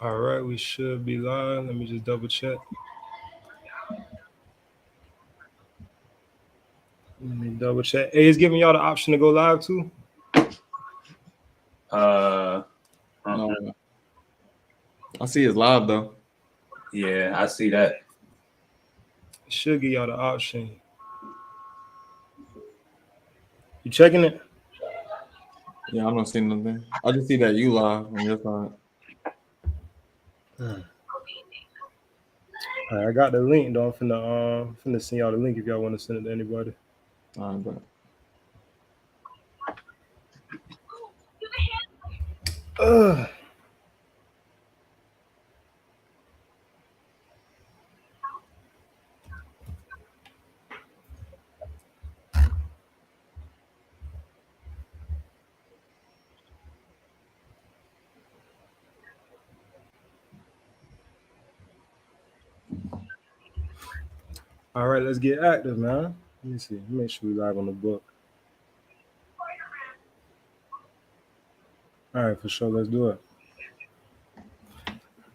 All right, we should be live. Let me just double check. Let me double check. Hey, it's giving y'all the option to go live too. No. I see it's live though. Yeah, I see that. It should give y'all the option. You checking it? Yeah, I'm not seeing nothing. I just see that you live on your side. All right, I got the link though. I'm finna send y'all the link if y'all want to send it to anybody. All right, but All right, let's get active, man. Let me see. Make sure we live on the book. All right, for sure. Let's do it.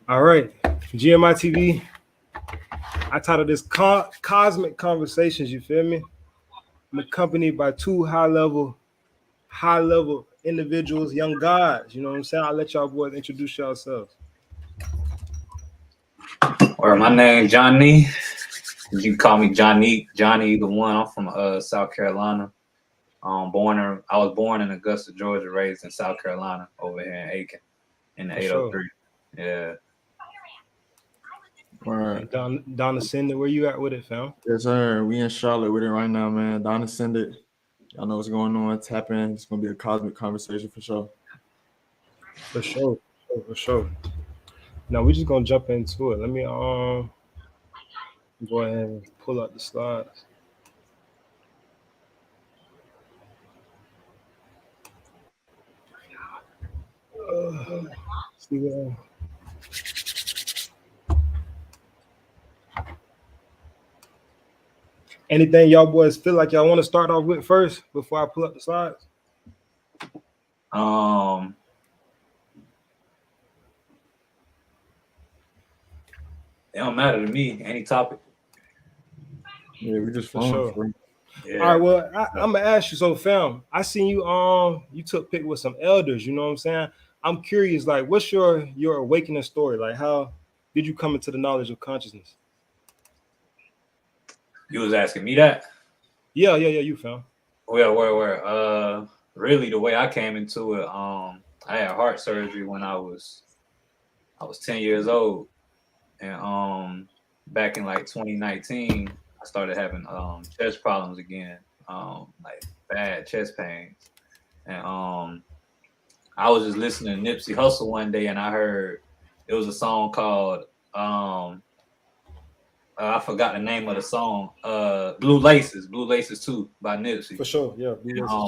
All right, GMI TV. I titled this Cosmic Conversations. You feel me? I'm accompanied by two high-level individuals, young gods. You know what I'm saying? I'll let y'all boys introduce yourselves. Or my name Johnique. You can call me Johnique, Johnny the one. I'm from South Carolina. I was born in Augusta, Georgia, raised in South Carolina over here in Aiken in the For 803. Yeah. all right. DonAscended, where you at with it, fam? Yes, sir. We in Charlotte with it right now, man. DonAscended. Y'all know what's going on. Tap in. It's gonna be a cosmic conversation for sure. For sure. Now we're just gonna jump into it. Let me go ahead and pull up the slides. See that? Anything y'all boys feel like y'all want to start off with first before I pull up the slides? It don't matter to me. Any topic. Yeah, we just For flowing. sure. Yeah. All right, well, I'm gonna ask you. So, fam, I seen you you took pic with some elders. You know what I'm saying? I'm curious, like, what's your awakening story? Like, how did you come into the knowledge of consciousness? You was asking me that? Yeah, you fam. Where? Really, the way I came into it, I had heart surgery when I was 10 years old, and back in like 2019, I started having chest problems again, like bad chest pains, and I was just listening to Nipsey Hussle one day, and I heard it was a song called I forgot the name of the song. Blue Laces 2 by Nipsey. For sure, yeah.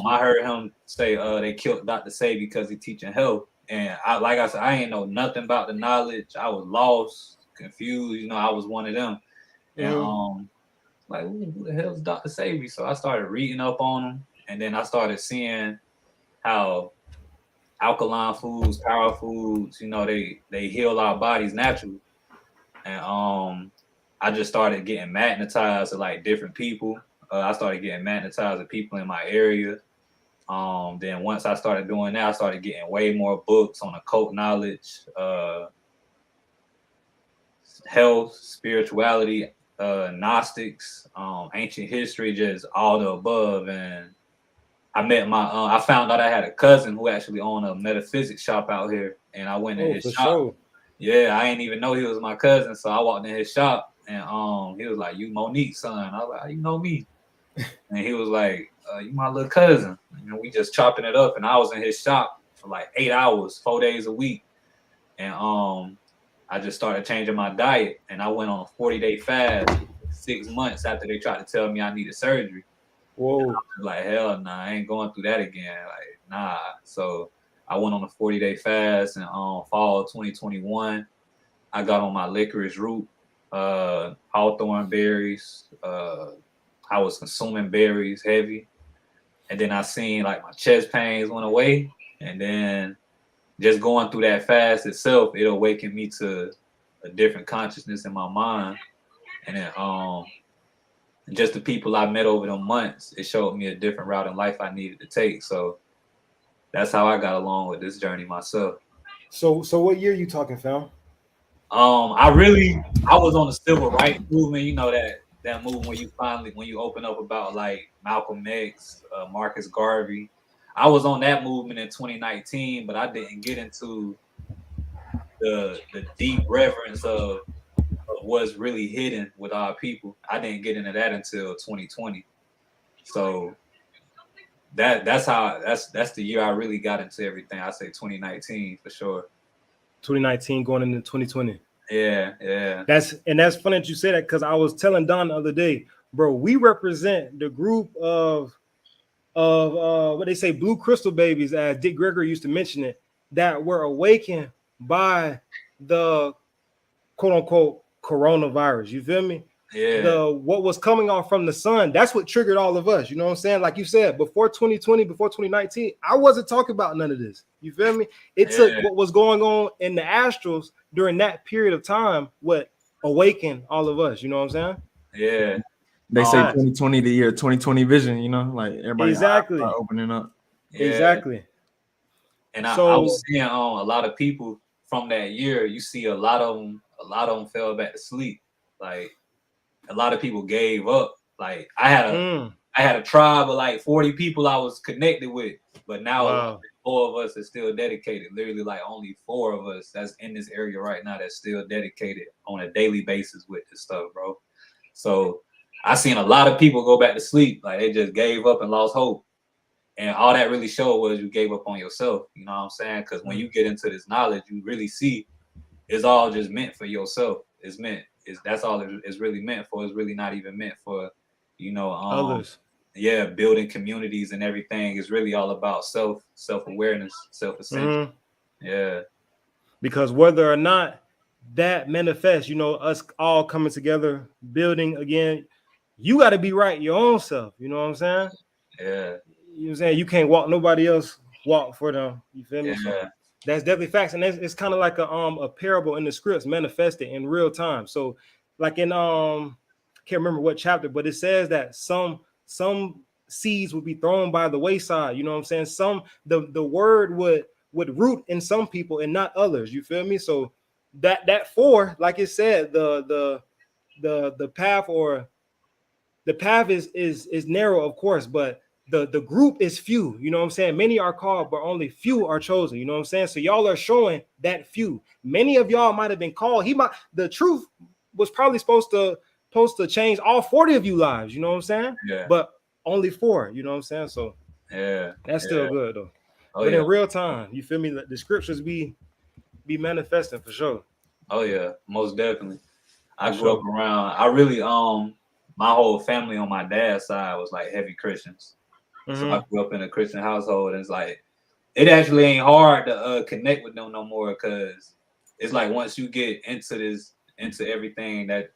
I heard him say they killed Dr. Say because he teaching health. And like I said, I ain't know nothing about the knowledge. I was lost, confused. I was one of them. And like, who the hell is Dr. Savy? So I started reading up on him, and then I started seeing how alkaline foods, power foods, they heal our bodies naturally. And I just started getting magnetized to like different people. I started getting magnetized to people in my area. Then once I started doing that, I started getting way more books on occult knowledge, health, spirituality, Gnostics, ancient history, just all the above. And I met I found out I had a cousin who actually owned a metaphysics shop out here, and I went in his shop. Sure. Yeah, I didn't even know he was my cousin, so I walked in his shop, and he was like, "You Monique's son." I was like, "How you know me?" And he was like, "You my little cousin." We just chopping it up, and I was in his shop for like 8 hours, 4 days a week, and I just started changing my diet, and I went on a 40-day fast 6 months after they tried to tell me I needed surgery. Whoa! I was like, hell nah, I ain't going through that again. Like, nah. So I went on a 40-day fast in fall 2021. I got on my licorice root, hawthorn berries. I was consuming berries heavy. And then I seen like my chest pains went away. And then just going through that fast itself, it awakened me to a different consciousness in my mind. And then just the people I met over the months, it showed me a different route in life I needed to take. So that's how I got along with this journey myself. So what year you talking, fam? I was on the civil rights movement, you know, that movement when you open up about like Malcolm X, Marcus Garvey. I was on that movement in 2019, but I didn't get into the deep reverence of what's really hidden with our people. I didn't get into that until 2020. So that's the year I really got into everything. I say 2019 for sure. 2019 going into 2020. Yeah. That's funny that you say that, because I was telling Don the other day, bro, we represent the group of what they say, blue crystal babies, as Dick Gregory used to mention it, that were awakened by the quote unquote coronavirus. You feel me? Yeah. What was coming off from the sun, that's what triggered all of us. You know what I'm saying? Like you said, before 2020, before 2019, I wasn't talking about none of this. You feel me? It took what was going on in the astrals during that period of time what awakened all of us. You know what I'm saying? Yeah. They say 2020, the year 2020 vision, you know, like everybody exactly opening up. Yeah. Exactly. And I was seeing a lot of people from that year. You see a lot of them fell back to sleep. Like a lot of people gave up. Like I had a tribe of like 40 people I was connected with, but now 4 of us are still dedicated. Literally, like only 4 of us that's in this area right now that's still dedicated on a daily basis with this stuff, bro. So I seen a lot of people go back to sleep, like they just gave up and lost hope. And all that really showed was you gave up on yourself. You know what I'm saying? Because when you get into this knowledge, you really see it's all just meant for yourself. That's all it's really meant for. It's really not even meant for, you know, others. Yeah, building communities and everything. It's really all about self-awareness, self-ascension. Yeah. Because whether or not that manifests, you know, us all coming together, building again, you got to be right your own self. You know what I'm saying? Yeah. You know what I'm saying? You can't walk nobody else walk for them. You feel me? Yeah. So that's definitely facts. And it's kind of like a parable in the scripts manifested in real time. So like in I can't remember what chapter, but it says that some seeds would be thrown by the wayside. You know what I'm saying? The word would root in some people and not others. You feel me? So that 4, like it said, the path is narrow, of course, but the group is few. You know what I'm saying? Many are called, but only few are chosen. You know what I'm saying? So y'all are showing that few. Many of y'all might have been called. The truth was probably supposed to change all 40 of you lives. You know what I'm saying? Yeah. But only 4. You know what I'm saying? So yeah, that's still good though. But in real time, you feel me? The scriptures be manifesting for sure. Oh yeah, most definitely. I grew up around. I really my whole family on my dad's side was like heavy Christians. So I grew up in a Christian household, and it's like it actually ain't hard to connect with them no more, because it's like once you get into everything that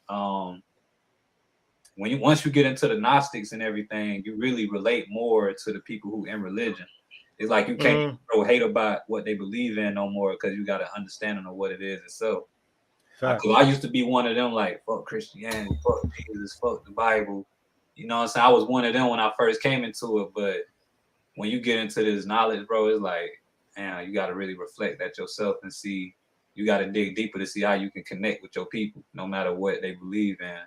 once you get into the Gnostics and everything, you really relate more to the people who in religion. It's like you can't throw hate about what they believe in no more, because you got an understanding of what it is itself. Because I used to be one of them, like, fuck Christianity, fuck Jesus, fuck the Bible. You know what I'm saying? I was one of them when I first came into it, but when you get into this knowledge, bro, it's like, man, you got to really reflect that yourself and see. You got to dig deeper to see how you can connect with your people, no matter what they believe in.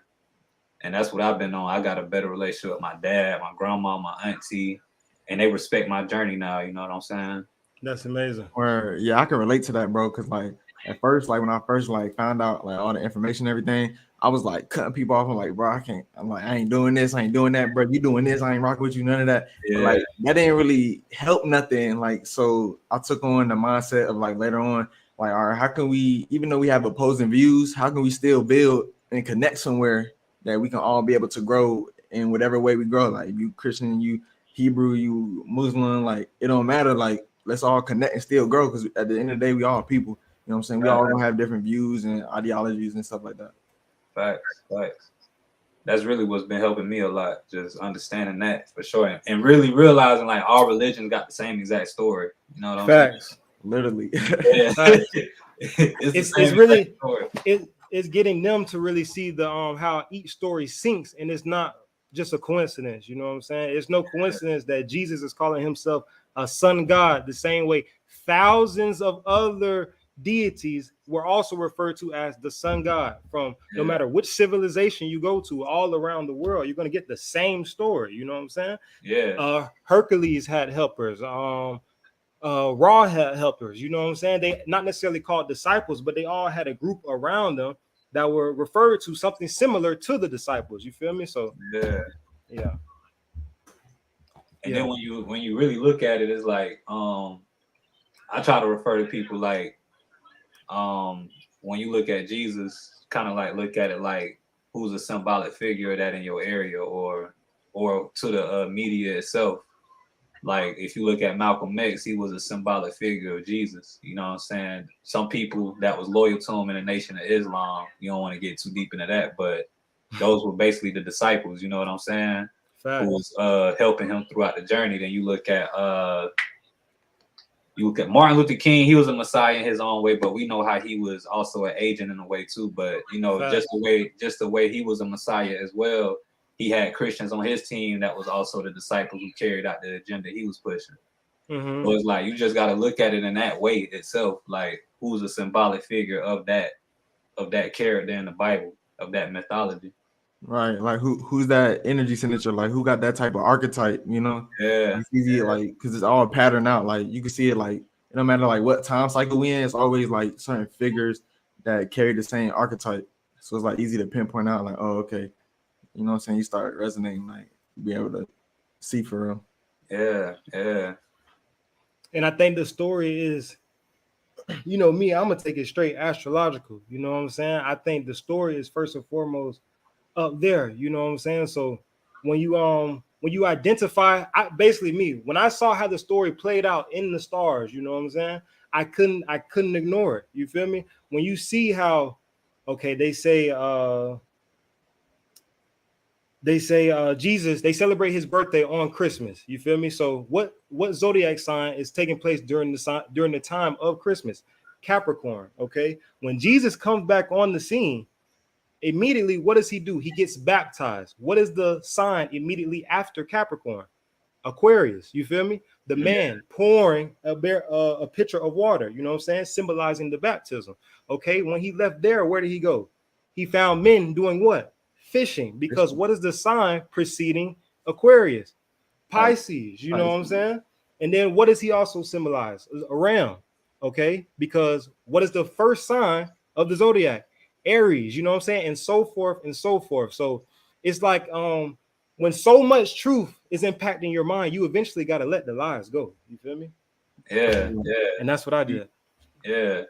And that's what I've been on. I got a better relationship with my dad, my grandma, my auntie, and they respect my journey now. You know what I'm saying? That's amazing. Where I can relate to that, bro. Because like at first, like when I first like found out like all the information and everything, I was like cutting people off. I'm like, bro, I can't. I'm like, I ain't doing this. I ain't doing that, bro. You doing this? I ain't rocking with you. None of that. Yeah. But, like that didn't really help nothing. Like so, I took on the mindset of like later on, like, all right, how can we, even though we have opposing views, how can we still build and connect somewhere that we can all be able to grow in whatever way we grow? Like you Christian, you Hebrew, you Muslim, like it don't matter. Like let's all connect and still grow, because at the end of the day, we all people. You know what I'm saying? We all gonna have different views and ideologies and stuff like that. Facts. That's really what's been helping me a lot, just understanding that for sure, and really realizing like all religions got the same exact story. You know what I'm saying? Literally. Yeah. It's really it's getting them to really see the how each story syncs, and it's not just a coincidence. You know what I'm saying? It's no coincidence that Jesus is calling himself a son God the same way thousands of other deities were also referred to as the son God. From no matter which civilization you go to all around the world, you're going to get the same story. You know what I'm saying? Yeah. Hercules had helpers. Ra had helpers. You know what I'm saying? They not necessarily called disciples, but they all had a group around them that were referred to something similar to the disciples. You feel me? So yeah. And then when you really look at it, it's like I try to refer to people like when you look at Jesus, kind of like look at it like who's a symbolic figure of that in your area or to the media itself. Like if you look at Malcolm X, he was a symbolic figure of Jesus. You know what I'm saying? Some people that was loyal to him in the Nation of Islam, you don't want to get too deep into that, but those were basically the disciples, you know what I'm saying? Facts. Who was helping him throughout the journey. Then you look at Martin Luther King. He was a messiah in his own way, but we know how he was also an agent in a way too. But you know, Facts. just the way he was a messiah as well. He had Christians on his team that was also the disciples who carried out the agenda he was pushing. So it's like you just got to look at it in that way itself. Like who's a symbolic figure of that character in the Bible, of that mythology. Right, like who's that energy signature? Like who got that type of archetype? You know, it's easy, like because it's all patterned out. Like you can see it, like no matter like what time cycle we in, it's always like certain figures that carry the same archetype. So it's like easy to pinpoint out. Like, oh, okay, you know what I'm saying? You start resonating, like be able to see for real. Yeah. And I think the story is, you know, me, I'm gonna take it straight astrological. You know what I'm saying? I think the story is first and foremost up there. You know what I'm saying? So when you identify, basically me, when I saw how the story played out in the stars, you know what I'm saying? I couldn't ignore it. You feel me? When you see how, okay, they say Jesus, they celebrate his birthday on Christmas. You feel me? So what zodiac sign is taking place during the time of Christmas? Capricorn. Okay. When Jesus comes back on the scene, immediately, what does he do? He gets baptized. What is the sign immediately after Capricorn? Aquarius. You feel me? The man pouring a pitcher of water, you know what I'm saying? Symbolizing the baptism. Okay. When he left there, where did he go? He found men doing what? Fishing. Because what is the sign preceding Aquarius? Pisces. You know what I'm saying? And then what does he also symbolize? A ram. Okay. Because what is the first sign of the zodiac? Aries, you know what I'm saying? And so forth and so forth. So it's like when so much truth is impacting your mind, you eventually got to let the lies go. You feel me? Yeah. And that's what I did. Yeah.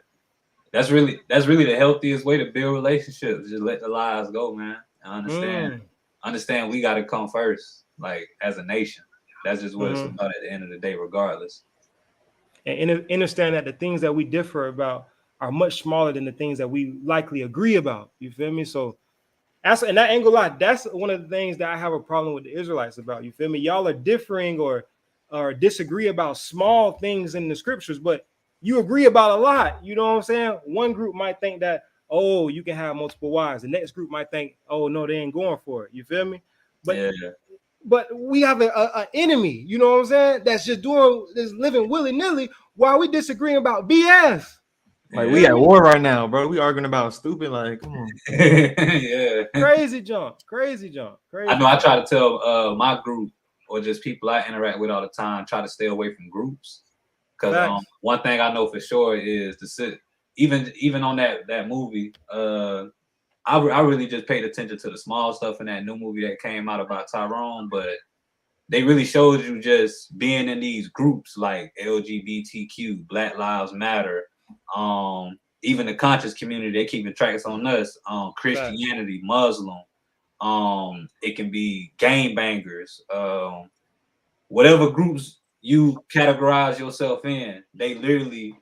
That's really the healthiest way to build relationships. Just let the lies go, man. I understand we got to come first, like as a nation. That's just what it's about at the end of the day, regardless. And understand that the things that we differ about are much smaller than the things that we likely agree about. You feel me? So and that ain't gonna lie, that's one of the things that I have a problem with the Israelites about. You feel me? Y'all are differing or disagree about small things in the scriptures, but you agree about a lot. You know what I'm saying? One group might think that, oh, you can have multiple wives. The next group might think, oh no, they ain't going for it. You feel me? But we have an enemy, you know what I'm saying? That's just living willy-nilly while we disagreeing about BS. Like we at war right now, bro. We arguing about stupid. Like, come on. Crazy jump. I know. I try to tell my group or just people I interact with all the time, try to stay away from groups. Because one thing I know for sure is to sit, even on that movie. I really just paid attention to the small stuff in that new movie that came out about Tyrone, but they really showed you just being in these groups like LGBTQ, Black Lives Matter, even the conscious community, they keeping tracks on us, Christianity, Muslim, it can be gangbangers, whatever groups you categorize yourself in, they literally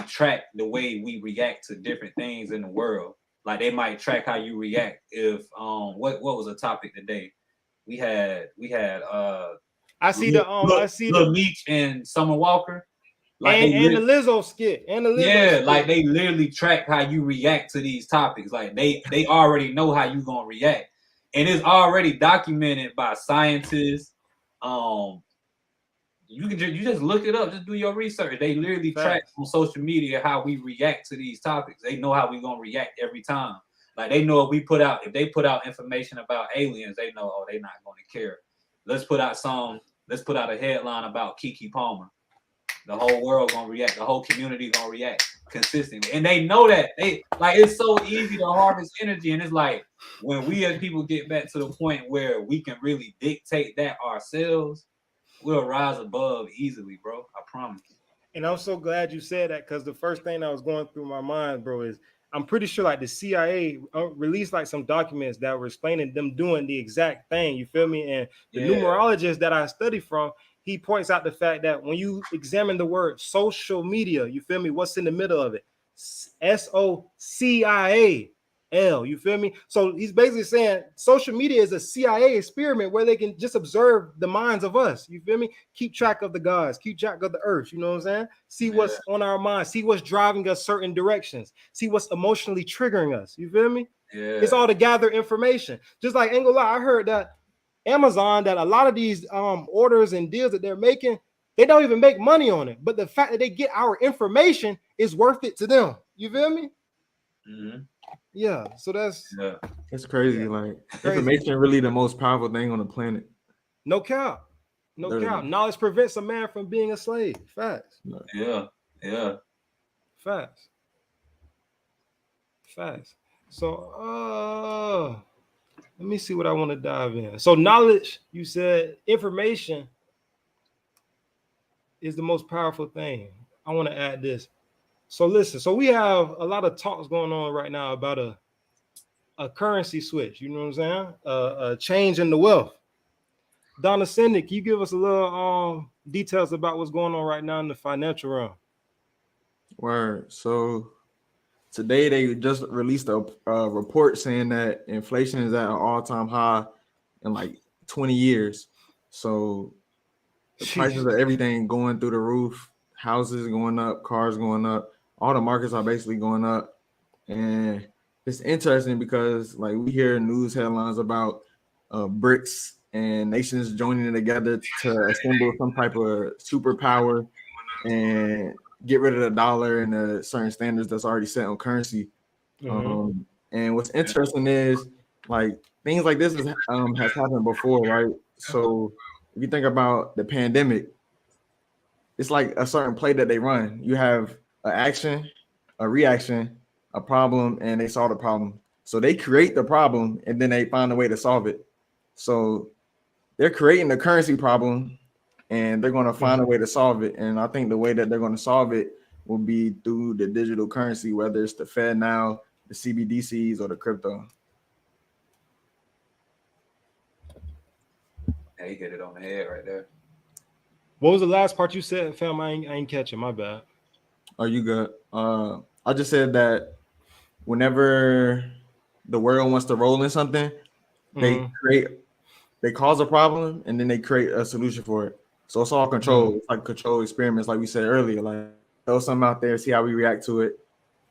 track the way we react to different things in the world. Like they might track how you react if what was the topic today? We had I see Lil Meech and Summer Walker. Like and the Lizzo skit and the Lizzo skit. like they literally track how you react to these topics. Like they already know how you gonna react, and it's already documented by scientists. You just look it up, just do your research. They literally track on social media how we react to these topics. They know how we gonna react every time. Like they know if they put out information about aliens, they know, oh, they're not gonna care. Let's put out a headline about Keke Palmer. The whole world gonna react, the whole community gonna react consistently. And they know that. It's so easy to harvest energy. And it's like when we as people get back to the point where we can really dictate that ourselves, we'll rise above easily, bro. I promise. And I'm so glad you said that, because the first thing that was going through my mind, bro, is I'm pretty sure like the CIA released like some documents that were explaining them doing the exact thing. You feel me? And the numerologist that I study from, he points out the fact that when you examine the word social media, you feel me? What's in the middle of it? SOCIAL. You feel me? So he's basically saying social media is a CIA experiment where they can just observe the minds of us. You feel me? Keep track of the gods, keep track of the earth. You know what I'm saying? See what's on our minds, see what's driving us certain directions, see what's emotionally triggering us. You feel me? Yeah. It's all to gather information. Just like, ain't gonna lie, I heard that Amazon, that a lot of these orders and deals that they're making, they don't even make money on it. But the fact that they get our information is worth it to them. You feel me? Mm-hmm. Yeah. So that's crazy. Yeah. Like information really the most powerful thing on the planet. No cap. No cap. Knowledge prevents a man from being a slave. Facts. Yeah. Facts. So let me see what I want to dive in. So knowledge, you said information is the most powerful thing. I want to add this. So listen, so we have a lot of talks going on right now about a currency switch. You know what I'm saying? A change in the wealth. DonAscended, can you give us a little details about what's going on right now in the financial realm? Word. So today they just released a report saying that inflation is at an all-time high in like 20 years. So the prices of everything going through the roof, houses going up, cars going up, all the markets are basically going up. And it's interesting because like we hear news headlines about BRICS and nations joining together to assemble some type of superpower and get rid of the dollar and the certain standards that's already set on currency. Mm-hmm. And what's interesting is like things like this has happened before, right? So if you think about the pandemic, it's like a certain play that they run. You have an action, a reaction, a problem, and they solve the problem. So they create the problem and then they find a way to solve it. So they're creating the currency problem and they're going to find a way to solve it. And I think the way that they're going to solve it will be through the digital currency, whether it's the Fed now, the CBDCs, or the crypto. Yeah, you hit it on the head right there. What was the last part you said, fam? I ain't catching. My bad. Oh, you good? I just said that whenever the world wants to roll in something, they cause a problem and then they create a solution for it. So it's all control. It's like control experiments, like we said earlier. Like throw something out there, see how we react to it.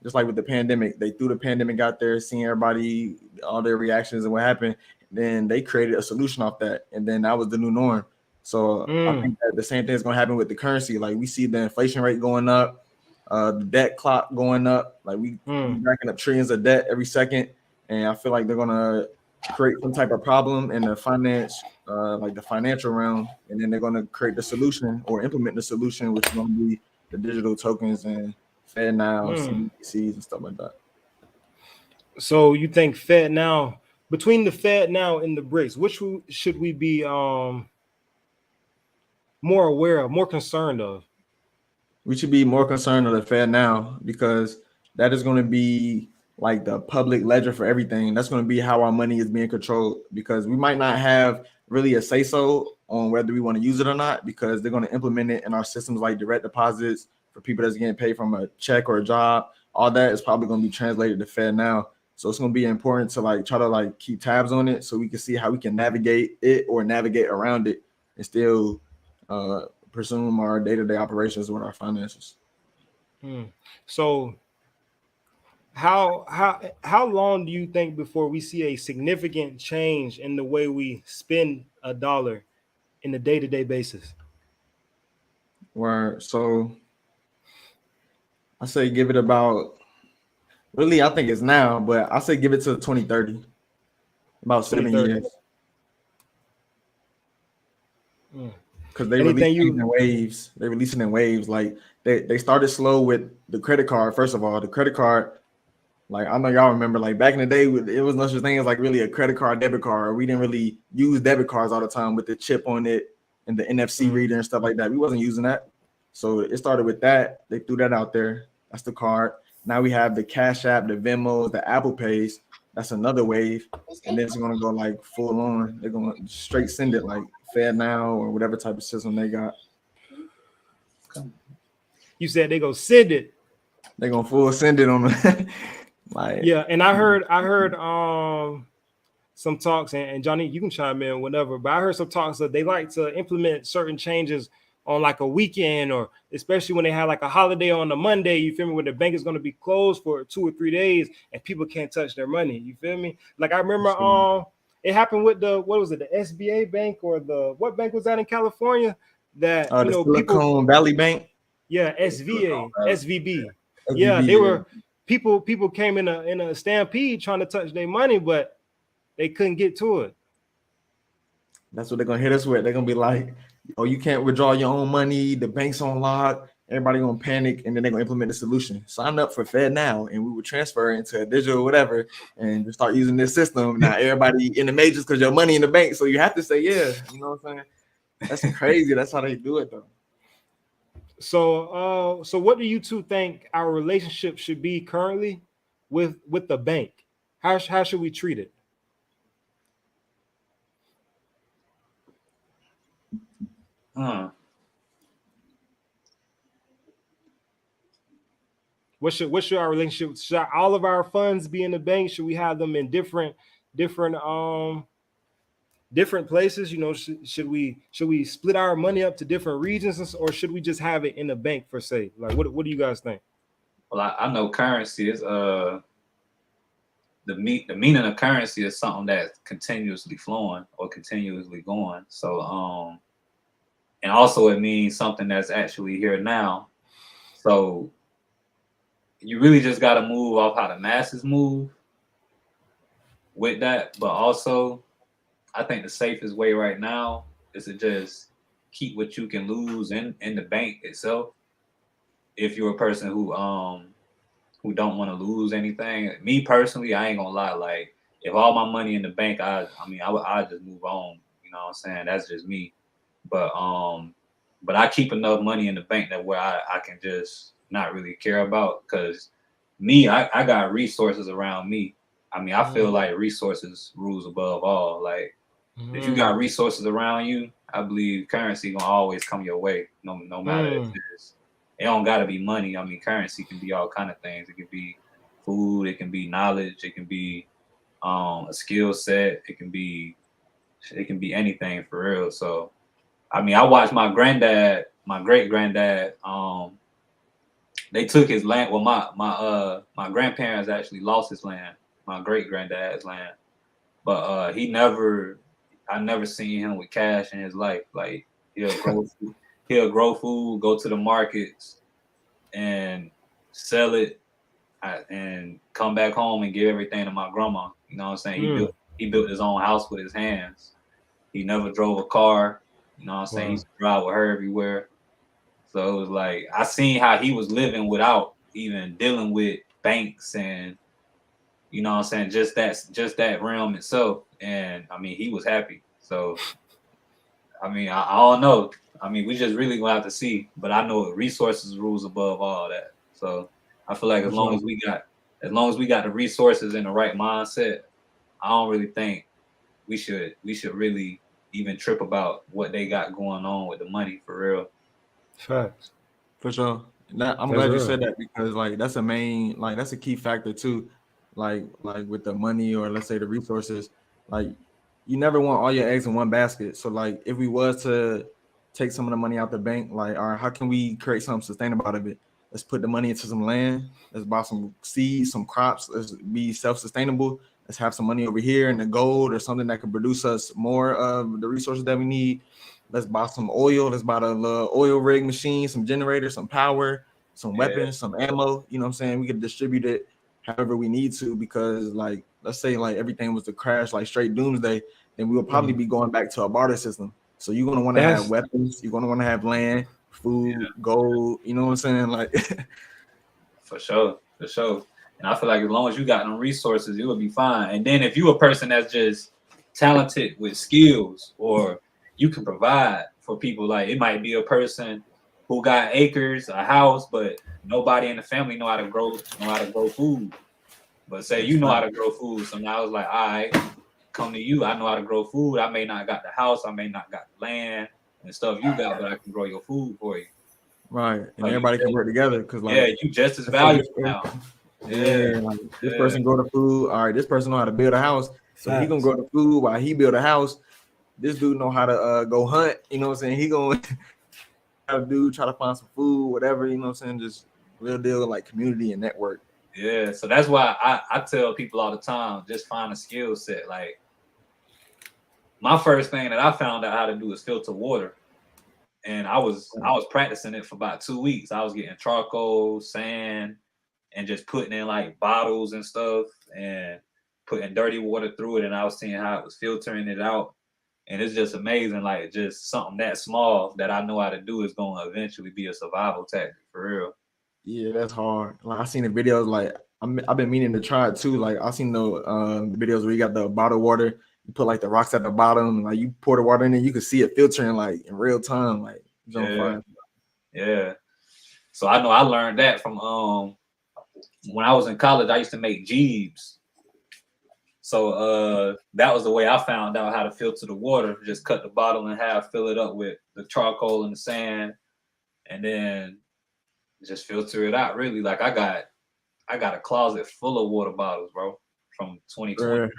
Just like with the pandemic, they threw the pandemic out there, seeing everybody, all their reactions and what happened. Then they created a solution off that, and then that was the new norm. So I think that the same thing is going to happen with the currency. Like we see the inflation rate going up, the debt clock going up. Like we racking up trillions of debt every second, and I feel like they're going to create some type of problem in the finance, like the financial realm, and then they're going to create the solution or implement the solution, which is going to be the digital tokens and Fed now, CBDCs and stuff like that. So you think Fed now, between the Fed now and the BRICS, which should we be more aware of, more concerned of? We should be more concerned of the Fed now because that is going to be like the public ledger for everything. That's going to be how our money is being controlled, because we might not have really a say-so on whether we want to use it or not, because they're going to implement it in our systems like direct deposits for people that's getting paid from a check or a job. All that is probably going to be translated to Fed now. So it's going to be important to like try to like keep tabs on it so we can see how we can navigate it or navigate around it and still pursue our day-to-day operations with our finances. So how long do you think before we see a significant change in the way we spend a dollar in the day-to-day basis? Where so I say give it about, really I think it's now, but I say give it to 2030, about 7 years. Because they release in waves. They release it in waves. Like they started slow with the credit card. First of all, the credit card, like I know y'all remember, like back in the day, it was no such thing as like really a credit card, debit card. We didn't really use debit cards all the time with the chip on it and the NFC reader and stuff like that. We wasn't using that. So it started with that. They threw that out there. That's the card. Now we have the Cash App, the Venmo, the Apple Pays. That's another wave. And then it's gonna go like full on. They're gonna straight send it like Fed Now or whatever type of system they got. You said they go send it. They're gonna full send it on the like, yeah. And I heard some talks, and Johnny, you can chime in whenever, but I heard some talks that they like to implement certain changes on like a weekend, or especially when they have like a holiday on a Monday, you feel me, where the bank is going to be closed for 2 or 3 days and people can't touch their money, you feel me? Like I remember it happened with the, what was it, the SBA bank, or the, what bank was that in California that the Silicon Valley Bank? Yeah, SVB. Yeah, they were people came in a stampede trying to touch their money, but they couldn't get to it. That's what they're gonna hit us with. They're gonna be like, oh, you can't withdraw your own money, the bank's on lock, everybody gonna panic, and then they're gonna implement the solution. Sign up for Fed Now, and we will transfer into a digital whatever and just start using this system. Now everybody in the majors, because your money in the bank, so you have to say yeah. You know what I'm saying? That's crazy. That's how they do it though. So what do you two think our relationship should be currently with the bank? How should we treat it? What should our relationship? Should all of our funds be in the bank? Should we have them in different places? You know, should we split our money up to different regions, or should we just have it in the bank per se? Like, what do you guys think? Well, I know currency is the meaning of currency is something that's continuously flowing or continuously going. So and also it means something that's actually here now. So you really just got to move off how the masses move with that. But also, I think the safest way right now is to just keep what you can lose in the bank itself. If you're a person who don't want to lose anything. Me personally, I ain't gonna lie. Like, if all my money in the bank, I would just move on. You know what I'm saying? That's just me. But I keep enough money in the bank that where I can just not really care about, because me, I got resources around me. I mean, I feel like resources rules above all. Like, if you got resources around you, I believe currency gonna always come your way, no matter if it don't gotta be money. I mean, currency can be all kind of things. It can be food, it can be knowledge, it can be a skill set, it can be anything for real. So, I mean, I watched my great granddad. They took his land. Well, my grandparents actually lost his land, my great granddad's land, but I never seen him with cash in his life. Like, he'll grow food, go to the markets, and sell it, and come back home and give everything to my grandma. You know what I'm saying? He built his own house with his hands. He never drove a car. You know what I'm saying? He used to drive with her everywhere. So it was like, I seen how he was living without even dealing with banks and, you know what I'm saying, just that realm itself. And I mean, he was happy. So I mean, I don't know. I mean, we just really gonna have to see. But I know resources rules above all that. So I feel like as long as we got the resources and the right mindset, I don't really think we should really even trip about what they got going on with the money, for real. Facts. For sure. I'm glad you said that, because like that's a key factor too. Like with the money, or let's say the resources, like you never want all your eggs in one basket. So like if we was to take some of the money out the bank. Like, all right, how can we create something sustainable out of it? Let's put the money into some land. Let's buy some seeds, some crops. Let's be self-sustainable. Let's have some money over here in the gold or something that can produce us more of the resources that we need. Let's buy some oil. Let's buy the oil rig machine, some generators, some power, some weapons, some ammo. You know what I'm saying? We could distribute it however we need to, because like, let's say like everything was to crash like straight doomsday, then we will probably be going back to a barter system. So you're going to want to have weapons. You're going to want to have land, food, gold. You know what I'm saying? Like, for sure. And I feel like as long as you got them resources, you will be fine. And then if you a person that's just talented with skills, or you can provide for people, like it might be a person who got acres, a house, but nobody in the family know how to grow food. But say you know how to grow food, so now it's like, all right, come to you. I know how to grow food. I may not got the house, I may not got the land and stuff you got, but I can grow your food for you. Right, and like everybody can work together, because like, yeah, you just as valuable now. Yeah, like this person grow the food. All right, this person know how to build a house, so he gonna grow the food while he build a house. This dude know how to go hunt. You know what I'm saying? He gonna try to find some food, whatever. You know what I'm saying? Just real deal, like community and network. Yeah, so that's why I tell people all the time, just find a skill set. Like my first thing that I found out how to do is filter water. And I was practicing it for about 2 weeks. I was getting charcoal, sand, and just putting in like bottles and stuff and putting dirty water through it. And I was seeing how it was filtering it out. And it's just amazing. Like just something that small that I know how to do is going to eventually be a survival tactic for real. Yeah, that's hard. Like I seen the videos, like I've been meaning to try it too. Like I seen the videos where you got the bottled water, you put like the rocks at the bottom, and, like you pour the water in there, you can see it filtering like in real time. Like yeah. So I know I learned that from when I was in college. I used to make jeeps. So that was the way I found out how to filter the water. Just cut the bottle in half, fill it up with the charcoal and the sand, and then just filter it out. Really, like I got a closet full of water bottles, bro, from 2020.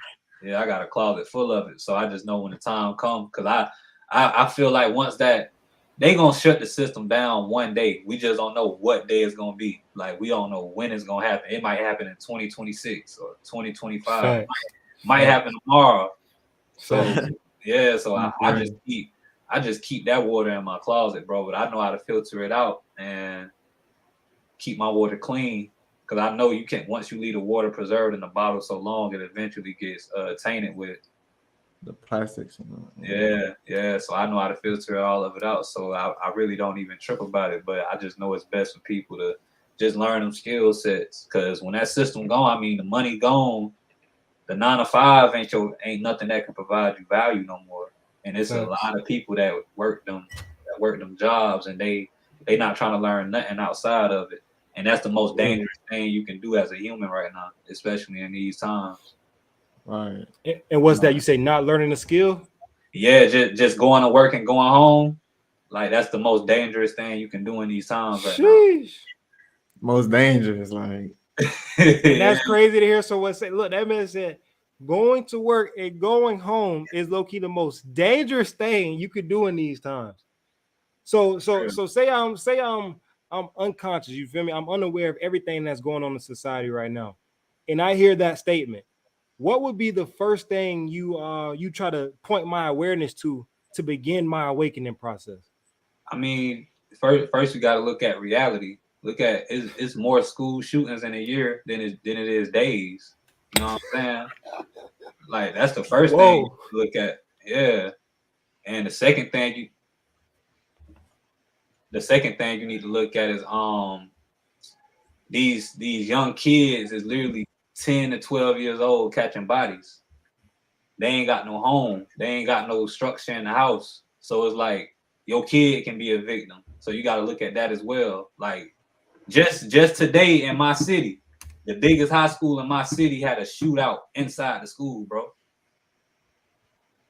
Yeah, I got a closet full of it. So I just know when the time comes, because I feel like once that they gonna shut the system down one day, we just don't know what day it's gonna be. Like we don't know when it's gonna happen. It might happen in 2026 or 2025. Might happen tomorrow. So yeah, so I just keep that water in my closet, bro. But I know how to filter it out and keep my water clean, because I know you can't, once you leave the water preserved in the bottle so long, it eventually gets tainted with the plastics. Yeah. So I know how to filter all of it out. So I really don't even trip about it. But I just know it's best for people to just learn them skill sets, because when that system gone, I mean the money gone, the 9 to 5 ain't nothing that can provide you value no more. And it's a lot of people that work them jobs, and they not trying to learn nothing outside of it. And that's the most dangerous thing you can do as a human right now, especially in these times. Right. And what's that? You say not learning a skill? Yeah, just going to work and going home. Like that's the most dangerous thing you can do in these times right now. Most dangerous, like. And that's crazy to hear. So what say? Look, that man said going to work and going home is low key the most dangerous thing you could do in these times. So say I'm unconscious. You feel me? I'm unaware of everything that's going on in society right now, and I hear that statement. What would be the first thing you try to point my awareness to begin my awakening process? I mean, first you got to look at reality. Look at it's more school shootings in a year than it is days. You know what I'm saying? Like that's the first thing you look at. Yeah. And the second thing you need to look at is these young kids is literally 10 to 12 years old catching bodies. They ain't got no home. They ain't got no structure in the house. So it's like your kid can be a victim. So you got to look at that as well. Like just today in my city, the biggest high school in my city had a shootout inside the school, bro.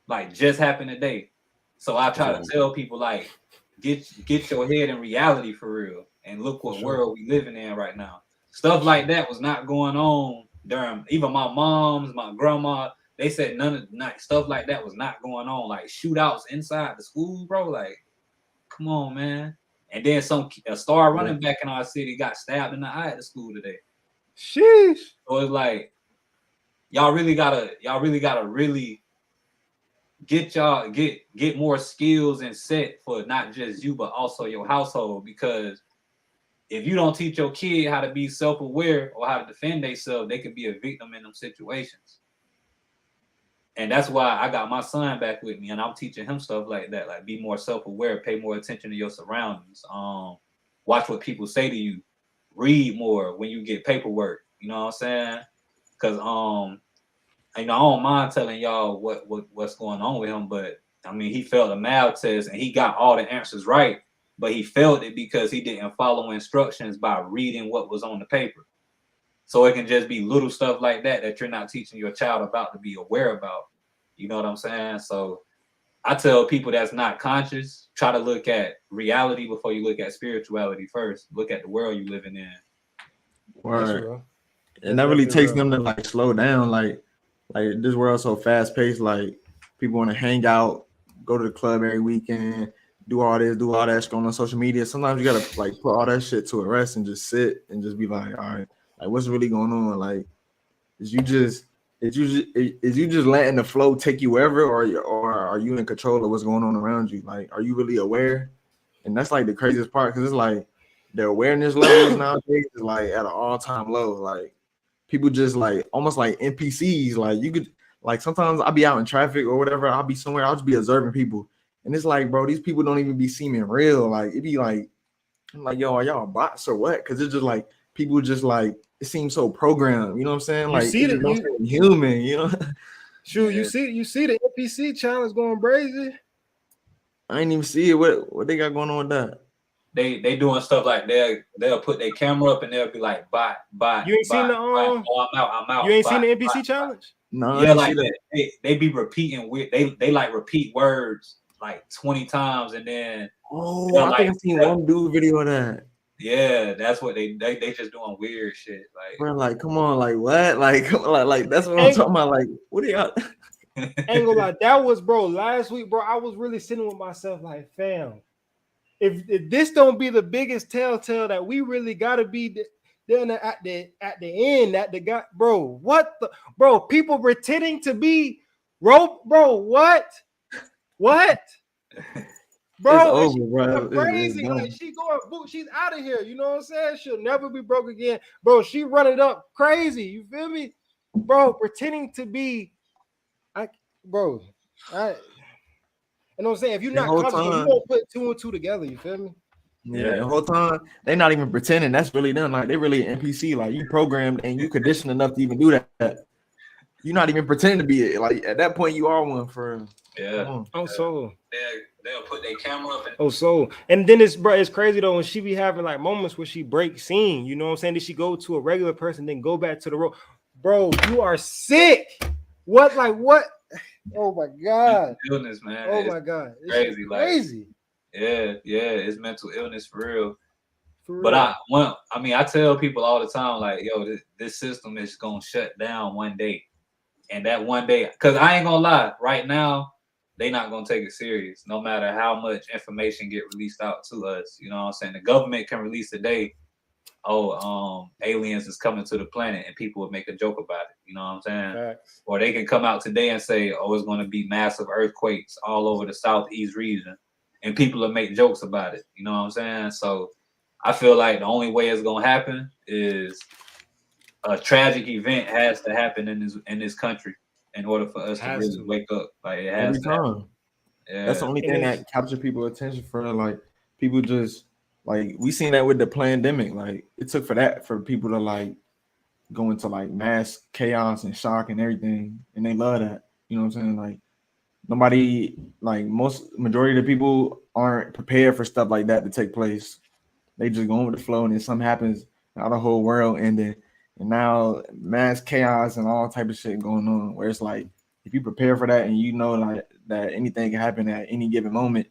Like just happened today. So I try to tell people, like, get your head in reality for real, and look what world we living in right now. Stuff like that was not going on during even my mom's, my grandma. They said stuff like that was not going on. Like shootouts inside the school, bro. Like Come on, man. And then a star running back in our city got stabbed in the eye at the school today. Sheesh. So it's like y'all really gotta get more skills and set for not just you but also your household, because if you don't teach your kid how to be self-aware or how to defend themselves, they could be a victim in them situations. And that's why I got my son back with me, and I'm teaching him stuff like that, like be more self-aware, pay more attention to your surroundings, watch what people say to you, read more when you get paperwork. You know what I'm saying? Because I don't mind telling y'all what's going on with him, but I mean, he failed a math test and he got all the answers right, but he failed it because he didn't follow instructions by reading what was on the paper. So it can just be little stuff like that you're not teaching your child about to be aware about. You know what I'm saying? So I tell people that's not conscious, try to look at reality before you look at spirituality first. Look at the world you're living in. Word. And that really takes them to like slow down. Like this world so fast paced. Like people want to hang out, go to the club every weekend, do all this, do all that, scroll on social media. Sometimes you gotta like put all that shit to a rest and just sit and just be like, all right, like what's really going on? Like, is you just letting the flow take you wherever, or are you in control of what's going on around you? Like, are you really aware? And that's like the craziest part, because it's like the awareness levels nowadays is like at an all-time low. Like people just like almost like NPCs. Like you could like sometimes I'll be out in traffic or whatever, I'll be somewhere, I'll just be observing people. And it's like, bro, these people don't even be seeming real. Like it'd be like, I'm like, yo, are y'all bots or what? Because it's just like people just like it seems so programmed. You know what I'm saying? Like see that human, you know. Shoot, you see the NPC challenge going crazy. I ain't even see it. What they got going on with that? They doing stuff like they'll put their camera up and they'll be like, bye. You ain't seen the I'm out. You ain't seen the NPC challenge? No, yeah, like they be repeating weird. They like repeat words like 20 times and then I think I seen one dude video of that. Yeah, that's what they just doing weird shit. Like, bro, like come on, like what? Like that's what I'm talking about. Like, what are y'all? Ain't gonna lie, that was last week, bro. I was really sitting with myself like, fam, if this don't be the biggest telltale that we really gotta be then at the end, at the guy, bro, what the people pretending to be rope, bro, what? Bro, it's over, bro. Crazy. Like she going boot, she's out of here. You know what I'm saying? She'll never be broke again. Bro, she running up crazy. You feel me? Bro, pretending to be you know what I'm saying? If you're not comfortable, you won't put 2 and 2 together. You feel me? Yeah, the whole time they're not even pretending. That's really them. Like they really an NPC. Like you programmed and you conditioned enough to even do that. You're not even pretending to be it. Like at that point, you are one for. Yeah. Oh, so they'll put their camera up. And then it's crazy though when she be having like moments where she breaks scene. You know what I'm saying? Did she go to a regular person then go back to the road? Bro, you are sick. What? Oh my god. Illness, man. Oh my god. It's crazy. Crazy. Yeah, it's mental illness for real. But I tell people all the time, like, yo, this system is gonna shut down one day. And that one day, because I ain't gonna lie, right now, they not gonna take it serious, no matter how much information get released out to us. You know what I'm saying? The government can release today, aliens is coming to the planet, and people would make a joke about it. You know what I'm saying? Facts. Or they can come out today and say, oh, it's gonna be massive earthquakes all over the southeast region, and people will make jokes about it. You know what I'm saying? So I feel like the only way it's gonna happen is a tragic event has to happen in this country in order for us to really wake up. Like it has to happen. Yeah. That's the only thing that captures people's attention for like people just like we seen that with the pandemic. Like it took for people to like go into like mass chaos and shock and everything, and they love that. You know what I'm saying? Like nobody, like majority of the people aren't prepared for stuff like that to take place. They just go with the flow, and then something happens, now the whole world ended. And now mass chaos and all type of shit going on, where it's like if you prepare for that and you know like that anything can happen at any given moment,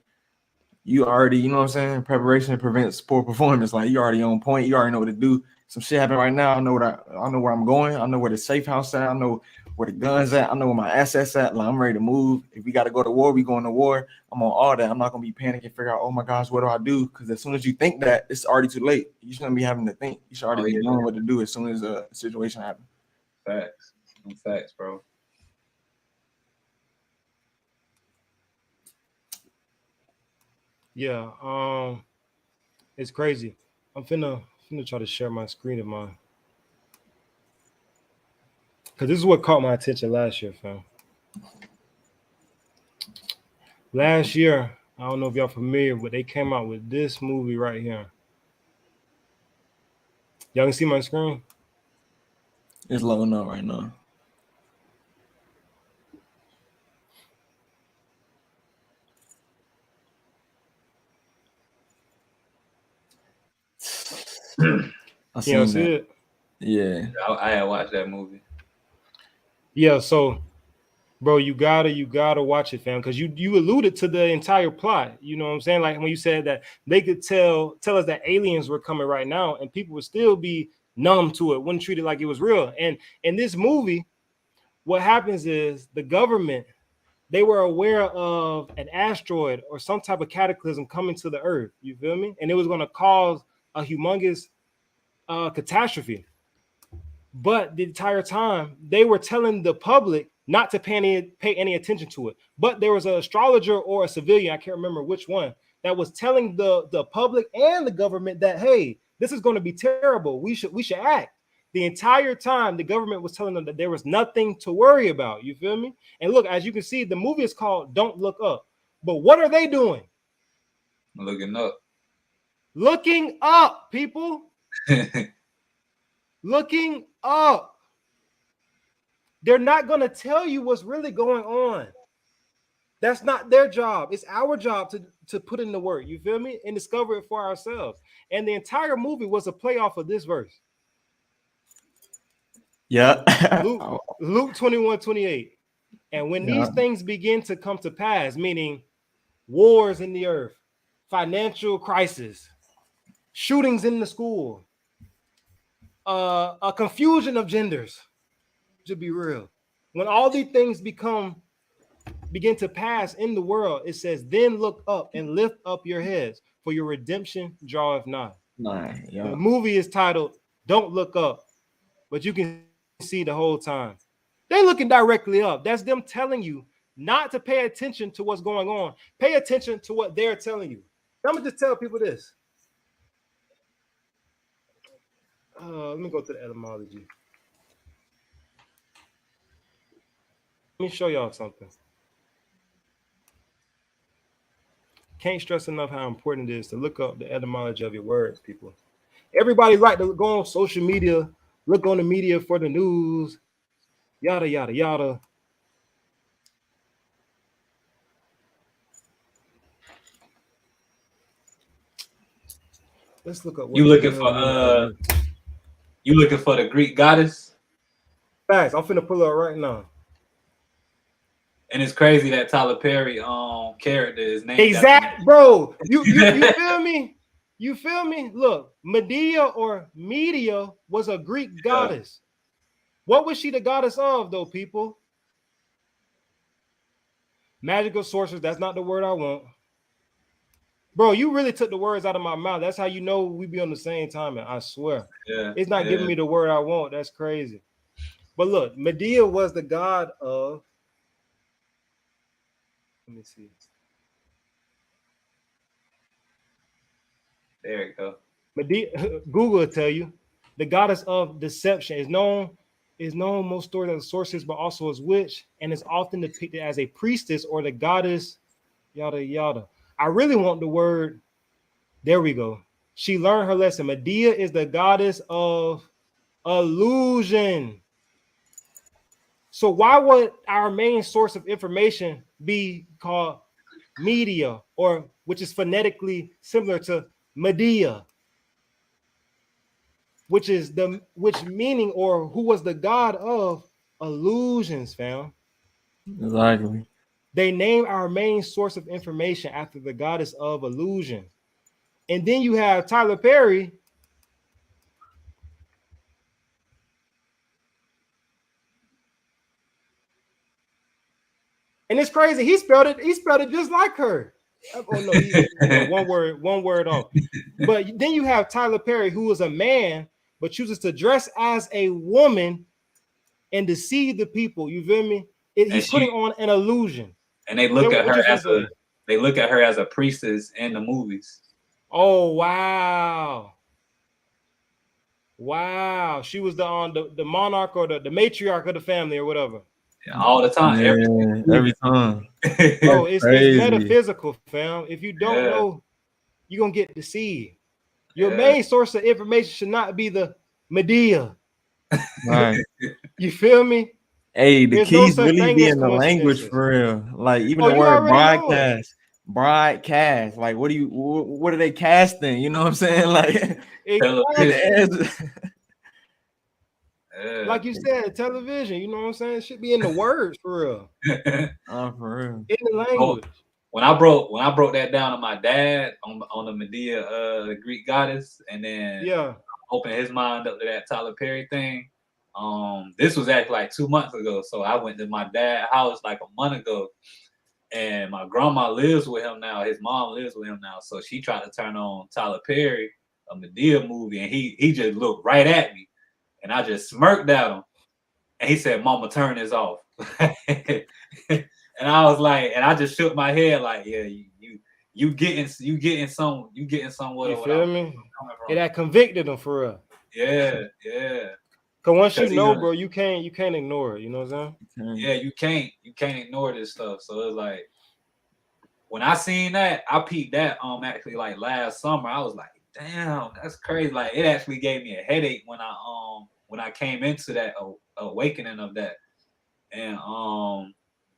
you already, you know what I'm saying? Preparation prevents poor performance. Like you already on point, you already know what to do. Some shit happen right now. I know where I'm going. I know where the safe house at. I know where the guns at. I know where my assets at. Like, I'm ready to move. If we got to go to war, we going to war. I'm on all that. I'm not gonna be panicking, figure out, oh my gosh, what do I do? Because as soon as you think that, it's already too late. You shouldn't be having to think. You should already be knowing what to do as soon as a situation happens. Facts. Facts, bro. Yeah, it's crazy. I'm finna try to share my screen of mine. Because this is what caught my attention last year, fam. Last year, I don't know if y'all familiar, but they came out with this movie right here. Y'all can see my screen? It's loading up right now. I seen see that. it? Yeah. I had watched that movie. Yeah, so bro, you gotta watch it, fam, because you alluded to the entire plot. You know what I'm saying? Like when you said that they could tell us that aliens were coming right now, and people would still be numb to it, wouldn't treat it like it was real. And in this movie, what happens is the government, they were aware of an asteroid or some type of cataclysm coming to the earth. You feel me? And it was going to cause a humongous catastrophe. But the entire time they were telling the public not to pay any attention to it. But there was an astrologer or a civilian, I can't remember which one, that was telling the public and the government that, hey, this is going to be terrible. We should act. The entire time the government was telling them that there was nothing to worry about. You feel me? And look, as you can see, the movie is called Don't Look Up. But what are they doing? Looking up. Looking up, people. Looking up. They're not going to tell you what's really going on. That's not their job. It's our job to put in the work. You feel me? And discover it for ourselves. And the entire movie was a play off of this verse. Yeah. Luke 21:28. And when these things begin to come to pass, meaning wars in the earth, financial crisis, shootings in the school, a confusion of genders, to be real. When all these things begin to pass in the world, it says, then look up and lift up your heads, for your redemption draweth nigh. Yeah. The movie is titled Don't Look Up, but you can see the whole time they're looking directly up. That's them telling you not to pay attention to what's going on. Pay attention to what they're telling you. I'm gonna just tell people this. Let me go to the etymology. Let me show y'all something. Can't stress enough how important it is to look up the etymology of your words, people. Everybody like to go on social media, look on the media for the news, yada, yada, yada. Let's look up. You looking for the Greek goddess? Facts. I'm finna pull up right now. And it's crazy that Tyler Perry character is named exact, bro. You feel me? You feel me? Look, Medea or Media was a Greek goddess. What was she the goddess of, though, people? Magical sorcerers. That's not the word I want. Bro, you really took the words out of my mouth. That's how you know we be on the same time, I swear. Yeah, it's not giving me the word I want. That's crazy. But look, Medea was the god of... Let me see. There you go. Medea, Google will tell you. The goddess of deception is known most stories as a sorceress, but also as witch, and is often depicted as a priestess or the goddess, yada, yada. I really want the word. There we go. She learned her lesson. Medea is the goddess of illusion. So why would our main source of information be called media, or which is phonetically similar to Medea, which meaning, or who was the god of illusions, fam? Exactly. They name our main source of information after the goddess of illusion. And then you have Tyler Perry. And it's crazy. He spelled it just like her. Oh no, one word off. But then you have Tyler Perry, who is a man, but chooses to dress as a woman and deceive the people. You feel me? He's putting on an illusion. And they look at her as a priestess in the movies. Oh wow. Wow. She was the monarch or the matriarch of the family or whatever. Yeah, all the time. Yeah, every time. Bro, it's metaphysical, fam. If you don't know, you're gonna get deceived. Your main source of information should not be the media. Right. You feel me? Hey, the keys really be in the language for real. Like even the word broadcast. Like what are they casting? You know what I'm saying? Like like you said, television, you know what I'm saying? It should be in the words for real. For real. In the language. When I broke that down to my dad on the Medea, the Greek goddess, and then opened his mind up to that Tyler Perry thing. This was actually like 2 months ago. So I went to my dad's house like a month ago, and my grandma lives with him now. His mom lives with him now. So she tried to turn on Tyler Perry, a Medea movie, and he just looked right at me. And I just smirked at him. And he said, "Mama, turn this off." And I was like, and I just shook my head like, yeah, you getting somewhat. You feel me? It had convicted him for real. Yeah. Cause once you know, bro, you can't ignore it. You know what I'm saying? Yeah, you can't ignore this stuff. So it's like when I seen that, I peeped that actually like last summer. I was like, damn, that's crazy. Like it actually gave me a headache when I came into that awakening of that. And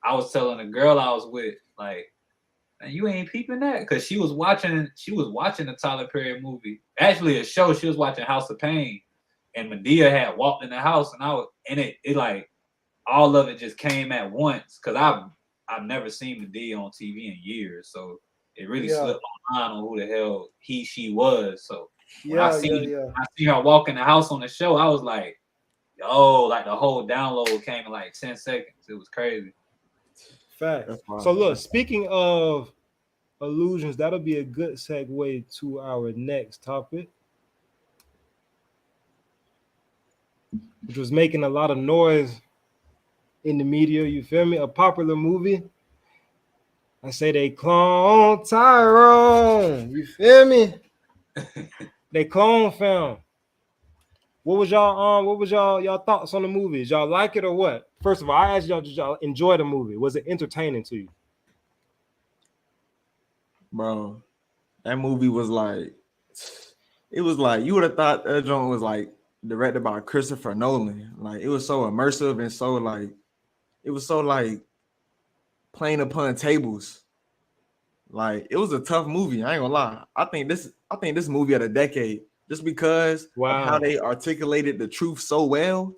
I was telling the girl I was with, like, man, you ain't peeping that, because she was watching the Tyler Perry movie. Actually, a show. She was watching House of Pain, and Medea had walked in the house, and it like all of it just came at once, because I've never seen Medea on TV in years, so it really slipped my mind on who the hell she was. So when I seen her walk in the house on the show, I was like, yo, like the whole download came in like 10 seconds. It was crazy. Fact. So look, speaking of illusions, that'll be a good segue to our next topic, which was making a lot of noise in the media. You feel me? A popular movie. I say they clone Tyrone. You feel me? They clone film. What was y'all thoughts on the movies? Y'all like it or what? First of all, I asked y'all, did y'all enjoy the movie? Was it entertaining to you? Bro, that movie was like, it was like, you would have thought that joint was like directed by Christopher Nolan. Like it was so immersive and so like, it was so like playing upon tables. Like it was a tough movie. I ain't gonna lie. I think this movie of the decade, just because of how they articulated the truth so well,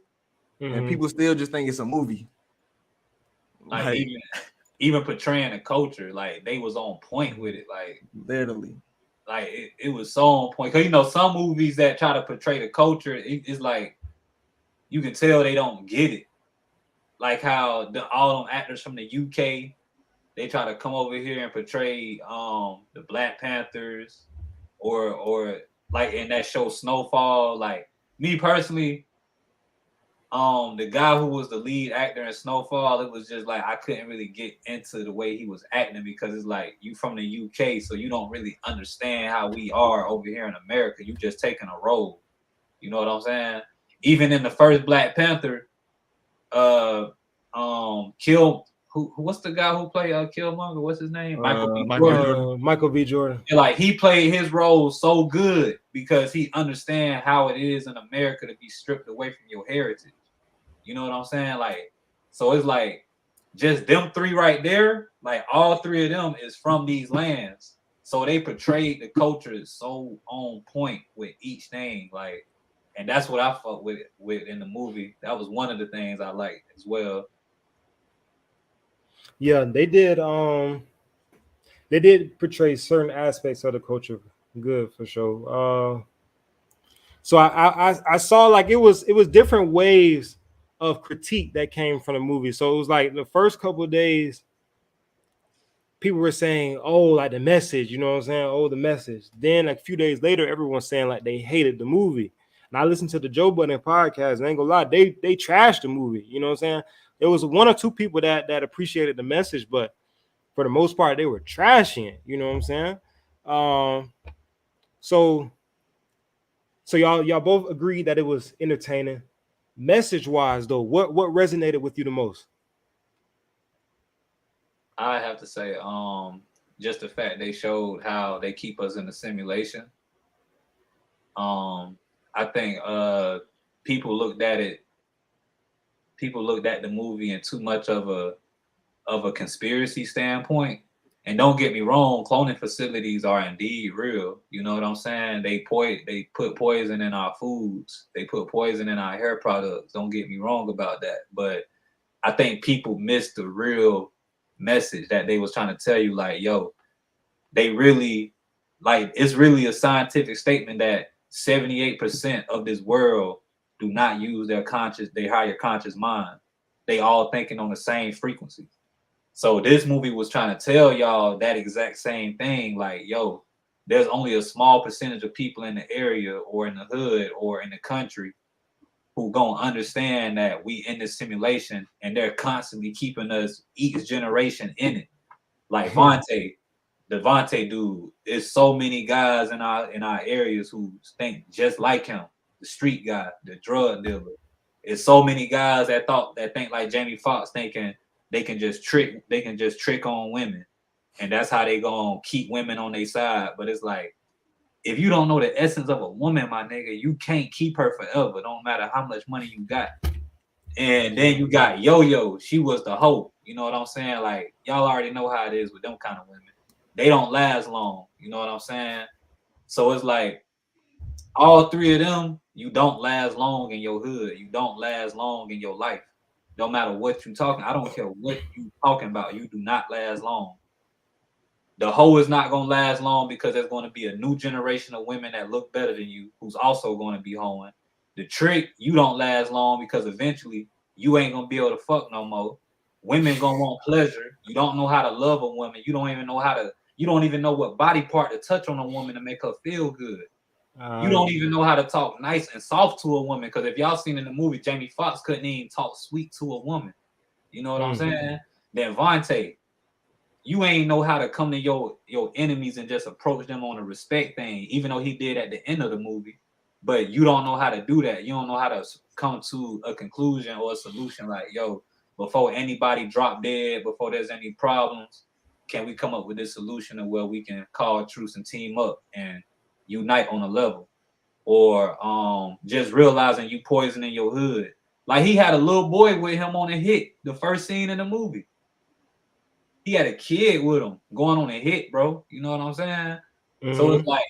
and people still just think it's a movie. Like even portraying the culture, like they was on point with it. Like literally, like it was so on point. Because some movies that try to portray the culture, it's like you can tell they don't get it. Like how all them actors from the UK, they try to come over here and portray the Black Panthers, or like in that show Snowfall. Like me personally, the guy who was the lead actor in Snowfall, it was just like I couldn't really get into the way he was acting, because it's like you from the UK, so you don't really understand how we are over here in America. You just taking a role. You know what I'm saying? Even in the first Black Panther, what's the guy who played Killmonger? What's his name? Michael B. Jordan. Yeah, like he played his role so good because he understands how it is in America to be stripped away from your heritage. You know what I'm saying? Like, so it's like just them three right there. Like all three of them is from these lands, so they portrayed the culture so on point with each thing. Like, and that's what I felt with in the movie. That was one of the things I liked as well. Yeah, they did portray certain aspects of the culture good for sure. So I saw like it was different waves of critique that came from the movie. So it was like the first couple of days people were saying, oh, like the message, you know what I'm saying? Oh, the message. Then like a few days later, everyone's saying like they hated the movie. And I listened to the Joe Budden podcast, and I ain't gonna lie, they trashed the movie. You know what I'm saying? There was one or two people that appreciated the message, but for the most part, they were trashing it. You know what I'm saying? So y'all both agreed that it was entertaining. Message wise, though, what resonated with you the most? I have to say, just the fact they showed how they keep us in a simulation. I think people looked at the movie in too much of a conspiracy standpoint. And don't get me wrong, cloning facilities are indeed real. You know what I'm saying? They put poison in our foods. They put poison in our hair products. Don't get me wrong about that. But I think people missed the real message that they was trying to tell you. Like, yo, they really, like, it's really a scientific statement that 78% of this world do not use their higher conscious mind. They all thinking on the same frequency. So this movie was trying to tell y'all that exact same thing. Like, yo, there's only a small percentage of people in the area or in the hood or in the country who gonna understand that we in this simulation, and they're constantly keeping us each generation in it. Like the Vontae dude, there's so many guys in our areas who think just like him. The street guy, the drug dealer. It's so many guys that think like Jamie Foxx, thinking they can just trick on women, and that's how they gonna keep women on their side. But it's like, if you don't know the essence of a woman, my nigga, you can't keep her forever. Don't matter how much money you got. And then you got Yo-Yo. She was the hoe. You know what I'm saying? Like, y'all already know how it is with them kind of women. They don't last long. You know what I'm saying? So it's like, all three of them, you don't last long in your hood. You don't last long in your life. No matter what you talking, I don't care what you talking about. You do not last long. The hoe is not gonna last long because there's going to be a new generation of women that look better than you, who's also going to be hoeing. The trick, you don't last long because eventually you ain't gonna be able to fuck no more. Women gonna want pleasure. You don't know how to love a woman. You don't even know what body part to touch on a woman to make her feel good. You don't even know how to talk nice and soft to a woman, because if y'all seen in the movie, Jamie Foxx couldn't even talk sweet to a woman. You know what I'm saying? Then Vontae, you ain't know how to come to your enemies and just approach them on a respect thing, even though he did at the end of the movie. But you don't know how to do that. You don't know how to come to a conclusion or a solution. Like, yo, before anybody drop dead, before there's any problems, can we come up with this solution of where we can call a truce and team up and unite on a level? Or just realizing you poisoning your hood. Like, he had a little boy with him on a hit, the first scene in the movie. He had a kid with him going on a hit, bro. You know what I'm saying? So it's like,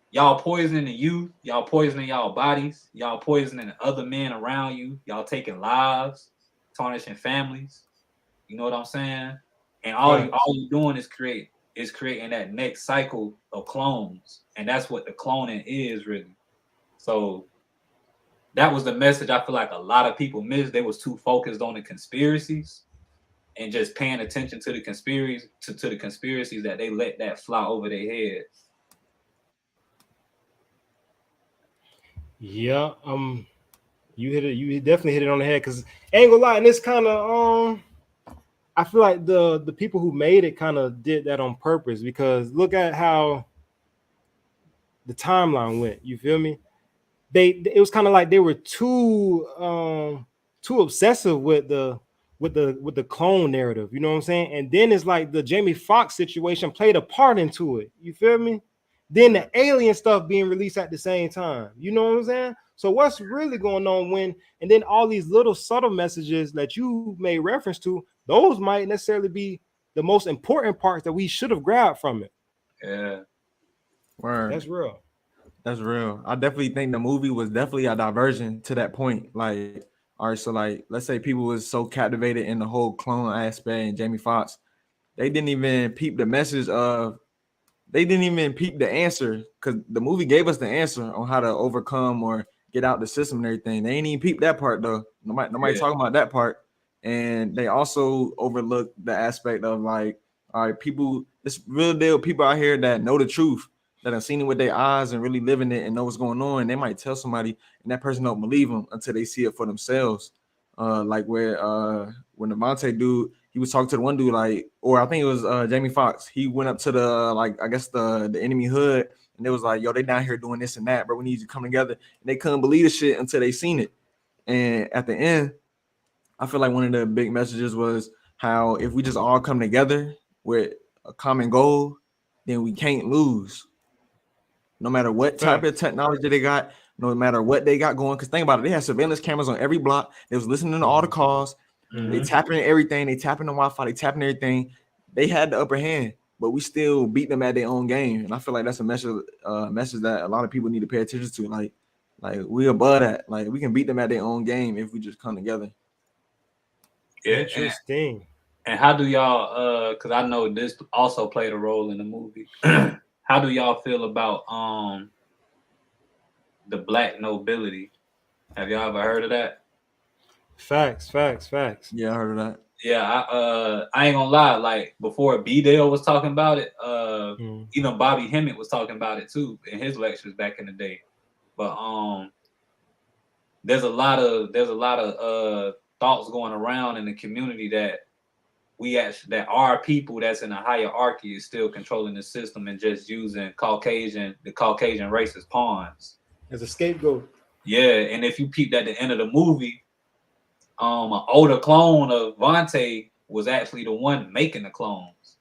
y'all poisoning the youth, y'all poisoning y'all bodies, y'all poisoning other men around you, y'all taking lives, tarnishing families. You know what I'm saying? And all you doing is creating that next cycle of clones. And that's what the cloning is, really. So that was the message I feel like a lot of people missed. They was too focused on the conspiracies and just paying attention to the conspiracies, to the conspiracies, that they let that fly over their heads. Yeah, you definitely hit it on the head, because I ain't gonna lie, and it's kind of I feel like the people who made it kind of did that on purpose, because look at how the timeline went. You feel me? It was kind of like they were too obsessive with the clone narrative. You know what I'm saying? And then it's like the Jamie Foxx situation played a part into it. You feel me? Then the alien stuff being released at the same time. You know what I'm saying? So what's really going on and then all these little subtle messages that you made reference to, those might necessarily be the most important parts that we should have grabbed from it. Yeah. Word. That's real. That's real. I definitely think the movie was definitely a diversion to that point. Like, all right, so like, let's say people was so captivated in the whole clone aspect and Jamie Foxx, they didn't even peep the message of, they didn't even peep the answer, because the movie gave us the answer on how to overcome or get out the system and everything. They ain't even peep that part though. Nobody talking about that part. And they also overlooked the aspect of, like, all right, people, this real deal people out here that know the truth, that have seen it with their eyes and really living it and know what's going on. They might tell somebody and that person don't believe them until they see it for themselves. Like where when the Devontae dude, he was talking to the one dude, like, or I think it was Jamie Foxx. He went up to the like I guess the enemy hood, and they was like, yo, they down here doing this and that, but we need you to come together. And they couldn't believe the shit until they seen it. And at the end, I feel like one of the big messages was how if we just all come together with a common goal, then we can't lose. No matter what type of technology they got, no matter what they got going. Because think about it, they had surveillance cameras on every block. They was listening to all the calls. They tapping everything. They tapping the Wi-Fi. They tapping everything. They had the upper hand, but we still beat them at their own game. And I feel like that's a message that a lot of people need to pay attention to. Like we above that. Like we can beat them at their own game if we just come together. Yeah, interesting. And how do y'all? Because I know this also played a role in the movie. How do y'all feel about the black nobility? Have y'all ever heard of that? Facts. Yeah, I heard of that. Yeah, I ain't gonna lie. Like before, B-Dale was talking about it. Even Bobby Hemmett was talking about it too in his lectures back in the day. But there's a lot of thoughts going around in the community that that our people that's in a hierarchy is still controlling the system and just using the Caucasian race as pawns as a scapegoat. Yeah, and if you peeped at the end of the movie, an older clone of Vontae was actually the one making the clones.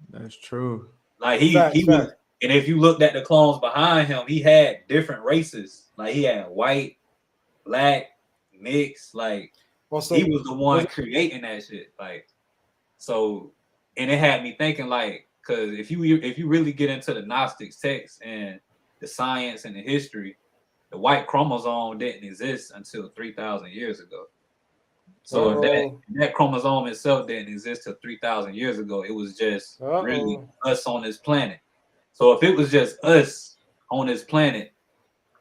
That's true. Like he was, and if you looked at the clones behind him, he had different races. Like he had white, black, mixed. Like also, he was the one creating that shit. Like so, and it had me thinking like, because if you really get into the Gnostics text and the science and the history, the white chromosome didn't exist until 3,000 years ago. So if that chromosome itself didn't exist till 3,000 years ago, it was just really us on this planet. So if it was just us on this planet,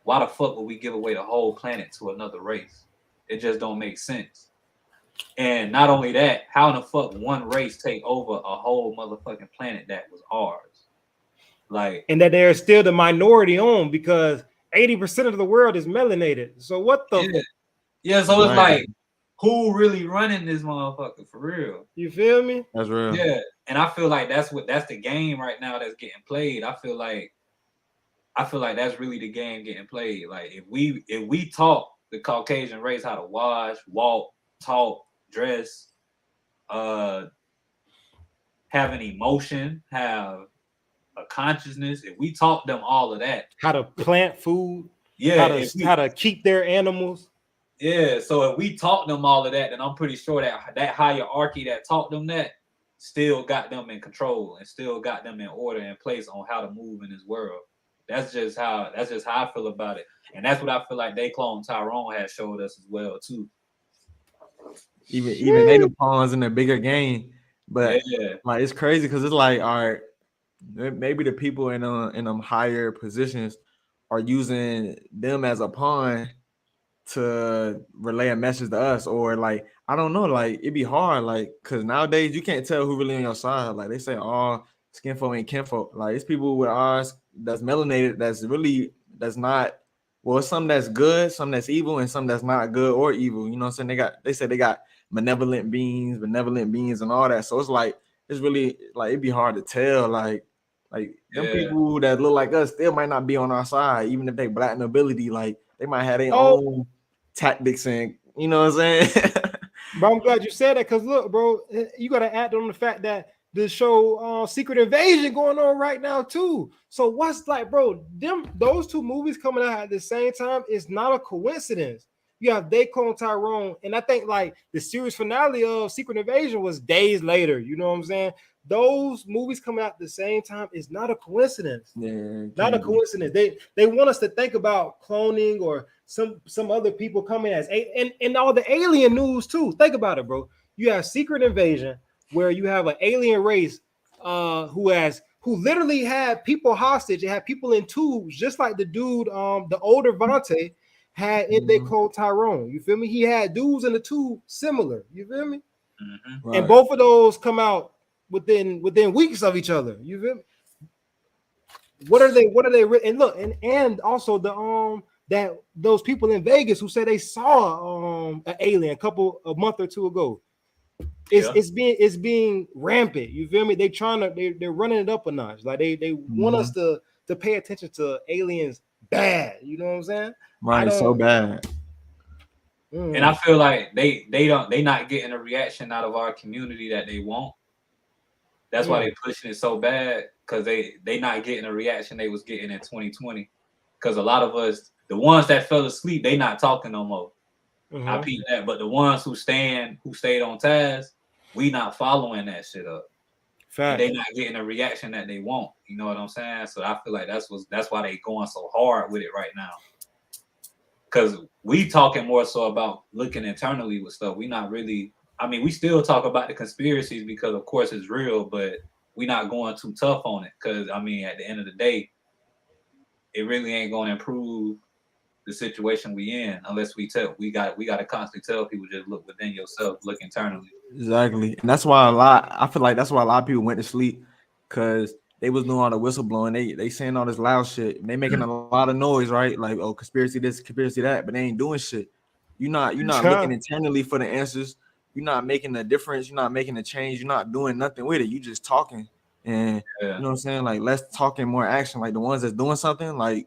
why the fuck would we give away the whole planet to another race? It just don't make sense. And not only that, how in the fuck one race take over a whole motherfucking planet that was ours? Like, and that they're still the minority on because 80% of the world is melanated. So what the? Yeah. So it's like, who really running this motherfucker for real? You feel me? That's real. Yeah, and I feel like that's the game right now that's getting played. I feel like that's really the game getting played. Like if we taught the Caucasian race how to wash, walk, talk, dress, have an emotion, have a consciousness, if we taught them all of that, how to plant food, how to keep their animals. Yeah, so if we taught them all of that, then I'm pretty sure that hierarchy that taught them that still got them in control and still got them in order and place on how to move in this world. That's just how I feel about it. And that's what I feel like they clone Tyrone has showed us as well too. Even they the pawns in a bigger game. But like it's crazy because it's like, all right, maybe the people in them higher positions are using them as a pawn to relay a message to us, or like I don't know, like it'd be hard, like because nowadays you can't tell who really on your side. Like they say, oh, skinfolk ain't kinfolk. Like it's people with ours that's melanated, that's not. Well, some that's good, some that's evil, and some that's not good or evil. You know what I'm saying? They say they got benevolent beings, and all that. So it's like it's really like it'd be hard to tell. Like them people that look like us still might not be on our side, even if they black nobility. Like they might have their own tactics, and you know what I'm saying. But I'm glad you said that because look, bro, you got to add on the fact that the show Secret Invasion going on right now too. So what's like, bro, those two movies coming out at the same time is not a coincidence. You have They Clone Tyrone, and I think like the series finale of Secret Invasion was days later. You know what I'm saying? Those movies coming out at the same time is not a coincidence. Yeah, not a coincidence. They want us to think about cloning or some other people coming as and all the alien news too. Think about it, bro. You have Secret Invasion where you have an alien race who literally had people hostage. They had people in tubes, just like the dude, the older Vontae had in They Clone Tyrone. You feel me? He had dudes in the tube similar. You feel me? Mm-hmm. Right. And both of those come out within weeks of each other. You feel me? What are they? And look, and also the that those people in Vegas who said they saw an alien a month or two ago. It's being rampant. You feel me? They're running it up a notch. Like they want us to pay attention to aliens bad. You know what I'm saying? Right, so bad. And I feel like they not getting a reaction out of our community that they want. That's why they pushing it so bad, because they not getting a reaction they was getting in 2020. Because a lot of us, the ones that fell asleep, they not talking no more. I peeped that, but the ones who stayed on task, we not following that shit up. They not getting a reaction that they want. You know what I'm saying? So I feel like that's why they going so hard with it right now. Because we talking more so about looking internally with stuff. We not really. I mean, we still talk about the conspiracies because, of course, it's real, but we not going too tough on it. Because I mean, at the end of the day, it really ain't going to improve the situation we in unless we got to constantly tell people, just look within yourself, look internally. Exactly. And that's why I feel like that's why a lot of people went to sleep, because they was doing all the whistleblowing. They saying all this loud shit. And they making a lot of noise, right? Like, oh, conspiracy this, conspiracy that, but they ain't doing shit. You're not looking internally for the answers. You're not making a difference. You're not making a change. You're not doing nothing with it. You just talking. And you know what I'm saying? Like, less talking, more action. Like the ones that's doing something, like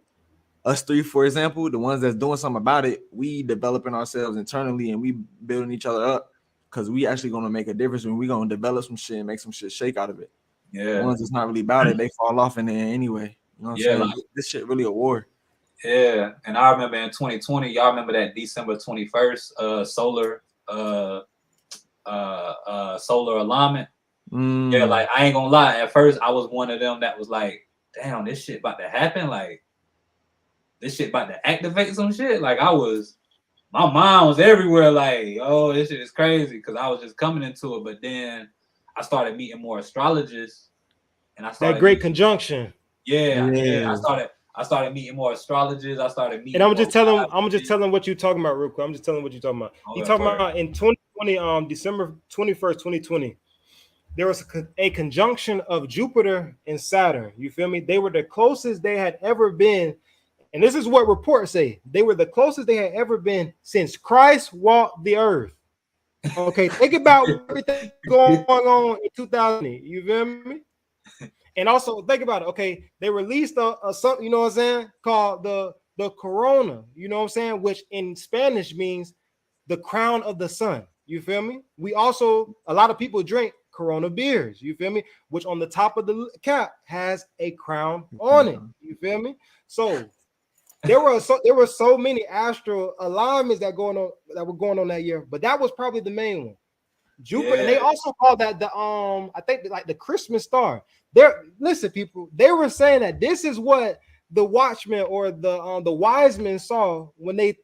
us three, for example, the ones that's doing something about it, we developing ourselves internally and we building each other up, because we actually gonna make a difference when we gonna develop some shit and make some shit shake out of it. Yeah. The ones that's not really about it, they fall off in the end anyway. You know what I'm saying? Like, this shit really a war. Yeah. And I remember in 2020, y'all remember that December 21st solar alignment? Yeah, like I ain't gonna lie. At first, I was one of them that was like, damn, this shit about to happen. Like, this shit about to activate some shit. Like, my mind was everywhere. Like, oh, this shit is crazy, because I was just coming into it. But then I started meeting more astrologists, and I started that great conjunction. Yeah. I started meeting more astrologers. I started meeting. And I'm just telling what you're talking about real quick. I'm just telling what you're talking about. You're talking about in 2020, December 21st, 2020. There was a conjunction of Jupiter and Saturn. You feel me? They were the closest they had ever been. And this is what reports say. They were the closest they had ever been since Christ walked the earth. Okay, think about everything going on in 2000. You feel me? And also think about it. Okay, they released a something, you know what I'm saying, called the Corona. You know what I'm saying, which in Spanish means the crown of the sun. You feel me? We also, a lot of people drink Corona beers. You feel me? Which on the top of the cap has a crown on it. You feel me? So there were so many astral alignments that were going on that year, but that was probably the main one. Jupiter, and they also call that I think like the Christmas star. Listen, people, they were saying that this is what the watchmen or the wise men saw when they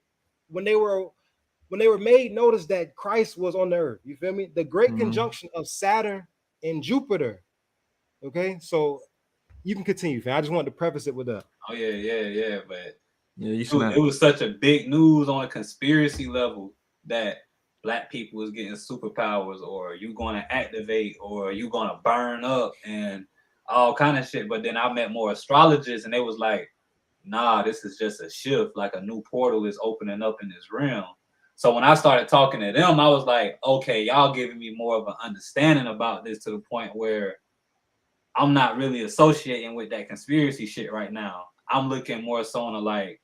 were made notice that Christ was on the earth. You feel me? The great conjunction of Saturn and Jupiter. Okay, so you can continue, fam. I just wanted to preface it with that. Oh yeah, but it was such a big news on a conspiracy level that Black people was getting superpowers, or you going to activate, or you going to burn up, and all kind of shit. But then I met more astrologers, and they was like, nah, this is just a shift, like a new portal is opening up in this realm. So when I started talking to them, I was like, okay, y'all giving me more of an understanding about this, to the point where I'm not really associating with that conspiracy shit right now. I'm looking more so on like,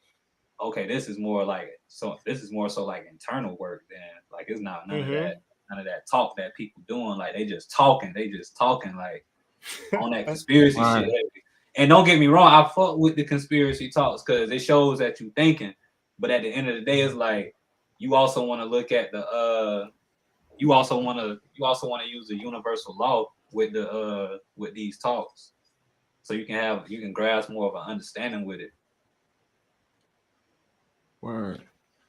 okay, this is more so like internal work than, like, it's not none of that talk that people doing. Like, they just talking like on that conspiracy shit. And don't get me wrong, I fuck with the conspiracy talks because it shows that you thinking. But at the end of the day, it's like you also want to look at you also want to use the universal law with these talks, so you can grasp more of an understanding with it. Word.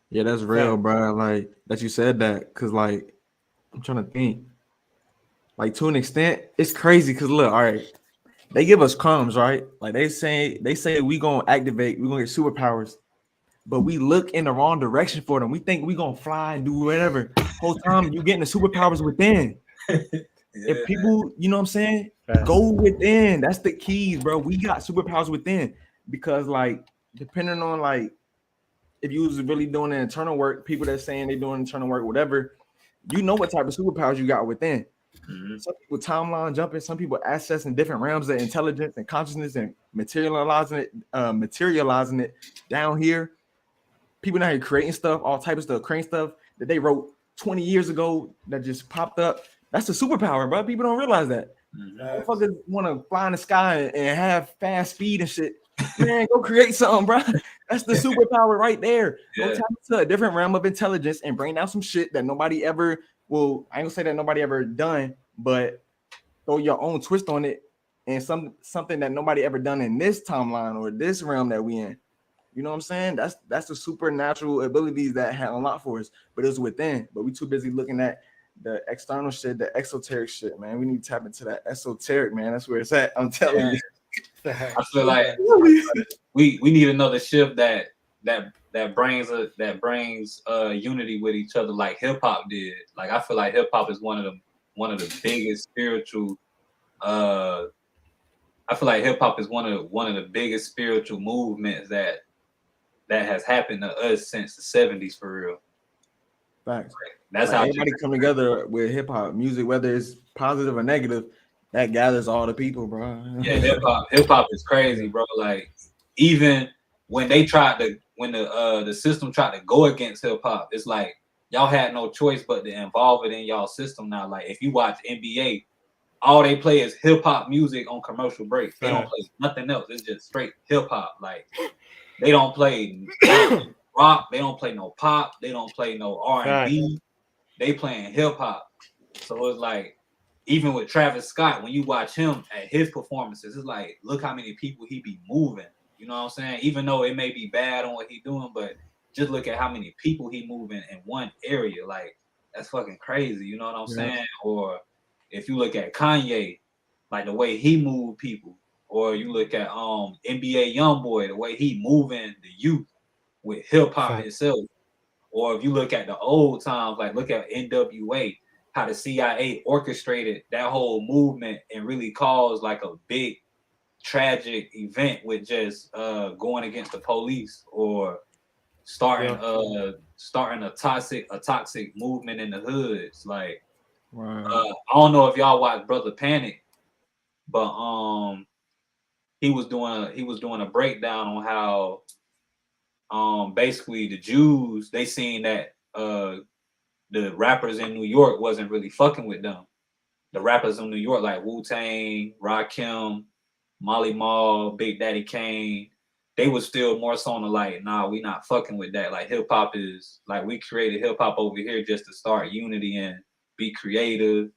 Yeah, that's real, bro. Like that you said that, because like I'm trying to think. Like, to an extent, it's crazy because look, all right, they give us crumbs, right? Like they say we gonna activate, we gonna get superpowers, but we look in the wrong direction for them. We think we gonna fly and do whatever. Whole time you getting the superpowers within. If people, you know what I'm saying, Yeah. go within. That's the keys, bro. We got superpowers within because, like, depending on like if you was really doing the internal work, people that saying they doing internal work, whatever, you know what type of superpowers you got within. Mm-hmm. Some people timeline jumping, some people accessing different realms of intelligence and consciousness and materializing it down here. People now here creating stuff, all type of stuff, creating stuff that they wrote 20 years ago that just popped up. That's a superpower, bro. People don't realize that. Motherfuckers want to fly in the sky and have fast speed and shit. Man, go create something, bro. That's the superpower right there. Go tap into a different realm of intelligence and bring down some shit that nobody ever will. I ain't gonna say that nobody ever done, but throw your own twist on it and something that nobody ever done in this timeline or this realm that we in. You know what I'm saying? That's the supernatural abilities that had unlocked for us, but it's within. But we too busy looking at the external shit, the exoteric shit, man. We need to tap into that esoteric, man. That's where it's at. I'm telling you. I feel like we need another shift that brings unity with each other, like hip hop did. Like I feel like hip hop is one of the biggest spiritual. I feel like hip hop is one of the biggest spiritual movements that has happened to us since the 70s, for real. Facts. That's like how everybody come together with hip hop music, whether it's positive or negative, that gathers all the people, bro. Yeah, hip hop is crazy, bro. Like even when the system tried to go against hip hop, it's like y'all had no choice but to involve it in y'all system now. Like if you watch NBA, all they play is hip hop music on commercial breaks. They don't play nothing else. It's just straight hip hop. Like they don't play rock. They don't play no pop. They don't play no R&B. They playing hip hop. So it's like even with Travis Scott, when you watch him at his performances, it's like look how many people he be moving. You know what I'm saying? Even though it may be bad on what he doing, but just look at how many people he moving in one area. Like that's fucking crazy. You know what I'm saying? Or if you look at Kanye, like the way he moved people, or you look at NBA YoungBoy, the way he moving the youth with hip hop itself, or if you look at the old times, like look at NWA, how the CIA orchestrated that whole movement and really caused like a big tragic event with just going against the police or starting a toxic movement in the hoods, like. I don't know if y'all watch Brother Panic, but he was doing a breakdown on how basically the Jews, they seen that the rappers in New York wasn't really fucking with them. The rappers in New York like Wu-Tang, Rakim, Molly Mall, Big Daddy Kane, they was still more so on the like, nah, we not fucking with that. Like hip hop is like we created hip hop over here just to start unity and be creative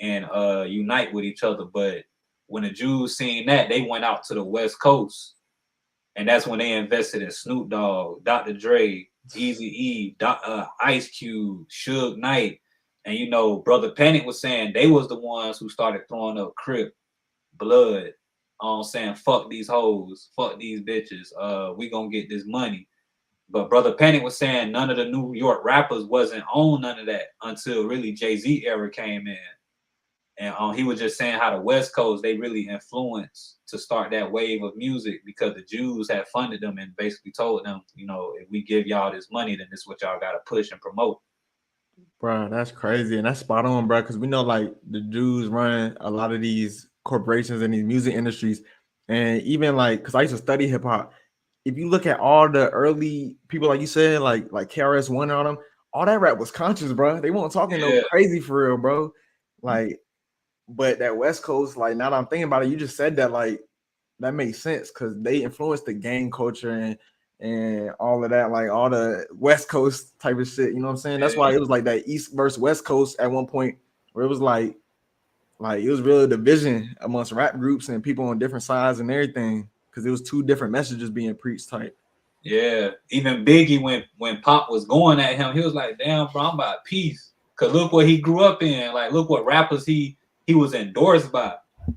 and unite with each other. But when the Jews seen that, they went out to the West Coast, and that's when they invested in Snoop Dogg, Dr. Dre, Eazy-E, Ice Cube, Suge Knight, and you know, Brother Panic was saying they was the ones who started throwing up Crip, Blood, saying fuck these hoes, fuck these bitches, we gonna get this money. But Brother Panic was saying none of the New York rappers wasn't on none of that until really Jay-Z era came in. And he was just saying how the West Coast, they really influenced to start that wave of music because the Jews had funded them and basically told them, you know, if we give y'all this money, then this is what y'all got to push and promote. Bro, that's crazy. And that's spot on, bro, because we know like the Jews run a lot of these corporations and these music industries. And even like, because I used to study hip hop. If you look at all the early people, like you said, like KRS-One and all them, all that rap was conscious, bro. They weren't talking no crazy for real, bro. Like, but that West Coast, like now that I'm thinking about it, you just said that, like, that makes sense because they influenced the gang culture and all of that, like all the West Coast type of shit. You know what I'm saying? That's why it was like that East versus West Coast at one point where it was like it was really a division amongst rap groups and people on different sides and everything. Because it was two different messages being preached type. Yeah, even Biggie, when Pop was going at him, he was like, "Damn, bro, I'm about peace." Cause look what he grew up in. Like, look what rappers he was endorsed by.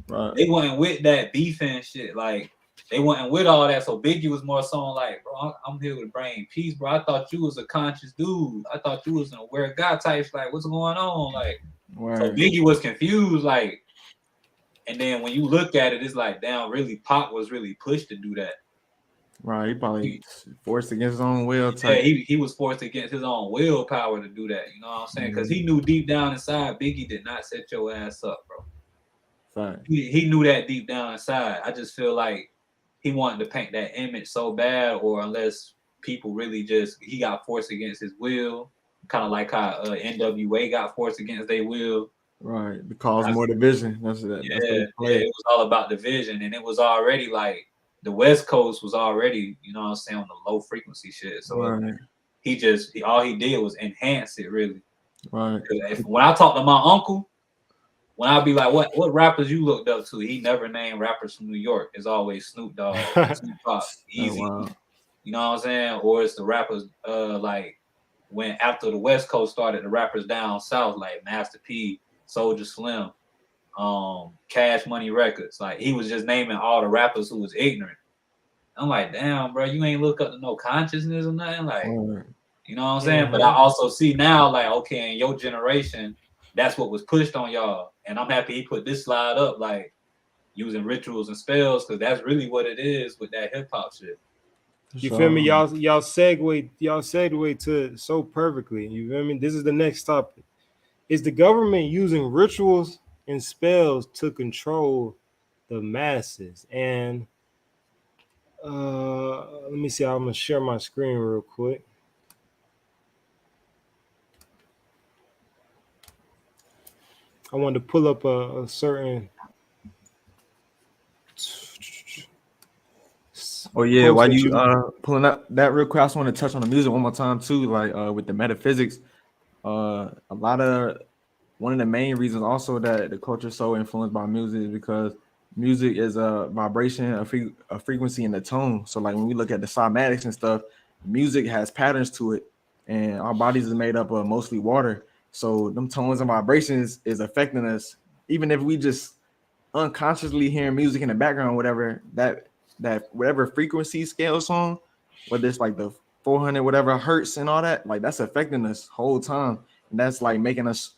Right. They wasn't with that beef and shit. Like, they wasn't with all that. So Biggie was more so like, "Bro, I'm here to bring peace, bro. I thought you was a conscious dude. I thought you was an aware God type. Like, what's going on? Like, So Biggie was confused, like, and then when you look at it, it's like, damn, really, Pac was really pushed to do that. Right, he probably forced against his own will. Yeah, he was forced against his own willpower to do that. You know what I'm saying? Because he knew deep down inside, Biggie did not set your ass up, bro. Right. He knew that deep down inside. I just feel like he wanted to paint that image so bad, or unless people really he got forced against his will, kind of like how NWA got forced against their will. Right, to cause more division. It was all about division, and it was already like the West Coast was already, you know what I'm saying, on the low frequency shit. So all he did was enhance it, really. Right. When I talk to my uncle, when I be like, what rappers you looked up to? He never named rappers from New York. It's always Snoop Dogg, Tupac, Easy. Wow. You know what I'm saying? Or it's the rappers like when after the West Coast started, the rappers down south like Master P, Soulja Slim, Cash Money Records. Like he was just naming all the rappers who was ignorant. I'm like, damn, bro, you ain't look up to no consciousness or nothing. Like, you know what I'm saying? But I also see now, like, okay, in your generation, that's what was pushed on y'all. And I'm happy he put this slide up, like using rituals and spells, because that's really what it is with that hip hop shit. You feel me? Y'all segue to it so perfectly. You feel me? This is the next topic. Is the government using rituals and spells to control the masses? And let me see. I'm gonna share my screen real quick. I wanted to pull up a certain. Oh yeah, while you pulling up that real quick, I just want to touch on the music one more time too. Like with the metaphysics, one of the main reasons also that the culture is so influenced by music is because music is a vibration, a frequency, and a tone. So like when we look at the cymatics and stuff, music has patterns to it, and our bodies is made up of mostly water. So them tones and vibrations is affecting us, even if we just unconsciously hearing music in the background, whatever that whatever frequency scale song, whether it's like the 400 whatever hertz and all that, like that's affecting us whole time, and that's like making us.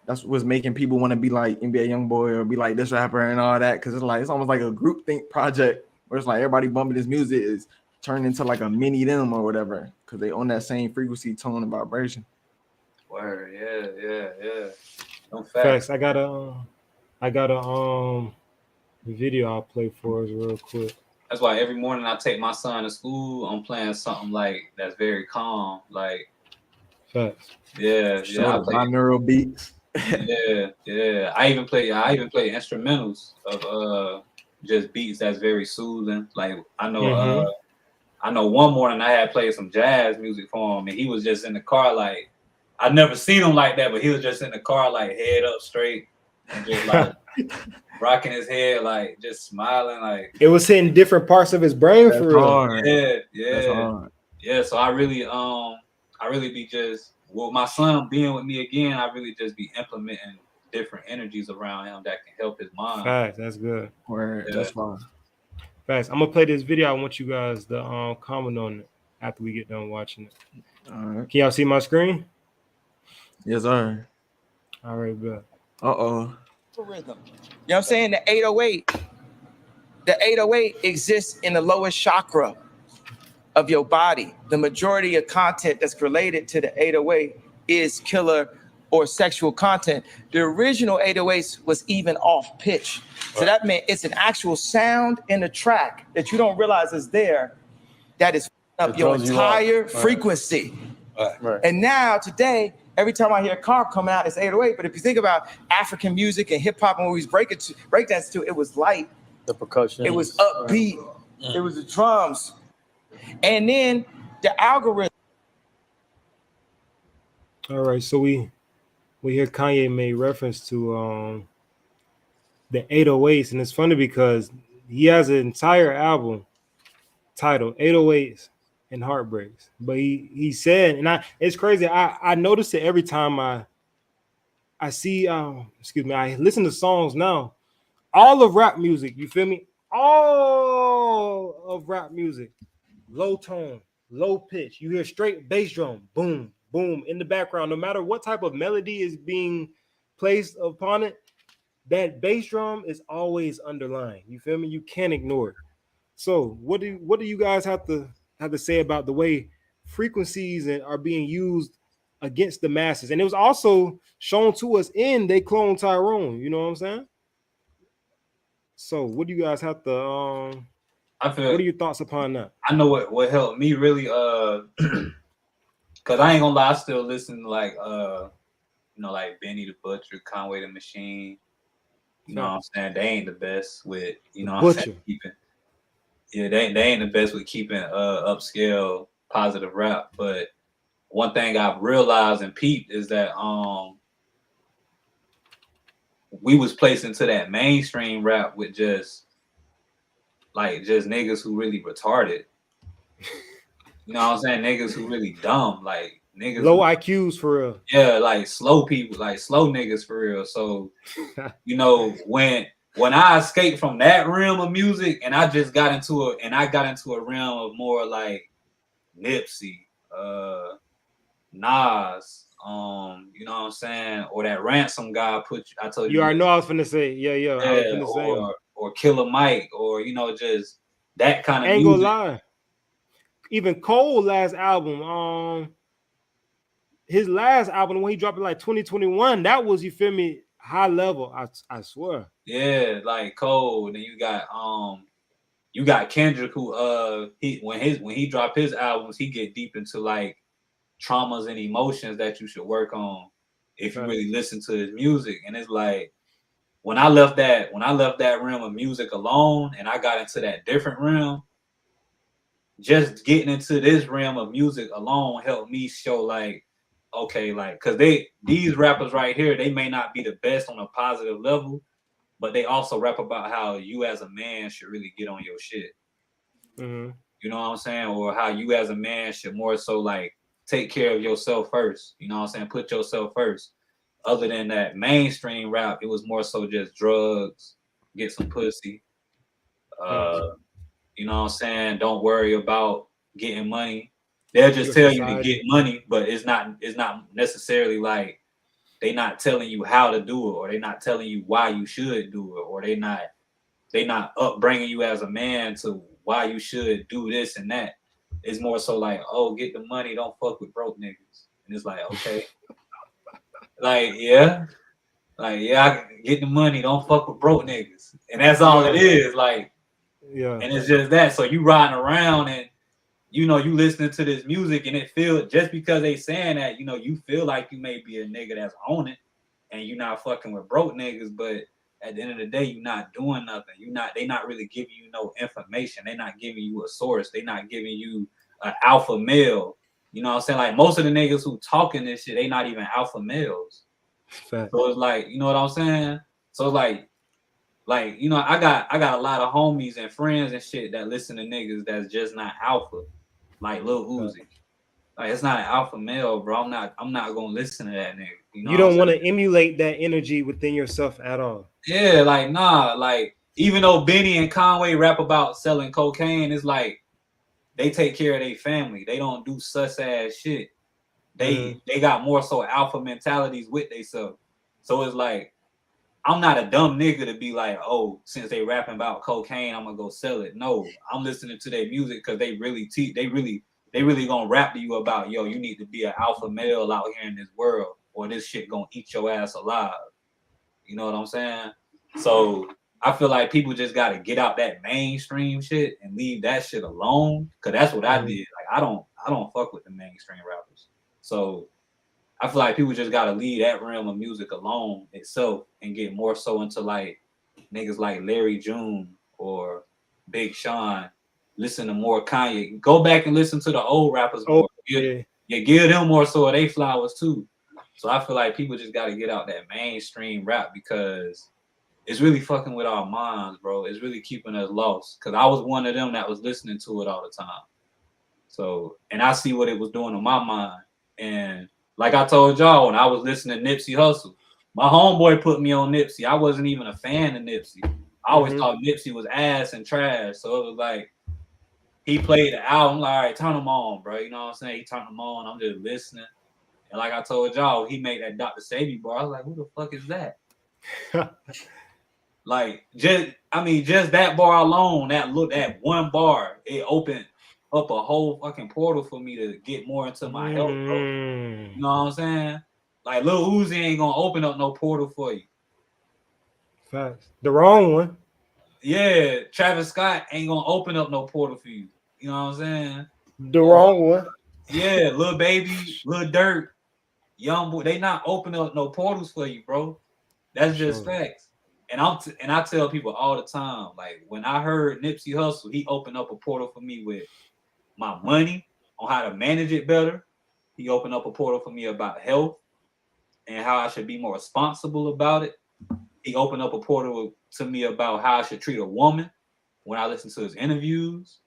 That's what's making people want to be like NBA Youngboy or be like this rapper and all that, because it's almost like a group think project where it's like everybody bumping this music is turning into like a mini them or whatever, because they own that same frequency, tone, and vibration. Word, yeah. No facts. I got a video I'll play for us real quick. That's why every morning I take my son to school, I'm playing something like that's very calm, like facts. Yeah. I play binaural beats. yeah. I even play instrumentals of just beats that's very soothing. Like I know one morning I had played some jazz music for him, and he was just in the car like I never seen him like that, but he was just in the car like head up straight and just like rocking his head, like just smiling, like it was hitting different parts of his brain for real. Hard. Yeah. So I really be just with my son being with me again. I really just be implementing different energies around him that can help his mind. Facts, that's good. That's fine. Facts. I'm gonna play this video. I want you guys to comment on it after we get done watching it. All right. Can y'all see my screen? Yes, sir. All right, good. Rhythm. You know what I'm saying? The 808 exists in the lowest chakra of your body. The majority of content that's related to the 808 is killer or sexual content. The original 808s was even off pitch. So that meant it's an actual sound in the track that you don't realize is there that is up your entire frequency. Right. And now today, every time I hear a car come out, it's 808. But if you think about African music and hip hop and what we breakdance to, it was light. The percussion. It was upbeat. It was the drums. And then the algorithm. All right, so we hear Kanye made reference to the 808s, and it's funny because he has an entire album titled 808s and Heartbreaks. But he said, and it's crazy. I notice it every time I see I listen to songs now. All of rap music, you feel me? All of rap music, low tone, low pitch. You hear straight bass drum, boom, boom in the background. No matter what type of melody is being placed upon it, that bass drum is always underlying. You feel me? You can't ignore it. So what do you guys have to say about the way frequencies are being used against the masses? And it was also shown to us in They Clone Tyrone. You know what I'm saying? So what do you guys have to I feel, what are your thoughts upon that? I know what helped me really because I ain't gonna lie, I still listen to like like Benny the Butcher, Conway the Machine. You know what I'm saying? They ain't the best with, what I'm saying, keeping. Yeah, they ain't the best with keeping upscale positive rap. But one thing I've realized and peeped is that we was placed into that mainstream rap with just niggas who really retarded. You know what I'm saying? Niggas who really dumb, like niggas low IQs for real. Yeah, like slow people, like slow niggas for real. So when I escaped from that realm of music and I just got into a realm of more like Nipsey, Nas, you know what I'm saying, or that Ransom guy I told you. You already know I was finna say, yeah, I was finna say, or Killer Mike, or just that kind of ain't music. Gonna lie. Even Cole last album, his last album when he dropped it like 2021, that was, you feel me, high level. I swear. Yeah, like Cole. Then you got Kendrick, who when he dropped his albums, he get deep into like traumas and emotions that you should work on if you really listen to his music. And it's like when I left that realm of music alone and I got into that different realm, just getting into this realm of music alone helped me show like, okay, like, because these rappers right here, they may not be the best on a positive level, but they also rap about how you as a man should really get on your shit. Mm-hmm. You know what I'm saying? Or how you as a man should more so like take care of yourself first. You know what I'm saying? Put yourself first. Other than that mainstream rap, it was more so just drugs, get some pussy. You know what I'm saying? Don't worry about getting money. They'll just tell you to get money, but it's not necessarily like they not telling you how to do it, or they not telling you why you should do it, or they not upbringing you as a man to why you should do this and that. It's more so like, oh, get the money, don't fuck with broke niggas. And it's like, okay. I get the money, don't fuck with broke niggas. And that's all it is. Like, yeah. And it's just that. So you riding around and you listening to this music and it feel, just because they saying that, you feel like you may be a nigga that's on it and you're not fucking with broke niggas, but at the end of the day, you're not doing nothing. They not really giving you no information. They not giving you a source. They not giving you an alpha male. You know what I'm saying? Like most of the niggas who talking this shit, they not even alpha males. Fact. So it's like, you know what I'm saying? So it's like, I got a lot of homies and friends and shit that listen to niggas that's just not alpha, like Lil Uzi. Like it's not an alpha male, bro. I'm not gonna listen to that nigga. You don't want to emulate that energy within yourself at all. Yeah, like nah, like even though Benny and Conway rap about selling cocaine, it's like they take care of their family. They don't do sus ass shit. They got more so alpha mentalities with themselves. So it's like, I'm not a dumb nigga to be like, oh, since they rapping about cocaine, I'm gonna go sell it. No, I'm listening to their music because they really gonna rap to you about, yo, you need to be an alpha male out here in this world, or this shit gonna eat your ass alive. You know what I'm saying? So I feel like people just gotta get out that mainstream shit and leave that shit alone. Cause that's what I did. Like I don't fuck with the mainstream rappers. So I feel like people just gotta leave that realm of music alone itself and get more so into like niggas like Larry June or Big Sean. Listen to more Kanye. Go back and listen to the old rappers more. Give them more so of they flowers too. So I feel like people just gotta get out that mainstream rap because it's really fucking with our minds, bro. It's really keeping us lost. Cause I was one of them that was listening to it all the time. So, and I see what it was doing to my mind. And like I told y'all, when I was listening to Nipsey Hussle, my homeboy put me on Nipsey. I wasn't even a fan of Nipsey. I always thought Nipsey was ass and trash. So it was like, he played the album, like, all right, turn them on, bro. You know what I'm saying? He turned them on. I'm just listening. And like I told y'all, he made that Dr. Sabi bar. I was like, who the fuck is that? Like, just that bar alone, that one bar, it opened up a whole fucking portal for me to get more into my health, bro. You know what I'm saying? Like, Lil Uzi ain't gonna open up no portal for you. Facts. The wrong one. Yeah, Travis Scott ain't gonna open up no portal for you. You know what I'm saying? The wrong one. Yeah, Lil Baby, Lil Durk, Young Boy, they not opening up no portals for you, bro. That's just facts. And I tell people all the time, like when I heard Nipsey Hussle, he opened up a portal for me with my money on how to manage it better. He opened up a portal for me about health and how I should be more responsible about it. He opened up a portal to me about how I should treat a woman when I listen to his interviews.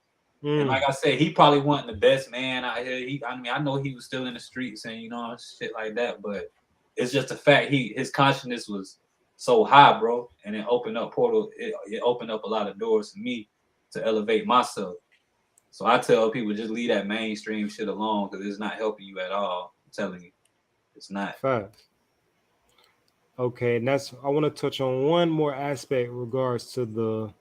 And like I said, he probably wasn't the best man out here. I know he was still in the streets and shit like that, but it's just the fact his consciousness was so high, bro, and it opened up portal. It opened up a lot of doors for me to elevate myself. So I tell people just leave that mainstream shit alone because it's not helping you at all. I'm telling you, it's not. Facts. Okay, and I want to touch on one more aspect in regards to the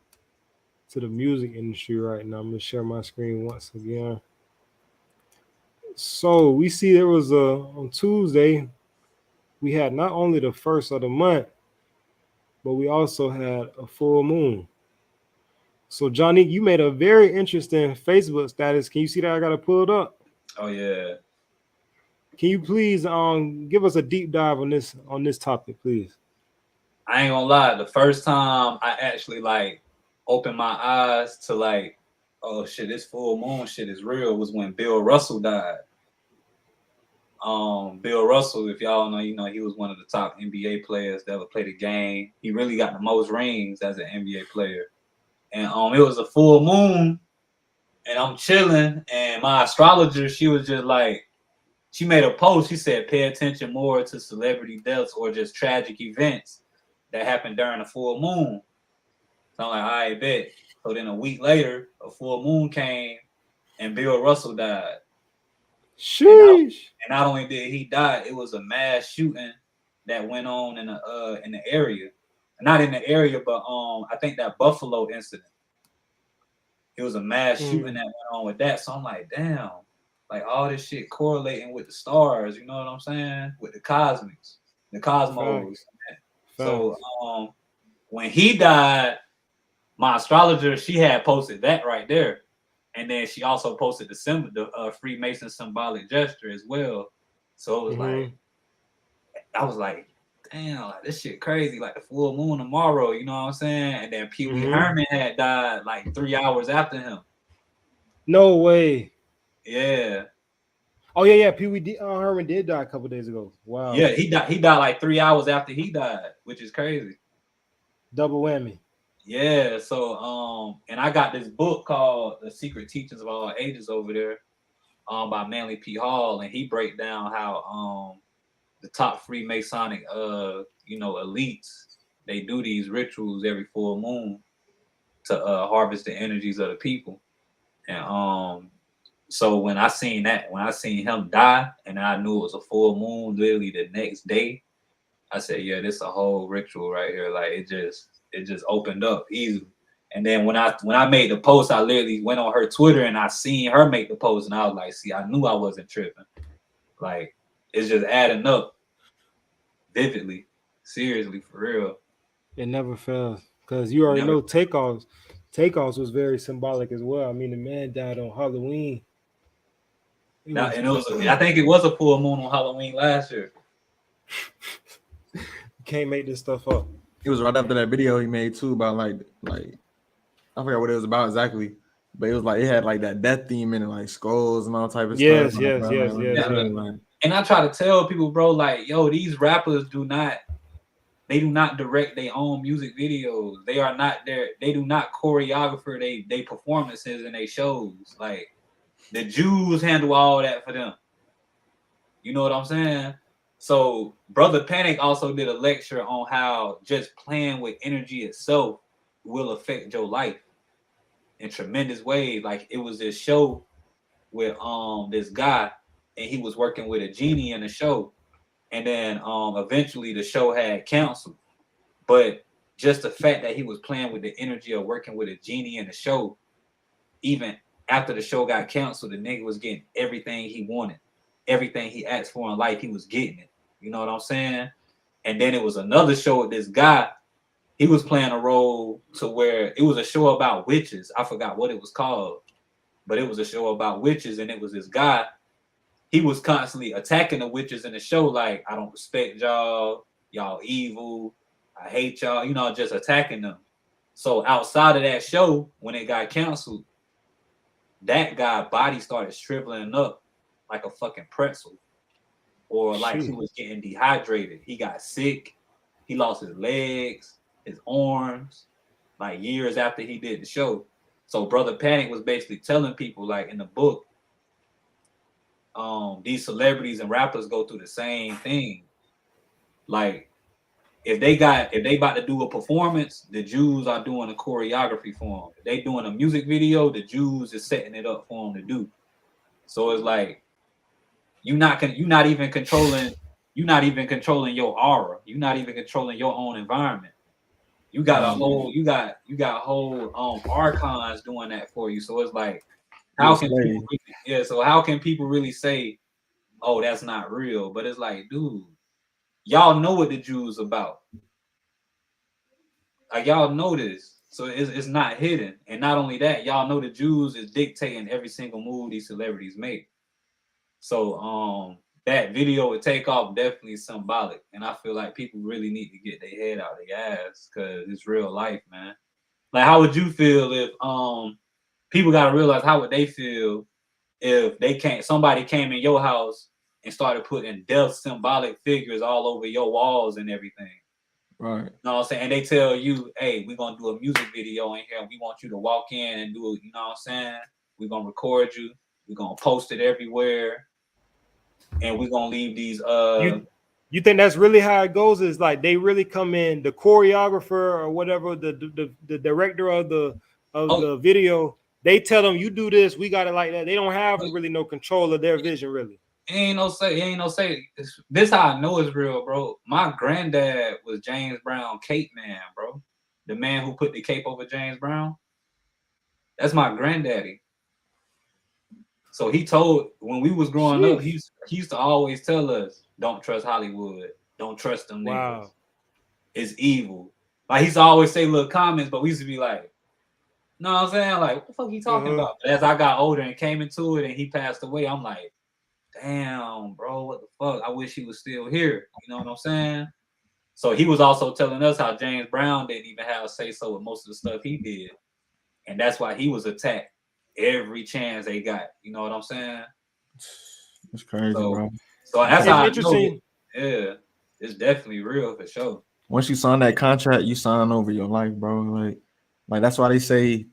music industry right now. I'm gonna share my screen once again. So we see there was on Tuesday, we had not only the first of the month, but we also had a full moon. So Johnique, you made a very interesting Facebook status. Can you see that? I got it pulled up. Oh yeah. Can you please give us a deep dive on this topic, please? I ain't gonna lie. The first time I actually opened my eyes to oh shit, this full moon shit is real was when Bill Russell died. Bill Russell, if y'all know, he was one of the top NBA players that ever played the game. He really got the most rings as an NBA player. And it was a full moon, and I'm chilling, and my astrologer, she was just she made a post. She said, pay attention more to celebrity deaths or just tragic events that happened during a full moon. So I'm like, all right, bet. So then a week later, a full moon came, and Bill Russell died. Sheesh. And not only did he die, it was a mass shooting that went on in the area. Not in the area, but I think that Buffalo incident. It was a mass shooting that went on with that. So I'm like, damn, all this shit correlating with the stars, you know what I'm saying? With the cosmics, the cosmos. Facts. So when he died, my astrologer, she had posted that right there. And then she also posted the Freemason symbolic gesture as well. So it was I was like, damn, this shit crazy, the full moon tomorrow, you know what I'm saying? And then Pee Wee Herman had died 3 hours after him. No way. Yeah. Oh yeah. Pee Wee Herman did die a couple days ago. Wow. Yeah, he died 3 hours after he died, which is crazy. Double whammy. Yeah, so and I got this book called The Secret Teachings of All Ages over there, by Manly P. Hall, and he break down how the top Freemasonic elites, they do these rituals every full moon to harvest the energies of the people. And so when I seen him die, and I knew it was a full moon literally the next day, I said, yeah, this is a whole ritual right here. It just opened up easily. And then when I made the post, I literally went on her Twitter and I seen her make the post, and I was like, see, I knew I wasn't tripping. It's just adding up vividly, seriously, for real. It never fails, because you already know Takeoffs was very symbolic as well. I mean, the man died on Halloween. I think it was a full moon on Halloween last year. You can't make this stuff up. It was right after that video he made too about I forgot what it was about exactly, but it was it had that death theme in it, skulls and all type of stuff. Yes. And I try to tell people, bro, yo, these rappers do not direct their own music videos. They do not choreographer they performances and they shows. The Jews handle all that for them. You know what I'm saying? So Brother Panic also did a lecture on how just playing with energy itself will affect your life in tremendous ways. It was this show with this guy, and he was working with a genie in the show, and then eventually the show had canceled. But just the fact that he was playing with the energy of working with a genie in the show, even after the show got canceled, the nigga was getting everything he wanted, everything he asked for in life, he was getting it. You know what I'm saying? And then it was another show with this guy. He was playing a role to where it was a show about witches. I forgot what it was called, but it was a show about witches, and it was this guy. He was constantly attacking the witches in the show, like, I don't respect y'all, y'all evil, I hate y'all, you know, just attacking them. So outside of that show, when it got canceled, that guy's body started shriveling up like a fucking pretzel, or like he was getting dehydrated. He got sick. He lost his legs, his arms, like years after he did the show. So Brother Panic was basically telling people, like in the book, these celebrities and rappers go through the same thing. Like if they about to do a performance, the Jews are doing a choreography for them. If they doing a music video, the Jews is setting it up for them to do. So it's like you're not even controlling your aura. You're not even controlling your own environment. You got a whole archons doing that for you. So it's like, how can people really say, oh, that's not real? But it's like, dude, y'all know what the Jews about. Like y'all know this. So it's not hidden. And not only that, y'all know the Jews is dictating every single move these celebrities make. So that video with Takeoff definitely symbolic. And I feel like people really need to get their head out of their ass because it's real life, man. Like how would you feel if people gotta realize how would they feel if somebody came in your house and started putting death symbolic figures all over your walls and everything? Right. You know what I'm saying? And they tell you, hey, we're gonna do a music video in here. We want you to walk in and do it, you know what I'm saying? We're gonna record you, we're gonna post it everywhere, and we're gonna leave these You think that's really how it goes? Is like they really come in, the choreographer or whatever, the director of the video, they tell them you do this, we got it like that. They don't have really no control of their vision, really. Ain't no say. This how I know it's real, bro. My granddad was James Brown cape man, bro. The man who put the cape over James Brown. That's my granddaddy. So he told, when we was growing up, he used to always tell us, don't trust Hollywood. Don't trust them niggas. It's evil. Like he used to always say little comments, but we used to be like, know what I'm saying? Like, what the fuck he talking about? But as I got older and came into it and he passed away, I'm like, damn, bro, what the fuck? I wish he was still here. You know what I'm saying? So he was also telling us how James Brown didn't even have a say so with most of the stuff he did. And that's why he was attacked every chance they got. You know what I'm saying? It's crazy, bro. So that's how interesting. Yeah, it's definitely real for sure. Once you sign that contract, you sign over your life, bro. Like that's why they say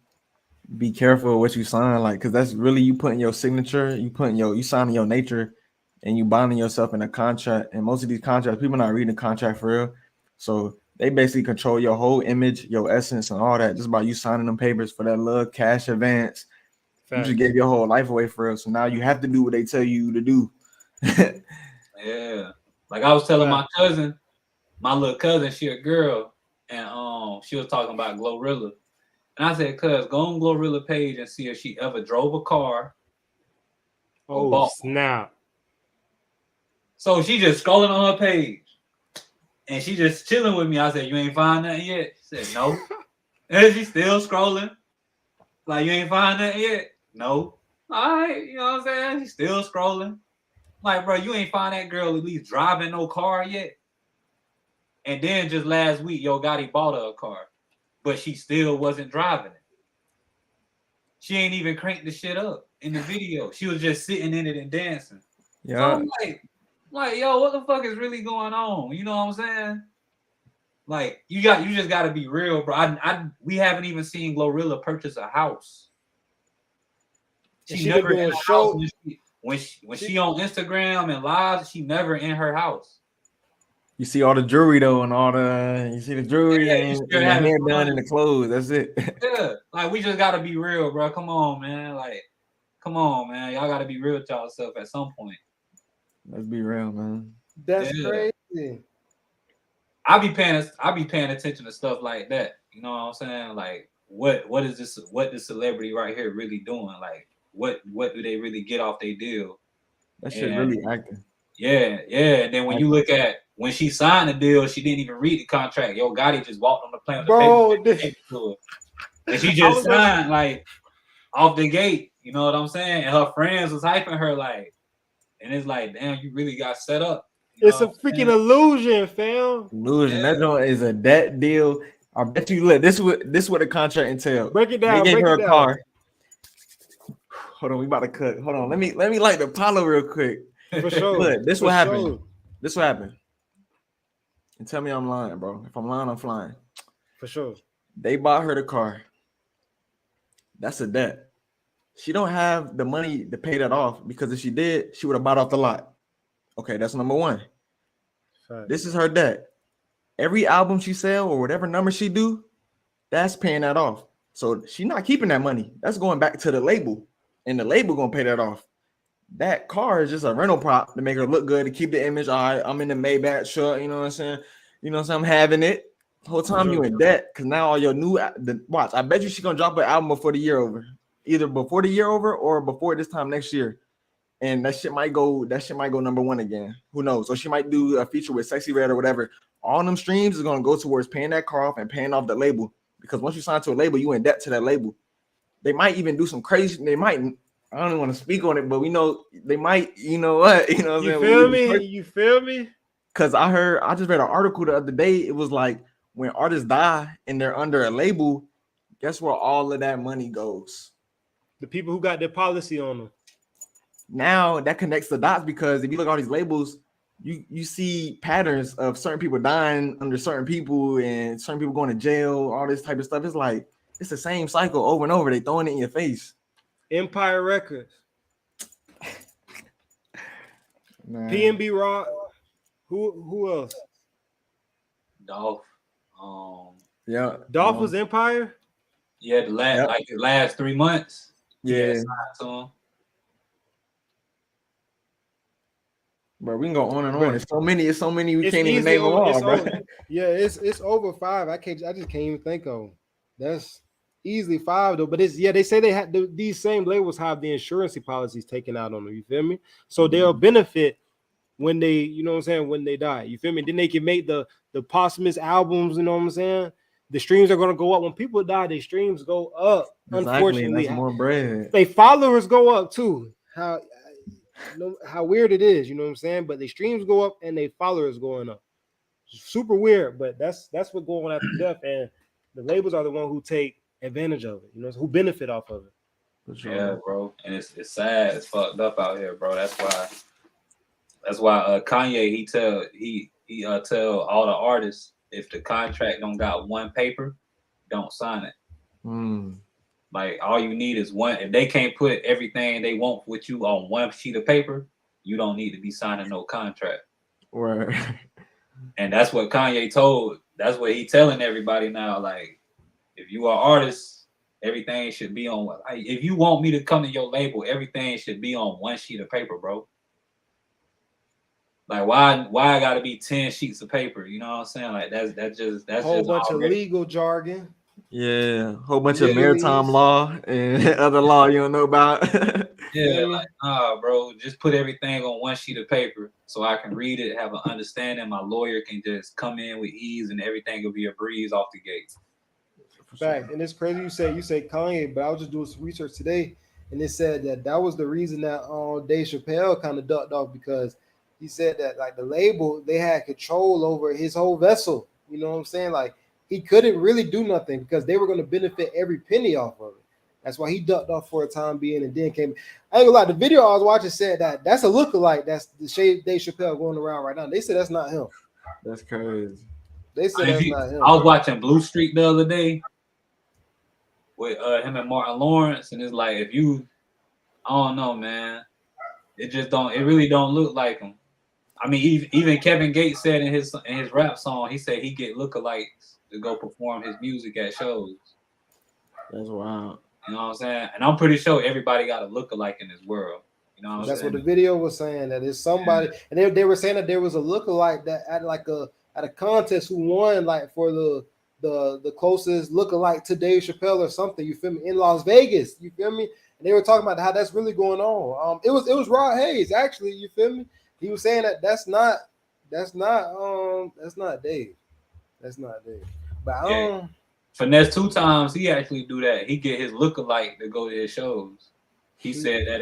be careful of what you sign, like, because that's really you putting your signature, you signing your nature, and you binding yourself in a contract. And most of these contracts, people not reading the contract for real, so they basically control your whole image, your essence, and all that just by you signing them papers for that little cash advance. You just gave your whole life away for real, so now you have to do what they tell you to do. Yeah, like I was telling my cousin, my little cousin, she a girl, and she was talking about Glorilla. And I said, cuz, go on Glorilla page and see if she ever drove a car. Oh, snap. So she just scrolling on her page. And she just chilling with me. I said, you ain't find nothing yet? She said, no. And she still scrolling. Like, you ain't find nothing yet? No. All right, you know what I'm saying? She's still scrolling. Like, bro, you ain't find that girl at least driving no car yet? And then just last week, Yo Gotti bought her a car. But she still wasn't driving it. She ain't even cranked the shit up in the video. She was just sitting in it and dancing. Yeah. So I'm like, yo, what the fuck is really going on? You know what I'm saying? Like, you just gotta be real, bro. We haven't even seen Glorilla purchase a house. She never in a house when she on Instagram and live. She never in her house. You see all the jewelry though, and you see the jewelry and the hair done and the clothes. That's it. Yeah, like we just gotta be real, bro. Come on, man. Like, come on, man. Y'all gotta be real with y'allself at some point. Let's be real, man. That's Yeah. crazy. I be paying attention to stuff like that. You know what I'm saying? Like, what is this? What the celebrity right here really doing? Like, what do they really get off their deal? That shit And really acting. yeah. And then when you look at when she signed the deal, she didn't even read the contract. Yo, Gotti just walked on the plane with the Bro, paper to her. And she I just was gonna- signed like off the gate. You know what I'm saying? And her friends was hyping her like, and it's like, damn, you really got set up. You it's know a what I'm freaking saying? illusion, fam. Illusion. That joint is a debt deal. I bet you. Look, this what the contract entailed. Break it They down. gave Break her it a down. car. Hold on, we about to cut. Hold on, let me light the Apollo real quick. For sure. Look, this For what happened. sure. This what happened. And tell me I'm lying, bro. If I'm lying, I'm flying. For sure. They bought her the car. That's a debt. She don't have the money to pay that off because if she did, she would have bought off the lot. Okay, that's number one. Fact. This is her debt. Every album she sell or whatever number she do, that's paying that off. So she's not keeping that money. That's going back to the label, and the label gonna pay that off. That car is just a rental prop to make her look good, to keep the image. All right, I'm in the Maybach truck. You know what I'm saying? You know what I'm saying? I'm having it. The whole time you in debt because now all your new watch. I bet you she gonna drop an album before the year over, either before the year over or before this time next year. And that shit might go number one again. Who knows? Or she might do a feature with Sexy Red or whatever. All them streams is gonna go towards paying that car off and paying off the label. Because once you sign to a label, you in debt to that label. They might even do some crazy. They might. I don't even want to speak on it, but we know they might. You know what? You know what I'm saying? Feel me? You feel me? Because I just read an article the other day. It was like when artists die and they're under a label, guess where all of that money goes? The people who got their policy on them. Now that connects the dots because if you look at all these labels, you see patterns of certain people dying under certain people and certain people going to jail, all this type of stuff. It's like it's the same cycle over and over. They throwing it in your face. Empire Records. Man. PNB Rock. Who else? Dolph. Yeah. Dolph was Empire? Yeah, the last 3 months. Yeah. signed to him. Bro, we can go on and Bro. on. It's so many we It's can't even easily name them over- all, it's bro. over- Yeah, it's over 5. I just can't even think of them. That's easily 5 though. But they say they had these same labels have the insurance policies taken out on them. You feel me? So they'll benefit when they, you know what I'm saying, when they die. You feel me? Then they can make the posthumous albums. You know what I'm saying? The streams are gonna go up when people die. Their streams go up. Exactly, Unfortunately, that's more bread. they followers go up too. How weird it is, you know what I'm saying? But the streams go up and they followers going up. Super weird, but that's what's going on after death, and the labels are the one who take advantage of it, you know, who benefit off of it. For sure. Yeah, bro, and it's sad, it's fucked up out here, bro. That's why Kanye he tell all the artists if the contract don't got one paper, don't sign it. Like all you need is one. If they can't put everything they want with you on one sheet of paper, you don't need to be signing no contract. Or And that's what Kanye told. That's what he telling everybody now. Like, if you are artists, everything should be on. Like, if you want me to come to your label, everything should be on one sheet of paper, bro. Like, why I gotta be 10 sheets of paper? You know what I'm saying? Like, that's just Whole bunch of legal jargon. yeah, whole bunch of maritime law and other law you don't know about. Yeah, like, bro, just put everything on one sheet of paper so I can read it, have an understanding. My lawyer can just come in with ease and everything will be a breeze off the gate. Fact, and it's crazy you say Kanye, but I was just doing some research today, and it said that was the reason that Dave Chappelle kind of ducked off, because he said that like the label, they had control over his whole vessel. You know what I'm saying? Like he couldn't really do nothing because they were going to benefit every penny off of it. That's why he ducked off for a time being, and then came. I ain't gonna lie, the video I was watching said that's a lookalike. That's the Dave Chappelle going around right now. They said that's not him. That's crazy. They said that's not him. I was watching Blue Streak the other day with him and Martin Lawrence, and it's like I don't know, man. It really don't look like him. I mean, even Kevin Gates said in his rap song, he said he get lookalikes to go perform his music at shows. That's wild. You know what I'm saying? And I'm pretty sure everybody got a lookalike in this world. You know what I'm That's saying? what the video was saying. That it's somebody, and they were saying that there was a lookalike that at a contest who won like for the closest lookalike to Dave Chappelle or something. You feel me? In Las Vegas. You feel me? And they were talking about how that's really going on. It was Rod Hayes actually. You feel me? He was saying that that's not Dave. That's not Dave. But Finesse 2 times he actually do that. He get his lookalike to go to his shows. He said that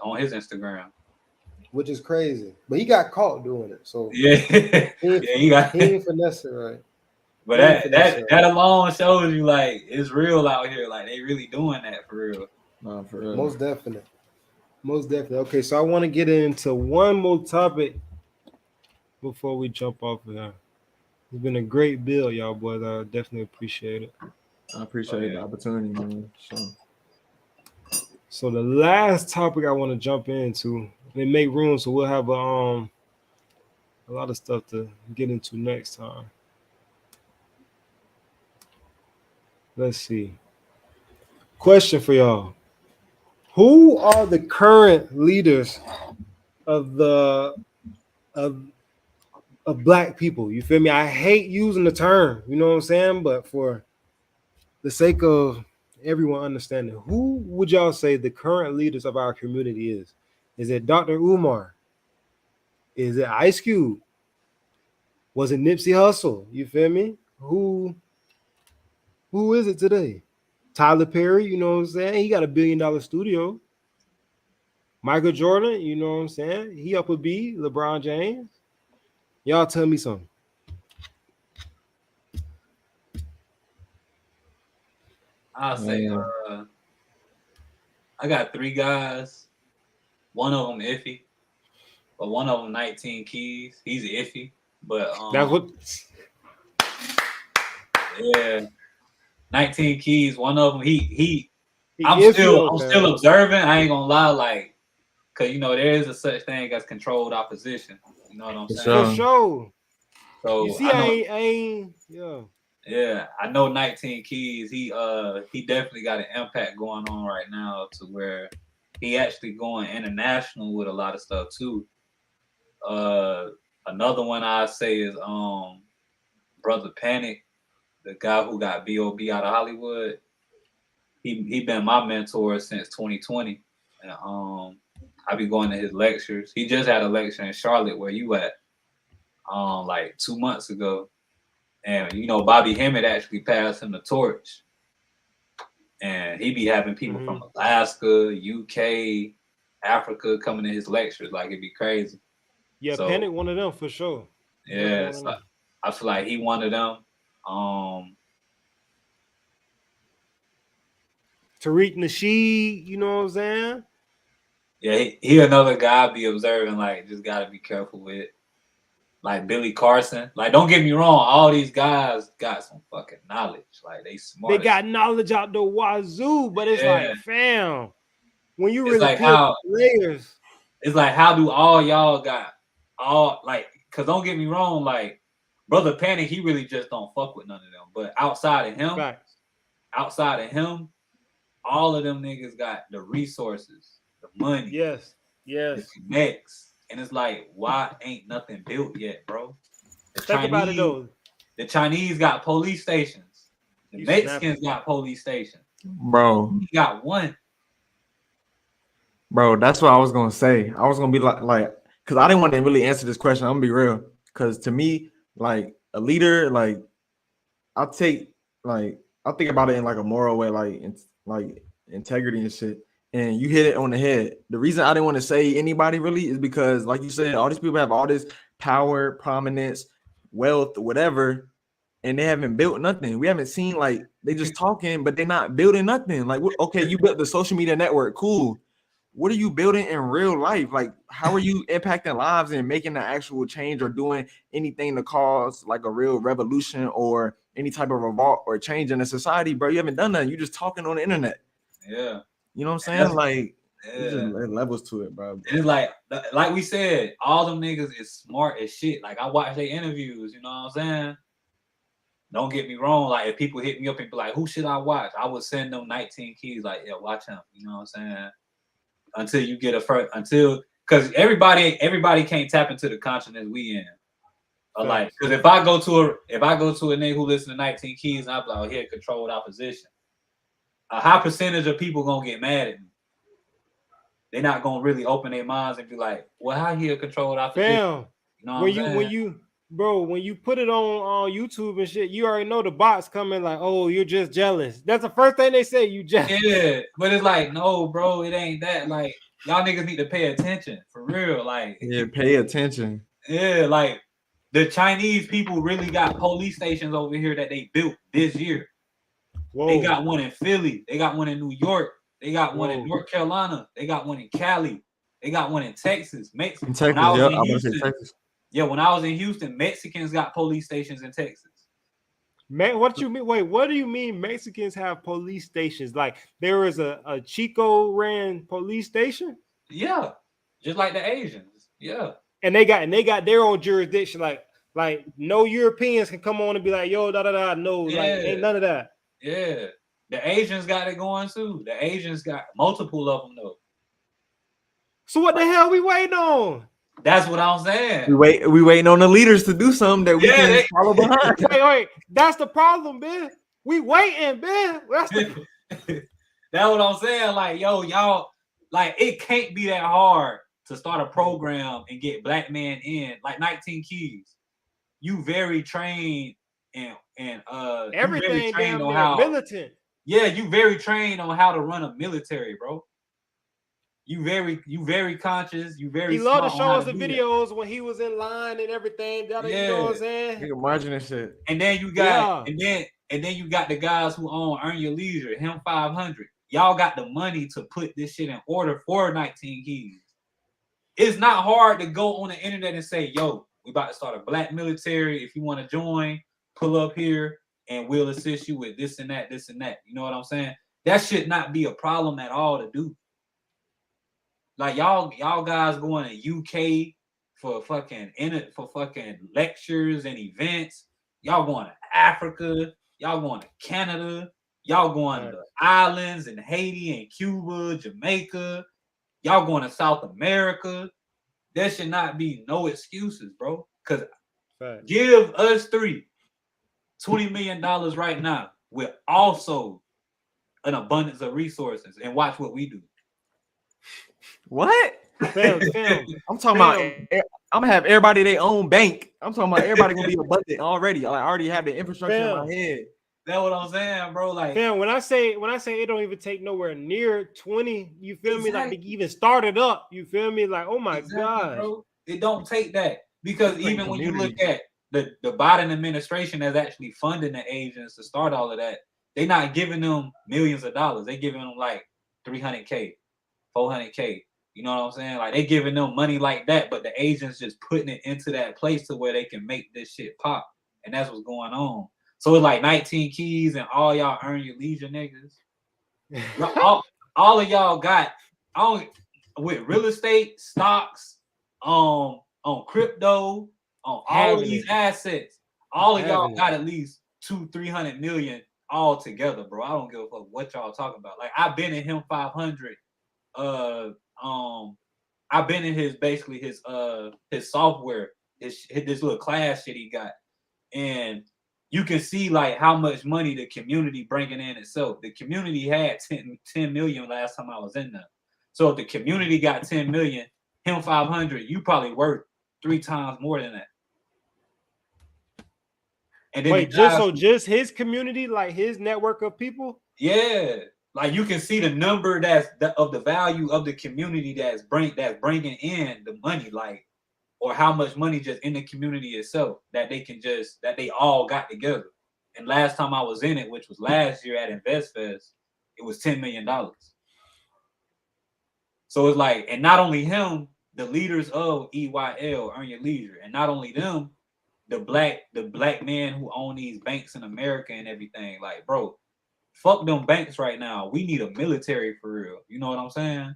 on his Instagram, which is crazy. But he got caught doing it. So yeah, he ain't finesse it right. But that alone shows you like it's real out here. Like they really doing that for real. No, for real. Most definitely. Okay, so I want to get into one more topic before we jump off of here. It's been a great build, y'all boys. I definitely appreciate it. I appreciate the opportunity, man. So the last topic I want to jump into, they make room, so we'll have a lot of stuff to get into next time. Let's see. Question for y'all. Who are the current leaders of black people? You feel me? I hate using the term, you know what I'm saying? But for the sake of everyone understanding, who would y'all say the current leaders of our community is? Is it Dr. Umar? Is it Ice Cube? Was it Nipsey Hussle? You feel me? Who is it today? Tyler Perry, you know what I'm saying? He got $1 billion studio. Michael Jordan, you know what I'm saying? He up a B. LeBron James. Y'all tell me something. I'll say I got 3 guys. One of them iffy, but one of them 19 Keys. He's iffy, but that's what. Yeah, 19 Keys. One of them. I'm still observing. I ain't gonna lie, like, cause you know there is a such thing as controlled opposition. You know what I'm saying? For sure. So you see, I ain't. Yeah, I know 19 Keys. He definitely got an impact going on right now to where he actually going international with a lot of stuff too. Another one I say is Brother Panic, the guy who got B.O.B. out of Hollywood. He been my mentor since 2020, and I be going to his lectures. He just had a lecture in Charlotte, where you at, like 2 months ago. And you know, Bobby Hemmett actually passed him the torch, and he be having people from Alaska, UK, Africa coming to his lectures. Like it'd be crazy. Yeah, so, Panic one of them for sure. Yeah, so I feel like he one of them. Tariq Nasheed, you know what I'm saying? Yeah, he another guy I be observing. Like, just gotta be careful with. Like Billy Carson. Like, don't get me wrong, all these guys got some fucking knowledge. Like, they smart. They got knowledge out the wazoo, but it's like, fam, when you really like peel layers. It's like, how do all y'all got all, like, because don't get me wrong, like, Brother Panic, he really just don't fuck with none of them. But outside of him, all of them niggas got the resources, the money. Yes. The connects. And it's like, why ain't nothing built yet, bro? Think about it though. The Chinese got police stations. The Mexicans got police stations. Bro. We got one. Bro, that's what I was gonna say. I was gonna be like, because I didn't want to really answer this question. I'm gonna be real. Because to me, like a leader, like I'll think about it in like a moral way, like integrity and shit. And you hit it on the head. The reason I didn't want to say anybody really is because, like you said, all these people have all this power, prominence, wealth, whatever, and they haven't built nothing. We haven't seen, like, they just talking, but they're not building nothing. Like, okay, you built the social media network, cool. What are you building in real life? Like, how are you impacting lives and making an actual change or doing anything to cause like a real revolution or any type of revolt or change in the society, bro? You haven't done that. You're just talking on the internet. Yeah. You know what I'm saying? Like, it's just levels to it, bro. It's like we said, all them niggas is smart as shit. Like, I watch their interviews, you know what I'm saying? Don't get me wrong. Like, if people hit me up and be like, who should I watch? I would send them 19 Keys, like, yeah, watch him. You know what I'm saying? until you get because everybody can't tap into the continent we in. Like, because if I go to a nigga who listen to 19 Keys and I'm like, oh, here, controlled opposition, a high percentage of people gonna get mad at me. They're not gonna really open their minds and be like, well, how here controlled opposition? Fam, you know what when you put it on YouTube and shit, you already know the bots coming like, oh, you're just jealous. That's the first thing they say, you jealous. Yeah, but it's like, no, bro, it ain't that. Like, y'all niggas need to pay attention for real. Like, yeah, pay attention. Yeah, like the Chinese people really got police stations over here that they built this year. Whoa. They got one in Philly. They got one in New York. They got one in North Carolina. They got one in Cali. They got one in Texas. In Texas, when I was in Texas. Yeah, when I was in Houston, Mexicans got police stations in Texas. Man, what you mean? Wait, what do you mean Mexicans have police stations? Like there is a Chico ran police station? Yeah, just like the Asians. Yeah. And they got their own jurisdiction. Like no Europeans can come on and be like, yo, no, like ain't none of that. Yeah. The Asians got it going too. The Asians got multiple of them though. So what the hell we waiting on? That's what I'm saying. We waiting on the leaders to do something that we can follow behind. Wait. That's the problem, man. We waiting, man. That's what I'm saying. Like, yo, y'all, like, it can't be that hard to start a program and get black men in. Like 19 Keys. You very trained and everything trained on how militant. Yeah, you very trained on how to run a military, bro. You very conscious. You very. He loved to show us the videos when he was in line and everything. You know what I'm saying? Nigga marching and shit. And then you got and then you got the guys who own Earn Your Leisure, him 500. Y'all got the money to put this shit in order for 19 Keys. It's not hard to go on the internet and say, "Yo, we about to start a black military. If you want to join, pull up here, and we'll assist you with this and that, this and that." You know what I'm saying? That should not be a problem at all to do. Like y'all guys going to UK for fucking lectures and events. Y'all going to Africa. Y'all going to Canada. Y'all going to islands in Haiti and Cuba, Jamaica. Y'all going to South America. There should not be no excuses, bro. Because give us $20 million right now with also an abundance of resources and watch what we do. What? Fam. I'm talking about. I'm gonna have everybody their own bank. I'm talking about everybody gonna be abundant already. I already have the infrastructure in my head. That's what I'm saying, bro. Like, fam, when I say it don't even take nowhere near 20. You feel me? Like to even start it up. You feel me? Like, oh my god, bro. It don't take that because even when you look at the Biden administration that's actually funding the agents to start all of that, they're not giving them millions of dollars. They giving them like $300K, $400K. You know what I'm saying? Like they giving them money like that, but the agents just putting it into that place to where they can make this shit pop. And that's what's going on. So it's like 19 Keys and all y'all Earn Your Leisure niggas. all of y'all got with real estate, stocks, on crypto, on all of these assets. All of y'all got at least 200-300 million all together, bro. I don't give a fuck what y'all talking about. Like I've been in him 500. I've been in his software, this little class shit he got, and you can see like how much money the community bringing in itself. The community had 10 million last time I was in there. So if the community got 10 million, him 500, you probably worth 3 times more than that. And then wait, just his community, like his network of people? Yeah. Like you can see the number of the value of the community that's bringing in the money, like, or how much money just in the community itself that they all got together. And last time I was in it, which was last year at InvestFest, it was $10 million. So it's like, and not only him, the leaders of EYL, Earn Your Leisure, and not only them, the black men who own these banks in America and everything. Like, bro, fuck them banks right now. We need a military for real. You know what I'm saying?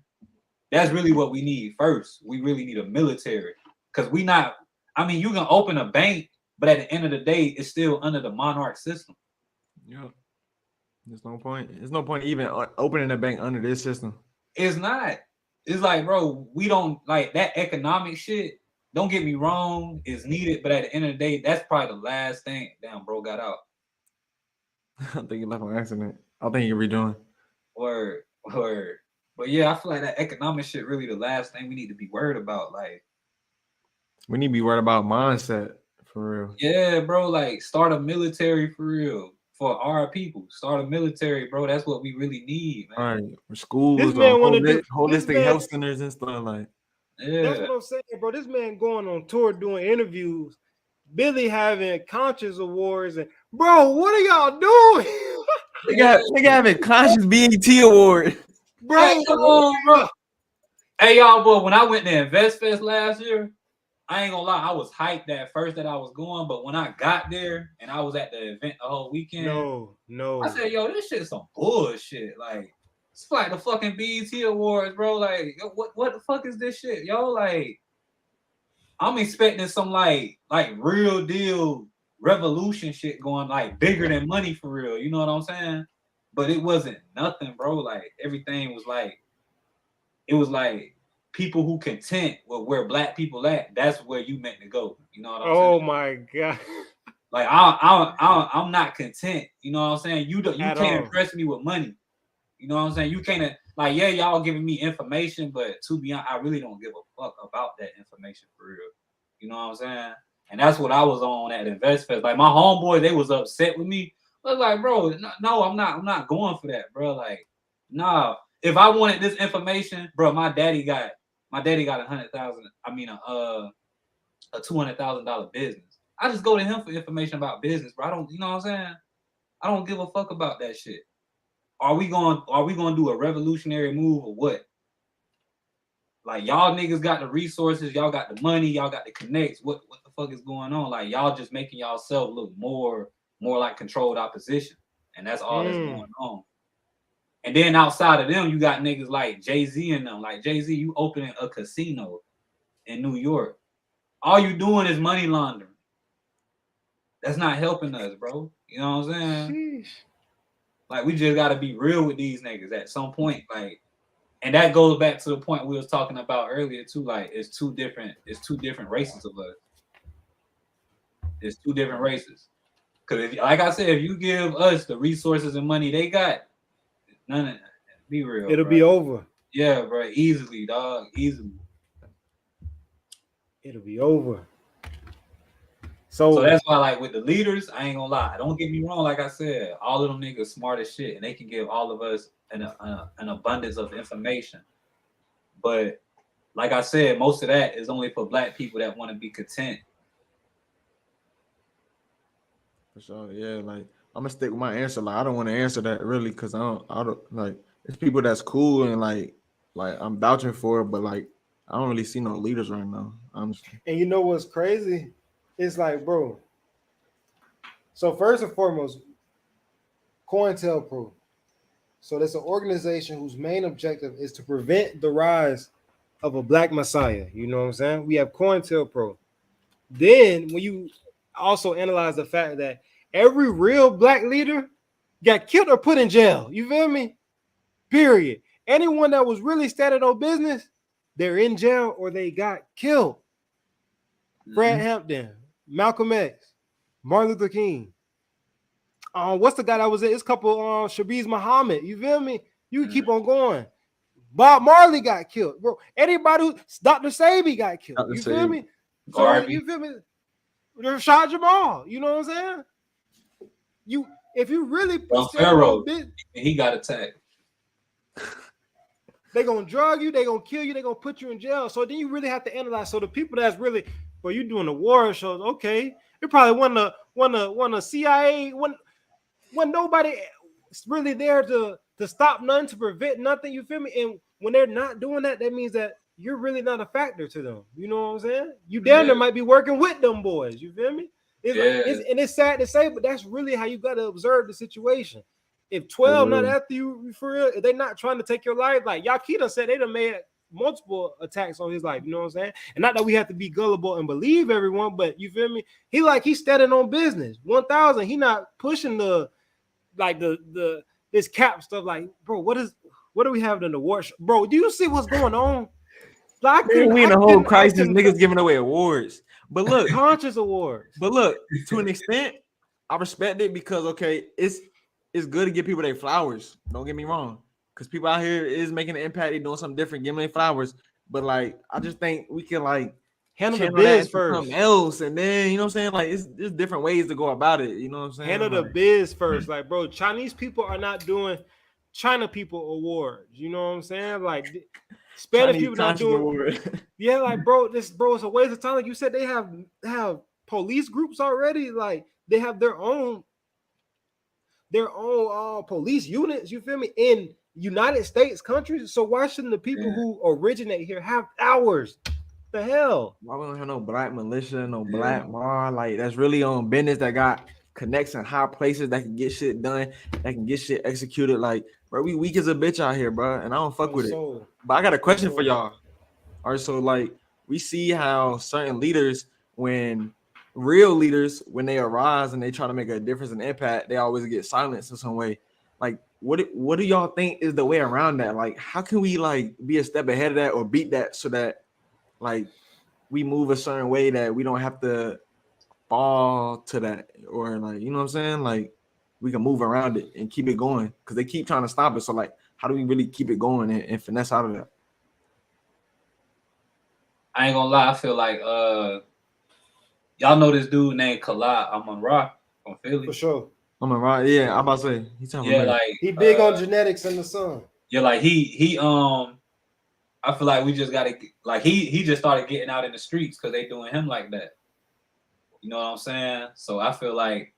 That's really what we need first. We really need a military. Because you can open a bank, but at the end of the day, it's still under the monarch system. Yeah. There's no point. There's no point even opening a bank under this system. It's not. it's like, bro, we don't like that economic shit. Don't get me wrong, is needed, but at the end of the day, that's probably the last thing. Damn, bro, got out. I think you left on accident. I think you're redoing. Word. But yeah, I feel like that economic shit really the last thing we need to be worried about. Like, we need to be worried about mindset for real. yeah, bro, like start a military for real. For our people, start a military, bro. That's what we really need, man. All right, for schools, This man wanna do- holistic this man- health centers and stuff like. Yeah, That's what I'm saying, bro. This man going on tour doing interviews, Billy having conscious awards, and bro, what are y'all doing? They got having conscious BET award. Bro, hey, come on, bro. Hey, y'all, boy, when I went to Invest Fest last year, I ain't gonna lie, I was hyped at first that I was going, but when I got there and I was at the event the whole weekend, no. I said, yo, this shit's some bullshit. Like, it's like the fucking BET Awards, bro. Like, what the fuck is this shit, yo? Like, I'm expecting some like real deal revolution shit going, like bigger than money for real. You know what I'm saying? But it wasn't nothing, bro. Like everything was like, it was like people who content with where black people at. That's where you meant to go. You know what I'm saying? Oh my god. Like I'm not content. You know what I'm saying? You At can't all. impress me with money. You know what I'm saying? You can't, like, yeah, y'all giving me information, but to be honest, I really don't give a fuck about that information for real. You know what I'm saying? And that's what I was on at Invest Fest. Like my homeboy, they was upset with me. I was like, bro, no, I'm not going for that, bro. Like, nah. If I wanted this information, bro, my daddy got $100,000. I mean, a $200,000 business. I just go to him for information about business, bro. I don't, you know what I'm saying? I don't give a fuck about that shit. Are we going to do a revolutionary move or what? Like y'all niggas got the resources, y'all got the money, y'all got the connects. What the fuck is going on? Like y'all just making yourself look more like controlled opposition. And that's all that's going on. And then outside of them, you got niggas like Jay-Z and them. Like Jay-Z, you opening a casino in New York. All you doing is money laundering. That's not helping us, bro. You know what I'm saying? Sheesh. Like we just gotta be real with these niggas at some point. Like, and that goes back to the point we was talking about earlier too. Like, it's two different races of us. It's two different races. Because like I said, if you give us the resources and money they got, none of that. Be real. It'll bro. be over. Yeah, bro. Easily, dog. Easily. It'll be over. So that's why, like, with the leaders, I ain't gonna lie. Don't get me wrong. Like I said, all of them niggas smart as shit, and they can give all of us an abundance of information. But like I said, most of that is only for black people that want to be content. For sure, yeah. Like I'm gonna stick with my answer. Like I don't want to answer that really because I don't like. It's people that's cool and like I'm vouching for it, but like I don't really see no leaders right now. Honestly. And you know what's crazy? It's like, bro. So first and foremost, COINTELPRO. So that's an organization whose main objective is to prevent the rise of a black messiah. You know what I'm saying? We have COINTELPRO. Then when you also analyze the fact that every real black leader got killed or put in jail. You feel me? Period. Anyone that was really standing on business, they're in jail or they got killed. Fred Hampton, Malcolm X, Martin Luther King. What's the guy that was it? It's a couple Shabazz Muhammad. You feel me? You can keep on going. Bob Marley got killed, bro. Anybody who Dr. Sabi got killed. Dr. You Sabi. feel me? So you feel me? Rashad Jamal. You know what I'm saying? If you really Pharaoh, he got attacked. They're gonna drug you, they're gonna kill you, they're gonna put you in jail. So then you really have to analyze. So the people that's really, well, you doing the war shows, okay. You probably want a CIA, when nobody really there to stop nothing, to prevent nothing, you feel me? And when they're not doing that, that means that you're really not a factor to them. You know what I'm saying? You damn near might be working with them boys, you feel me? And it's sad to say, but that's really how you gotta observe the situation. If 12 not after you for real, if they're not trying to take your life, like Yakita said, they done made multiple attacks on his life. You know what I'm saying? And not that we have to be gullible and believe everyone, but you feel me? He's standing on business. 1,000. He not pushing this cap stuff. Like, bro, What do we have in the award? Bro, do you see what's going on? Like, We in a whole crisis, niggas giving away awards. But look, conscious awards. But look, to an extent, I respect it because okay, it's good to give people their flowers. Don't get me wrong, because people out here is making an impact. They're doing something different, giving their flowers. But like, I just think we can like handle the biz first, something else, and then you know what I'm saying. Like, there's different ways to go about it. You know what I'm saying? Handle the biz first, like, bro. Chinese people are not doing China people awards. You know what I'm saying? Like, Spanish people not doing. Yeah, like, bro, it's a waste of time. Like you said, they have police groups already. Like, they have their own police units. You feel me? In United States countries. So why shouldn't the people who originate here have ours? The hell? Why we don't have no black militia, no black mob? Like, that's really on business that got connects in high places that can get shit done, that can get shit executed. Like, bro, we weak as a bitch out here, bro, and I don't fuck with it. But I got a question for y'all. All right, so like, we see how certain leaders, when real leaders, when they arise and they try to make a difference and impact, they always get silenced in some way. Like, what do y'all think is the way around that? Like, how can we like be a step ahead of that or beat that so that like we move a certain way that we don't have to fall to that, or like, you know what I'm saying? Like, we can move around it and keep it going because they keep trying to stop it. So like, how do we really keep it going and finesse out of that? I ain't gonna lie, I feel like y'all know this dude named Khalid Amun-Ra from Philly. For sure. Amun-Ra, yeah, I'm about to say he's talking about like he big on genetics in the sun. Yeah, like he I feel like we just gotta like he just started getting out in the streets because they doing him like that. You know what I'm saying? So I feel like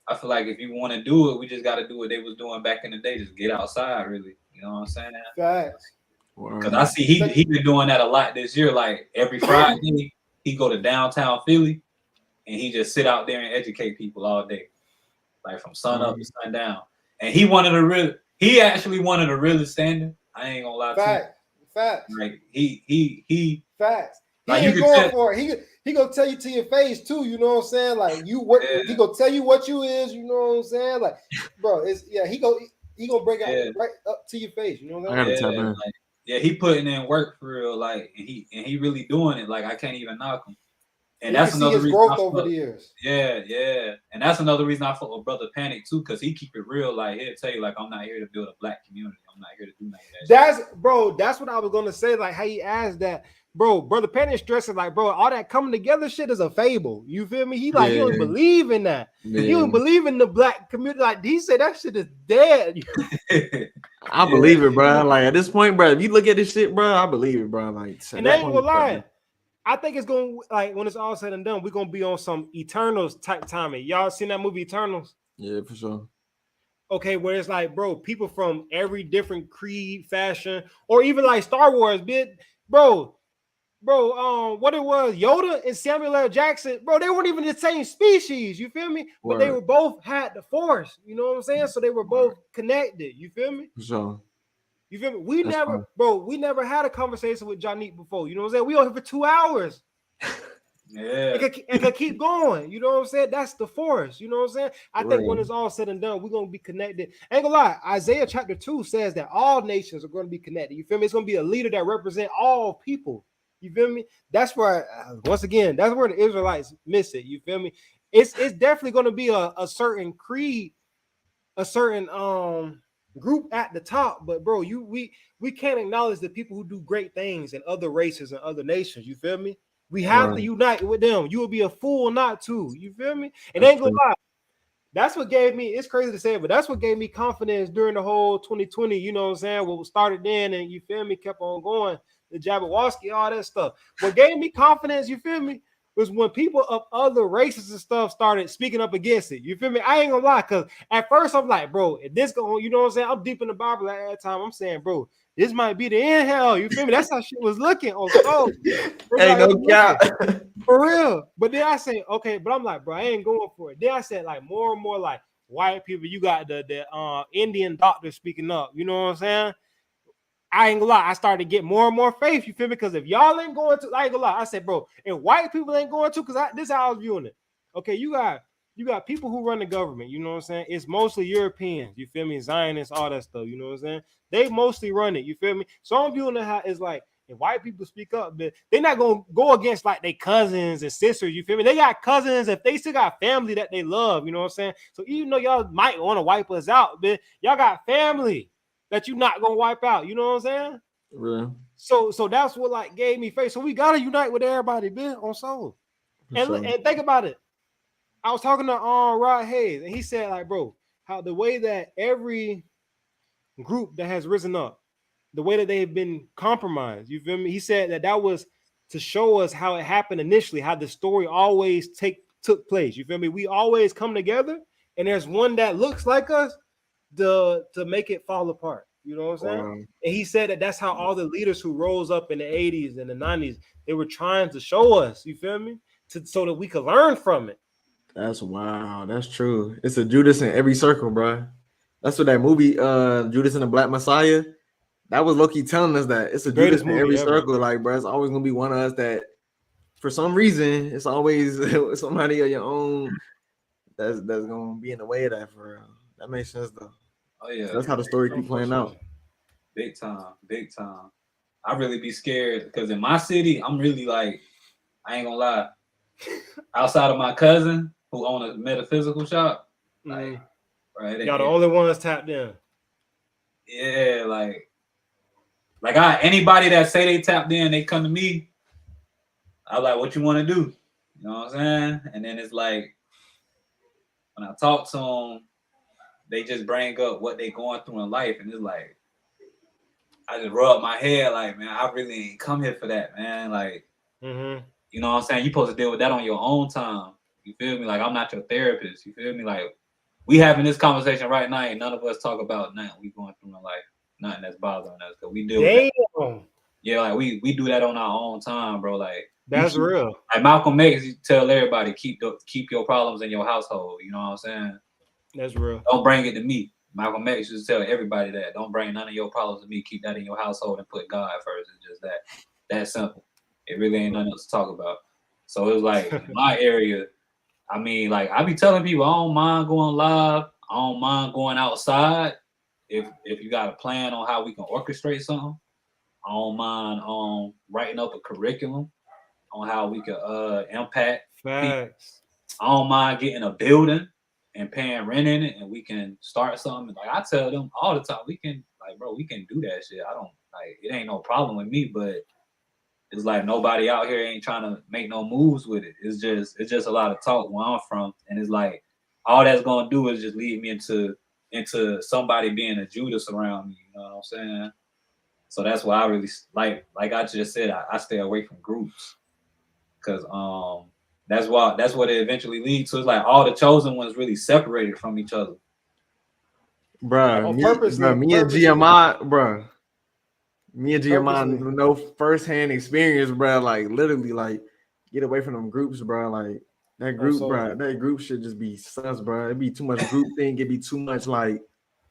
if you want to do it, we just gotta do what they was doing back in the day. Just get outside, really. You know what I'm saying? Facts. Because I see he been doing that a lot this year. Like every Friday, he go to downtown Philly and he just sit out there and educate people all day, like from sun up to sundown. And he actually wanted a realest standing. I ain't gonna lie to you. Facts. Like he facts. He like ain't going for it. He gonna tell you to your face too. You know what I'm saying? Like he gonna tell you what you is. You know what I'm saying? Like, bro, he gonna bring it right up to your face. You know what I'm saying? He putting in work for real. Like, and he really doing it. Like, I can't even knock him. And that's another reason growth over the years. Yeah. And that's another reason I fuck with Brother Panic too, because he keep it real. Like, he'll tell you, like, I'm not here to build a black community. I'm not here to do none of that. That's what I was gonna say. Like, how he asked that, bro. Brother Panic stressing, like, bro, all that coming together shit is a fable. You feel me? He like, he don't believe in that. Yeah. He don't believe in the black community. Like, he said that shit is dead. I believe it, bro. Like, at this point, bro, if you look at this shit, bro, I believe it, bro. Like, and I ain't gonna lie. I think it's going to, like, when it's all said and done, we're going to be on some Eternals type timing. Y'all seen that movie Eternals? Yeah, for sure. Okay, where it's like, bro, people from every different creed, fashion, or even like Star Wars, bro, what it was, Yoda and Samuel L. Jackson, bro, they weren't even the same species, you feel me? But they were both had the Force, you know what I'm saying? So they were both connected, you feel me? For sure. You feel me? We never had a conversation with Johnique before. You know what I'm saying? We on here for 2 hours. Yeah. It could keep going. You know what I'm saying? That's the force. You know what I'm saying? I think when it's all said and done, we're going to be connected. I ain't gonna lie. Isaiah chapter 2 says that all nations are going to be connected. You feel me? It's going to be a leader that represents all people. You feel me? That's where, once again, that's where the Israelites miss it. You feel me? It's definitely going to be a certain creed, a certain group at the top, but bro, we can't acknowledge the people who do great things in other races and other nations. You feel me? We have to unite with them. You would be a fool not to. You feel me? And ain't gonna lie. That's what gave me, it's crazy to say, but that's what gave me confidence during the whole 2020. You know what I'm saying? What started then, and you feel me, kept on going. The Jabberwocky, all that stuff. What gave me confidence, you feel me, was when people of other races and stuff started speaking up against it. You feel me? I ain't gonna lie, because at first I'm like, bro, if this going, you know what I'm saying? I'm deep in the Bible at that time. I'm saying, bro, this might be the end hell. You feel me? That's how shit was looking on stove. Ain't no cap. For real. But then I say, okay, but I'm like, bro, I ain't going for it. Then I said, like, more and more like white people, you got the Indian doctor speaking up. You know what I'm saying? I ain't gonna lie, I started to get more and more faith, you feel me? Because if y'all ain't going to, I ain't gonna lie, I said, bro, and white people ain't going to, because this is how I was viewing it. Okay, you got you got people who run the government, you know what I'm saying? It's mostly Europeans, you feel me? Zionists, all that stuff, you know what I'm saying? They mostly run it, you feel me? So I'm viewing it how it's like, if white people speak up, they're not gonna go against like their cousins and sisters, you feel me? They got cousins, if they still got family that they love, you know what I'm saying? So even though y'all might want to wipe us out, but y'all got family that you not gonna wipe out, you know what I'm saying? Real. So that's what like gave me faith. So we gotta unite with everybody, man, on soul. And think about it. I was talking to Rod Hayes, and he said, like, bro, how the way that every group that has risen up, the way that they've been compromised, you feel me? He said that was to show us how it happened initially, how the story always took place. You feel me? We always come together, and there's one that looks like us to make it fall apart. You know what I'm saying? Wow. And he said that that's how all the leaders who rose up in the 80s and the 90s, they were trying to show us, you feel me? So that we could learn from it. That's wow. That's true. It's a Judas in every circle, bro. That's what that movie, Judas and the Black Messiah, that was Loki telling us that it's a Judas in every circle. Like, bro, it's always gonna be one of us that, for some reason, it's always somebody of your own that's gonna be in the way of that. For real, that makes sense though. Oh yeah, so that's how the story keep playing out. Big time, big time. I really be scared because in my city, I'm really like, I ain't gonna lie. Outside of my cousin who own a metaphysical shop, like, right, y'all the only ones tapped in. Yeah, like anybody that say they tapped in, they come to me. I'm like, what you want to do? You know what I'm saying? And then it's like, when I talk to them, they just bring up what they going through in life, and it's like, I just rub my head like, man, I really ain't come here for that, man. Like, you know what I'm saying? You supposed to deal with that on your own time. You feel me? Like, I'm not your therapist. You feel me? Like, we having this conversation right now, and none of us talk about nothing we going through in life, nothing that's bothering us, because we deal with that. Yeah, like we do that on our own time, bro. Like, that's real. Like Malcolm X, you tell everybody, keep your problems in your household. You know what I'm saying? That's real. Don't bring it to me. Malcolm X used to tell everybody that. Don't bring none of your problems to me. Keep that in your household and put God first. It's just that simple. It really ain't nothing else to talk about. So it was like, in my area, I mean, like, I be telling people, I don't mind going live. I don't mind going outside. If you got a plan on how we can orchestrate something, I don't mind writing up a curriculum on how we could impact facts. I don't mind getting a building and paying rent in it, and we can start something. Like, I tell them all the time, we can, like, bro, we can do that shit. I don't, like, it ain't no problem with me, but it's like nobody out here ain't trying to make no moves with it. It's just a lot of talk where I'm from, and it's like all that's gonna do is just lead me into somebody being a Judas around me. You know what I'm saying? So that's why I really like I just said, I stay away from groups, because that's what it eventually leads to. It's like all the chosen ones really separated from each other. Bro, me and GMI, bro. Me and GMI no firsthand experience, bro. Like, literally, like, get away from them groups, bro. Like, that group, bro, that group should just be sus, bro. It'd be too much group thing. It'd be too much, like, you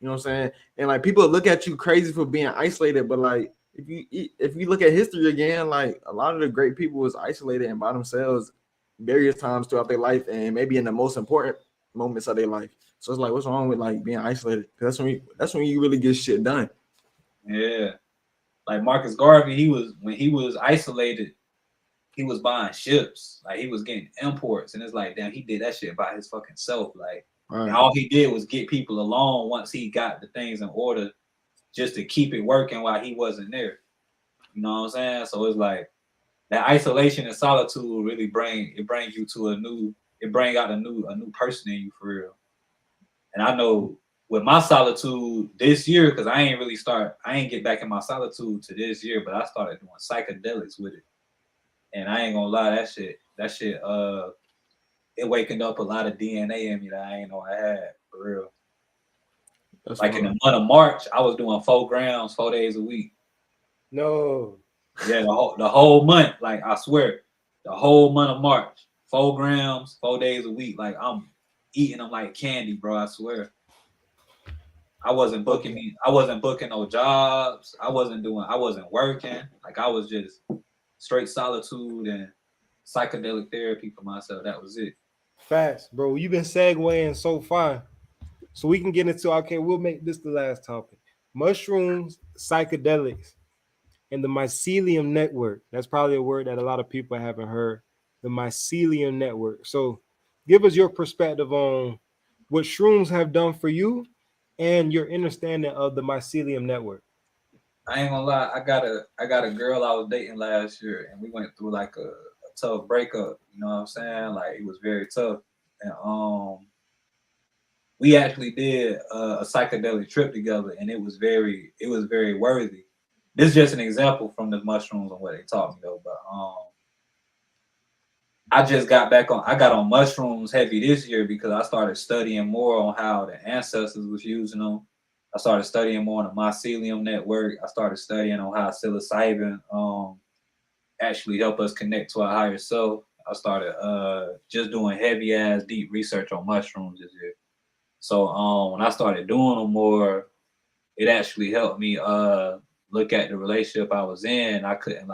know what I'm saying? And like, people look at you crazy for being isolated, but like, if you look at history again, like, a lot of the great people was isolated and by themselves various times throughout their life, and maybe in the most important moments of their life. So it's like, what's wrong with like being isolated? Because that's when you really get shit done. Yeah. Like Marcus Garvey, when he was isolated, he was buying ships. Like, he was getting imports, and it's like, damn, he did that shit by his fucking self. Like, and all he did was get people along once he got the things in order, just to keep it working while he wasn't there. You know what I'm saying? So it's like that isolation and solitude really bring you to a new person in you, for real. And I know with my solitude this year, because I ain't get back in my solitude to this year, but I started doing psychedelics with it. And I ain't gonna lie, that shit, it wakened up a lot of DNA in me that I ain't know I had, for real. That's like in the month of March, I was doing 4 grams 4 days a week. No. Yeah, the whole month, like, I swear, the whole month of March, 4 grams 4 days a week. Like, I'm eating them like candy, bro. I swear. I wasn't booking no jobs. I wasn't working. Like, I was just straight solitude and psychedelic therapy for myself. That was it. Facts, bro. You've been segueing so far. So we can get into, okay, we'll make this the last topic. Mushrooms, psychedelics, and the mycelium network. That's probably a word that a lot of people haven't heard. The mycelium network. So give us your perspective on what shrooms have done for you and your understanding of the mycelium network. I ain't gonna lie, I got a girl I was dating last year, and we went through like a tough breakup. You know what I'm saying? Like it was very tough, and we actually did a psychedelic trip together, and it was very worthy. This is just an example from the mushrooms and what they taught me though, but I got on mushrooms heavy this year because I started studying more on how the ancestors was using them. I started studying more on the mycelium network. I started studying on how psilocybin actually help us connect to our higher self. I started just doing heavy ass deep research on mushrooms this year. So when I started doing them more, it actually helped me look at the relationship I was in. I couldn't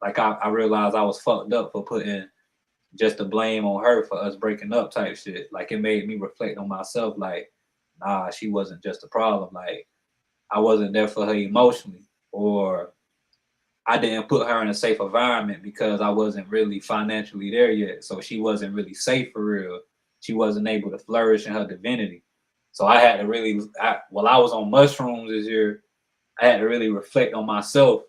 I realized I was fucked up for putting just the blame on her for us breaking up type shit. Like it made me reflect on myself, like, nah, she wasn't just a problem. Like I wasn't there for her emotionally, or I didn't put her in a safe environment because I wasn't really financially there yet. So she wasn't really safe for real. She wasn't able to flourish in her divinity. So I had to really, while I was on mushrooms this year, I had to really reflect on myself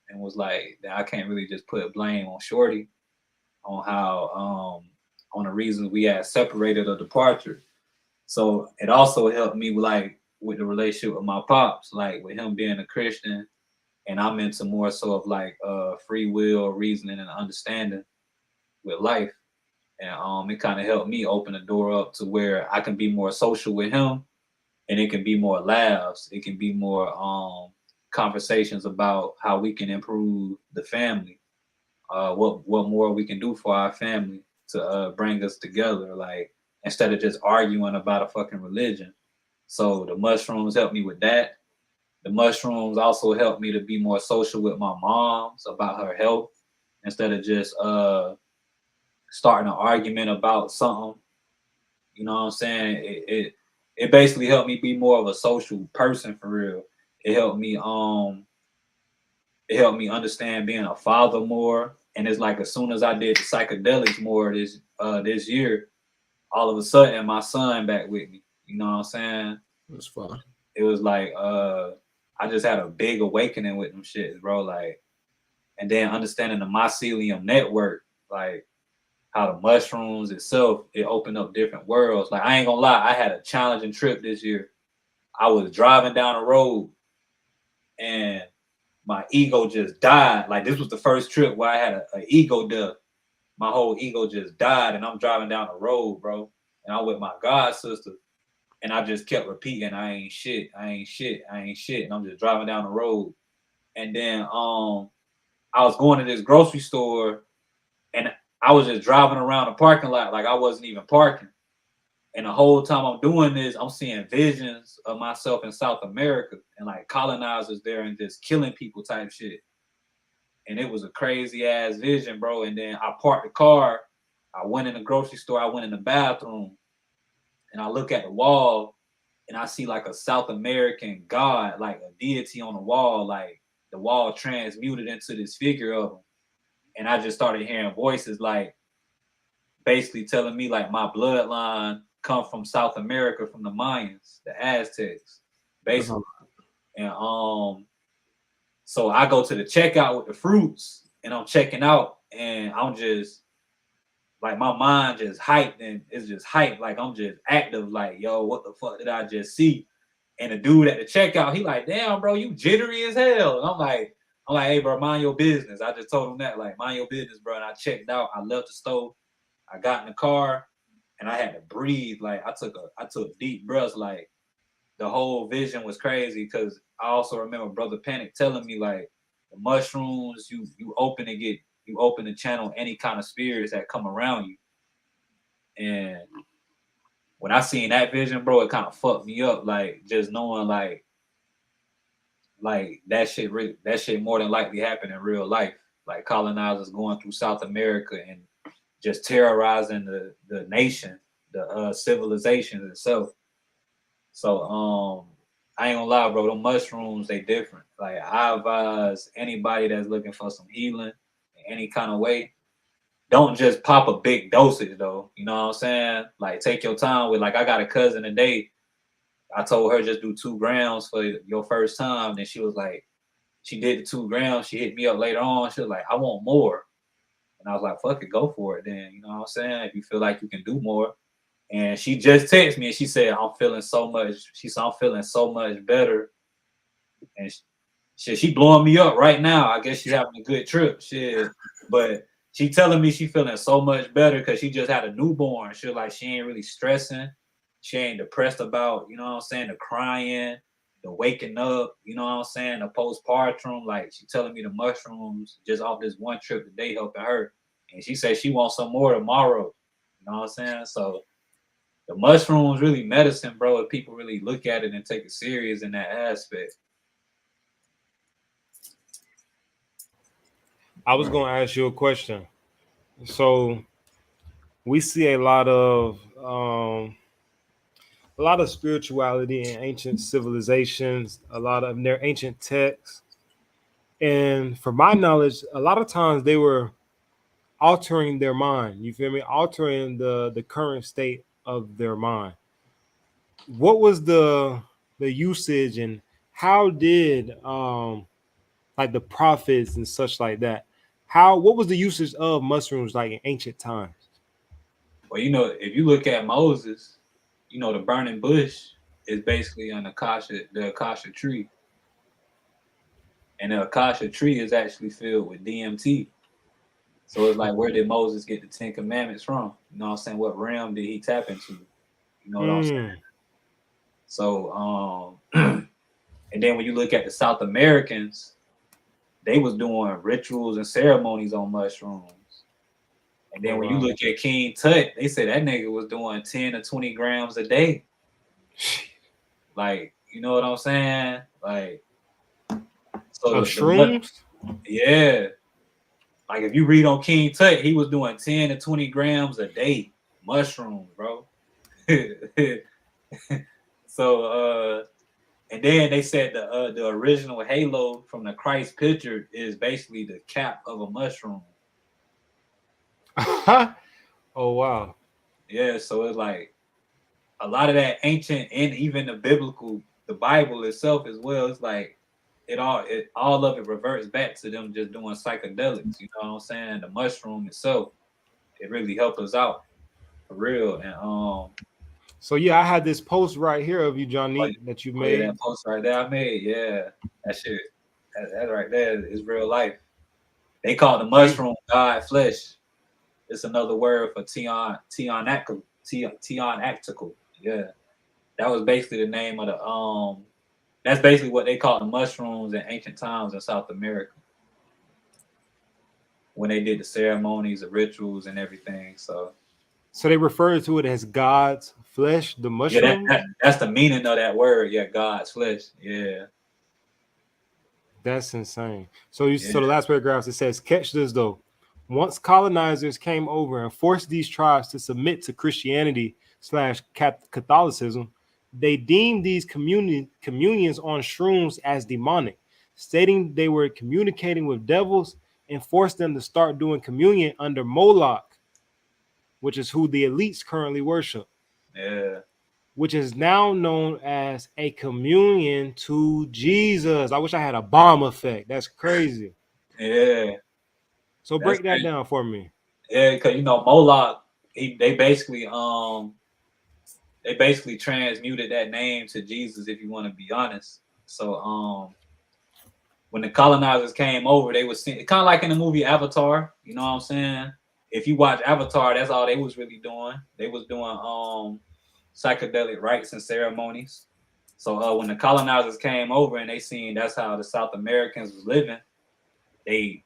and was like, I can't really just put blame on Shorty on how on the reasons we had separated or departure. So it also helped me with the relationship with my pops, like with him being a Christian, and I'm into more so of like free will, reasoning, and understanding with life. And it kind of helped me open the door up to where I can be more social with him, and it can be more laughs. It can be more conversations about how we can improve the family, what more we can do for our family to bring us together, like instead of just arguing about a fucking religion. So the mushrooms helped me with that. The mushrooms also helped me to be more social with my moms about her health instead of just starting an argument about something. You know what I'm saying? It basically helped me be more of a social person for real. It helped me understand being a father more. And it's like as soon as I did the psychedelics more this year, all of a sudden my son back with me. You know what I'm saying? That's fine. It was like I just had a big awakening with them shits, bro. Like, and then understanding the mycelium network, like how the mushrooms itself, it opened up different worlds. Like I ain't gonna lie, I had a challenging trip this year. I was driving down the road and my ego just died. Like this was the first trip where I had an ego death. My whole ego just died, and I'm driving down the road, bro. And I'm with my god sister, and I just kept repeating, "I ain't shit, I ain't shit, I ain't shit." And I'm just driving down the road, and then I was going to this grocery store, and I was just driving around the parking lot like I wasn't even parking. And the whole time I'm doing this, I'm seeing visions of myself in South America and like colonizers there and just killing people type shit. And it was a crazy ass vision, bro. And then I parked the car. I went in the grocery store. I went in the bathroom, and I look at the wall, and I see like a South American god, like a deity on the wall, like the wall transmuted into this figure of him. And I just started hearing voices like basically telling me like my bloodline come from South America, from the Mayans, the Aztecs, basically. And so I go to the checkout with the fruits, and I'm checking out, and I'm just like my mind just hyped, and it's just hyped, like I'm just active, like yo, what the fuck did I just see? And the dude at the checkout, he like, damn, bro, you jittery as hell. And I'm like, hey, bro, mind your business. I just told him that, like, mind your business, bro. And I checked out. I left the store. I got in the car, and I had to breathe. Like I took deep breaths. Like the whole vision was crazy because I also remember Brother Panic telling me like the mushrooms, you open to channel any kind of spirits that come around you. And when I seen that vision, bro, it kind of fucked me up. Like just knowing like that shit more than likely happened in real life. Like colonizers going through South America and just terrorizing the nation, the civilization itself. So I ain't gonna lie, bro. Them mushrooms, they different. Like I advise anybody that's looking for some healing in any kind of way, don't just pop a big dosage though. You know what I'm saying? Like take your time with. Like I got a cousin today. I told her just do 2 grams for your first time. Then she was like, she did the 2 grams. She hit me up later on. She was like, I want more. And I was like, fuck it, go for it then. You know what I'm saying? If you feel like you can do more. And she just texted me and she said, I'm feeling so much. She said, I'm feeling so much better. And she blowing me up right now. I guess she's having a good trip. Shit. But she telling me she feeling so much better because she just had a newborn. She was like, she ain't really stressing. She ain't depressed about, you know what I'm saying, the crying, the waking up, you know what I'm saying, the postpartum. Like she telling me the mushrooms just off this one trip today helping her. And she said she wants some more tomorrow. You know what I'm saying? So the mushrooms really medicine, bro, if people really look at it and take it serious in that aspect. I was going to ask you a question. So we see a lot of spirituality in ancient civilizations, a lot of their ancient texts, and from my knowledge, a lot of times they were altering their mind. You feel me? Altering the current state of their mind. What was the usage, and how did like the prophets and such like that? What was the usage of mushrooms like in ancient times? Well, you know, if you look at Moses, you know, the burning bush is basically the acacia tree. And the acacia tree is actually filled with DMT. So it's like, where did Moses get the 10 Commandments from? You know what I'm saying? What realm did he tap into? You know what I'm saying? So, and then when you look at the South Americans, they was doing rituals and ceremonies on mushrooms. And then when you look at King Tut, they said that nigga was doing 10 to 20 grams a day. Like, you know what I'm saying? Like, so shrooms? Yeah. Like if you read on King Tut, he was doing 10 to 20 grams a day. Mushrooms, bro. So and then they said the original halo from the Christ picture is basically the cap of a mushroom. Oh wow. Yeah, so it's like a lot of that ancient and even the Bible itself as well. It's like all of it reverts back to them just doing psychedelics. You know what I'm saying? The mushroom itself, it really helped us out for real. And so yeah, I had this post right here of you, Johnique, that you made. Yeah, that post right there I made. Yeah, that shit. That right there is real life. They call the mushroom God flesh. It's another word for tionactical. Yeah, that was basically the name of the That's basically what they called the mushrooms in ancient times in South America when they did the ceremonies, the rituals, and everything. So they refer to it as God's flesh, the mushroom. Yeah, that's the meaning of that word. Yeah, God's flesh. Yeah. That's insane. So the last paragraph, it says, catch this though. Once colonizers came over and forced these tribes to submit to Christianity / Catholicism, they deemed these communions on shrooms as demonic, stating they were communicating with devils, and forced them to start doing communion under Moloch, which is who the elites currently worship. Yeah. Which is now known as a communion to Jesus. I wish I had a bomb effect. That's crazy. Yeah. So break that down for me. Yeah, because Moloch, they basically transmuted that name to Jesus, if you want to be honest. So when the colonizers came over, they was kind of like in the movie Avatar, you know what I'm saying? If you watch Avatar, that's all they was really doing. They was doing psychedelic rites and ceremonies. So when the colonizers came over and they seen that's how the South Americans was living, they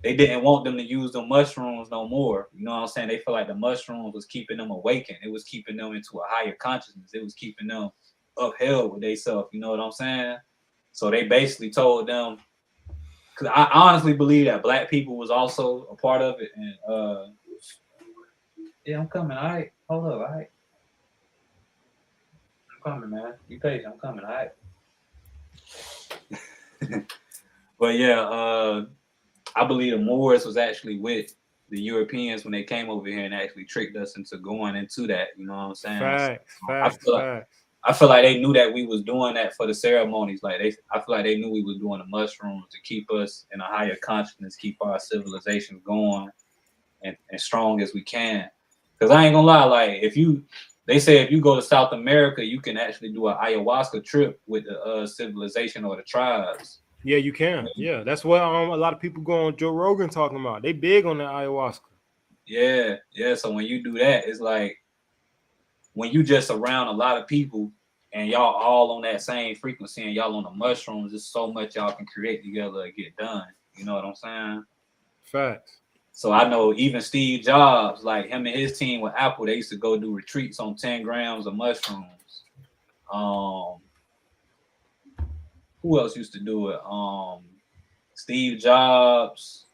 didn't want them to use the mushrooms no more. You know what I'm saying? They feel like the mushrooms was keeping them awakened. It was keeping them into a higher consciousness. It was keeping them upheld with themselves. You know what I'm saying? So they basically told them, because I honestly believe that Black people was also a part of it. And Yeah, I'm coming. All right. Hold up. All right. I'm coming, man. Be patient. I'm coming. All right. But yeah, I believe the Moors was actually with the Europeans when they came over here and actually tricked us into going into that. You know what I'm saying? Facts, I facts, feel like facts. I feel like they knew that we was doing that for the ceremonies. I feel like they knew we was doing the mushrooms to keep us in a higher consciousness, keep our civilization going and strong as we can. Because I ain't gonna lie, like they say if you go to South America, you can actually do an ayahuasca trip with the civilization or the tribes. Yeah, you can. Yeah, that's what a lot of people go on Joe Rogan talking about. They big on the ayahuasca. Yeah, yeah. So when you do that, it's like when you just around a lot of people and y'all all on that same frequency and y'all on the mushrooms, there's so much y'all can create together and get done. You know what I'm saying? Facts. So I know even Steve Jobs, like him and his team with Apple, they used to go do retreats on 10 grams of mushrooms. Who else used to do it? Steve Jobs,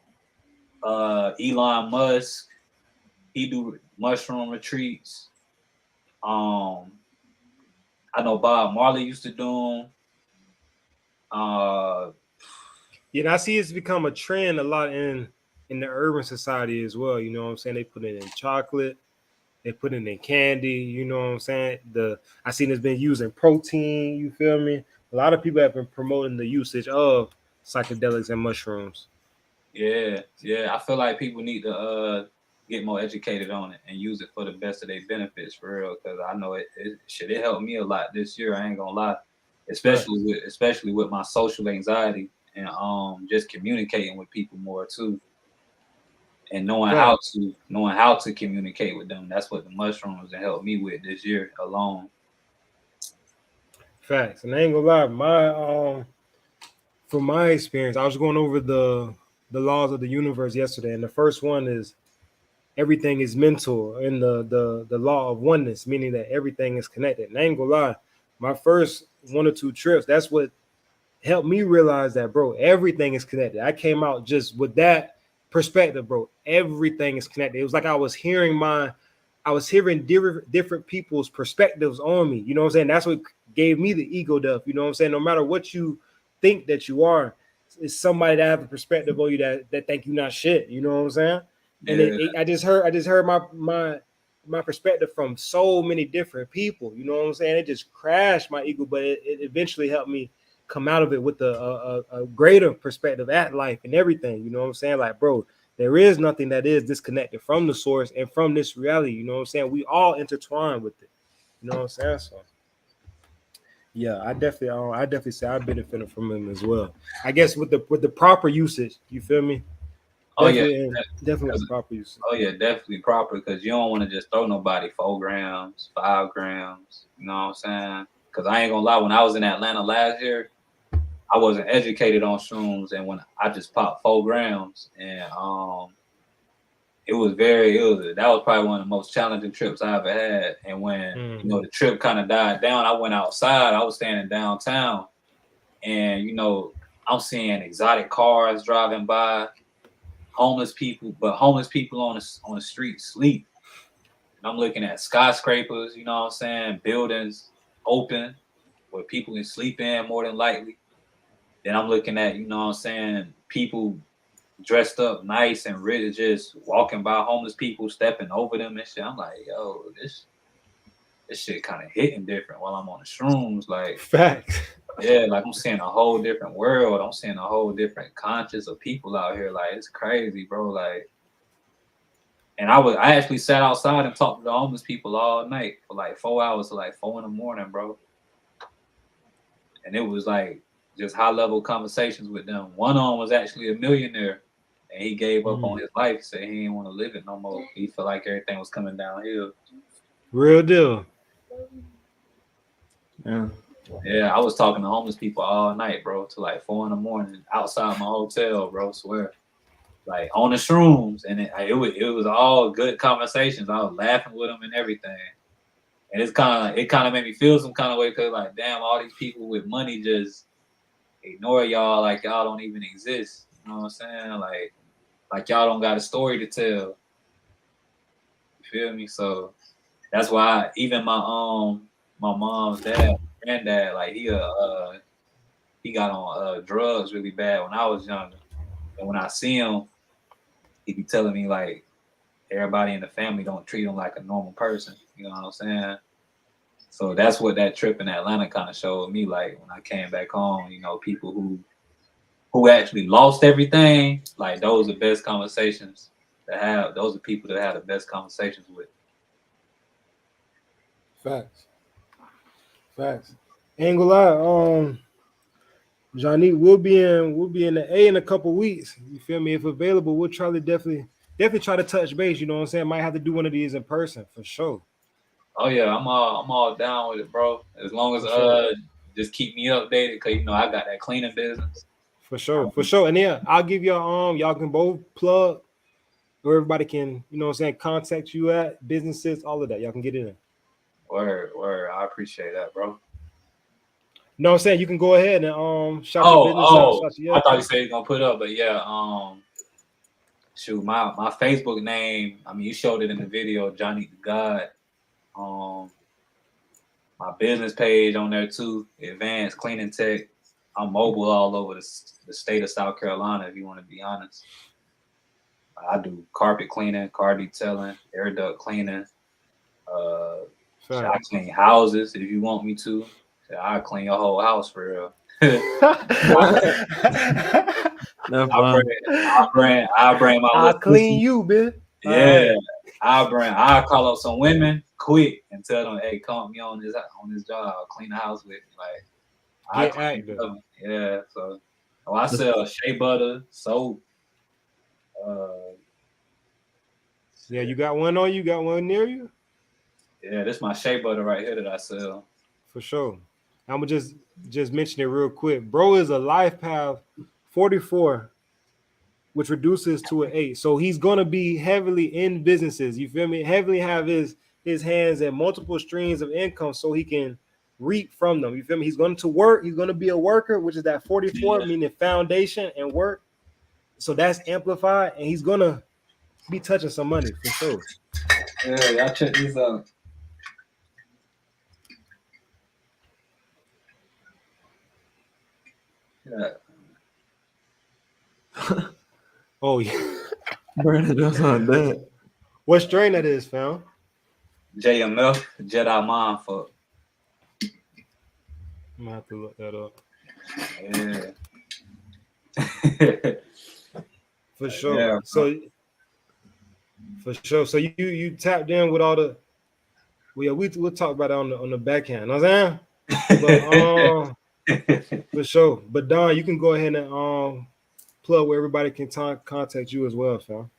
Elon Musk, he do mushroom retreats. I know Bob Marley used to do them. Yeah, and I see it's become a trend a lot in the urban society as well. You know what I'm saying? They put it in chocolate, they put it in candy. You know what I'm saying? I seen it's been used in protein. You feel me? A lot of people have been promoting the usage of psychedelics and mushrooms. Yeah, yeah. I feel like people need to get more educated on it and use it for the best of their benefits for real. Because I know it helped me a lot this year. I ain't gonna lie, Facts. especially with my social anxiety and just communicating with people more too, and Facts. knowing how to communicate with them. That's what the mushrooms have helped me with this year alone. Facts. And I ain't gonna lie, from my experience, I was going over the laws of the universe yesterday, and the first one is everything is mental, and the law of oneness, meaning that everything is connected. And I ain't gonna lie, my first 1 or 2 trips, that's what helped me realize that, bro, everything is connected. I came out just with that perspective, bro. Everything is connected. It was like I was hearing different people's perspectives on me. You know what I'm saying? That's what gave me the ego death. You know what I'm saying? No matter what you think that you are, it's somebody that have a perspective on you that think you're not shit. You know what I'm saying? And Yeah, I just heard my perspective from so many different people. You know what I'm saying? It just crashed my ego, but it eventually helped me come out of it with a greater perspective at life and everything. You know what I'm saying? Like, bro, there is nothing that is disconnected from the source and from this reality. You know what I'm saying? We all intertwine with it. You know what I'm saying? So yeah, I definitely say I benefited from him as well. I guess with the proper usage, you feel me? oh yeah, Definitely with the proper usage. oh yeah, definitely proper because you don't want to just throw nobody 4 grams, 5 grams. You know what I'm saying? Because I ain't gonna lie, when I was in Atlanta last year, I wasn't educated on shrooms, and when I just popped 4 grams, and that was probably one of the most challenging trips I ever had. And when the trip kind of died down, I went outside. I was standing downtown, and I'm seeing exotic cars driving by, homeless people on the street sleep. And I'm looking at skyscrapers, you know what I'm saying, buildings open where people can sleep in more than likely. Then I'm looking at, you know what I'm saying, people dressed up nice and rich, just walking by homeless people, stepping over them and shit. I'm like, yo, this shit kind of hitting different while I'm on the shrooms. Like, Facts. yeah, like I'm seeing a whole different world. I'm seeing a whole different conscious of people out here. Like, it's crazy, bro. Like, and I actually sat outside and talked to the homeless people all night for like 4 hours to like 4 in the morning, bro. And it was like just high level conversations with them. One on was actually a millionaire, and he gave up on his life, said he didn't want to live it no more. He felt like everything was coming downhill. Real deal. Yeah. Yeah, I was talking to homeless people all night, bro, to like 4 in the morning outside my hotel, bro. Swear, like on the shrooms, and it was all good conversations. I was laughing with them and everything, and it kind of made me feel some kind of way because like, damn, all these people with money just ignore y'all like y'all don't even exist. You know what I'm saying? Like y'all don't got a story to tell. You feel me? So that's why even my mom's granddad, like he got on drugs really bad when I was younger. And when I see him, he be telling me like everybody in the family don't treat him like a normal person. You know what I'm saying? So that's what that trip in Atlanta kind of showed me. Like when I came back home, you know, people who actually lost everything, like those are the best conversations to have. Those are people that have the best conversations with. Facts. Ain't gonna lie, Johnique, we'll be in the A in a couple weeks. You feel me? If available, we'll try to definitely try to touch base. You know what I'm saying? Might have to do one of these in person for sure. Oh yeah, I'm all down with it, bro. As long as just keep me updated, because you know I got that cleaning business. For sure. And yeah, I'll give y'all can both plug where everybody can, you know what I'm saying, contact you at, businesses, all of that. Y'all can get in. Word. I appreciate that, bro. You know what I'm saying? You can go ahead and shout your business out. I thought you said you're gonna put up, but yeah, shoot, my Facebook name, I mean you showed it in the video, Johnique DaGod. My business page on there too, Advanced Cleaning Tech. I'm mobile all over the state of South Carolina, if you want to be honest. I do carpet cleaning, car detailing, air duct cleaning. I clean houses if you want me to. I'll clean your whole house for real. I'll bring my I'll clean you, man. Yeah. I'll call up some women quick and tell them, hey, come me on this job. I'll clean the house with me. Like I clean them. Yeah. So I sell shea butter, soap. Yeah, you got one on you, got one near you? Yeah, this is my shea butter right here that I sell. For sure. I'm gonna just mention it real quick. Bro is a life path 44, which reduces to an 8. So he's gonna be heavily in businesses. You feel me? Heavily have his hands in multiple streams of income so he can reap from them. You feel me? He's going to work, he's gonna be a worker, which is that 44, meaning foundation and work. So that's amplified, and he's gonna be touching some money for sure. Yeah, y'all check these out. Yeah. Oh yeah. Brandon, that's not that. What strain that is, fam? JMF, Jedi Mind Fuck. I'm gonna have to look that up. Yeah. For sure. Yeah, for sure. So you tapped in with all the. Well, yeah, we'll talk about it on the backhand. You know what I'm saying? But for sure. But Don, you can go ahead and plug where everybody can contact you as well, fam.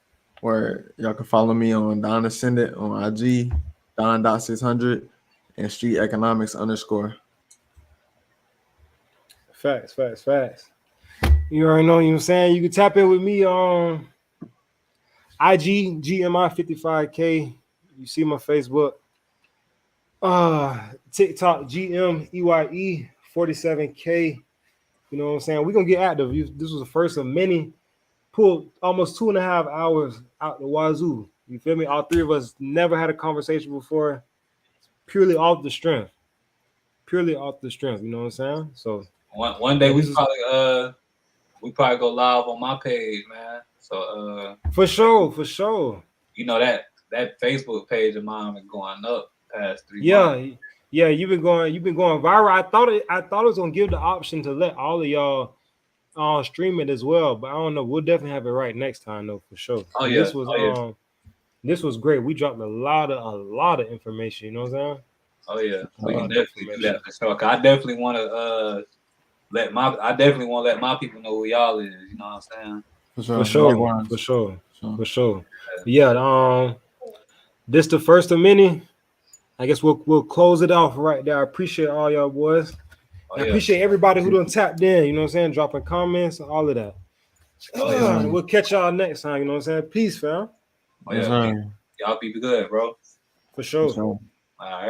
Where y'all can follow me on DonAscended on IG, Don.600, and Street Economics _. Facts. You already know what I'm saying. You can tap in with me on IG, GMI 55K. You see my Facebook. TikTok, GMEYE 47K. You know what I'm saying? We're gonna get active. This was the first of many. Pulled almost 2.5 hours out the wazoo. You feel me? All three of us never had a conversation before. Purely off the strength. You know what I'm saying? So one day we probably go live on my page, man. So for sure. You know that Facebook page of mine been going up past 3 months. Yeah, you've been going viral. I thought it was gonna give the option to let all of y'all stream it as well, but I don't know. We'll definitely have it right next time though, for sure. Oh yeah. This was great. We dropped a lot of information, you know what I'm saying? Oh yeah. We can definitely do that for sure. I definitely want to let my people know who y'all is, you know what I'm saying? For sure. Yeah, this the first of many. I guess we'll close it off right there. I appreciate all y'all boys. I appreciate everybody who done tapped in, you know what I'm saying, dropping comments, all of that. We'll catch y'all next time, you know what I'm saying? Peace, fam. Oh yeah. Y'all be good, bro. For sure. All right.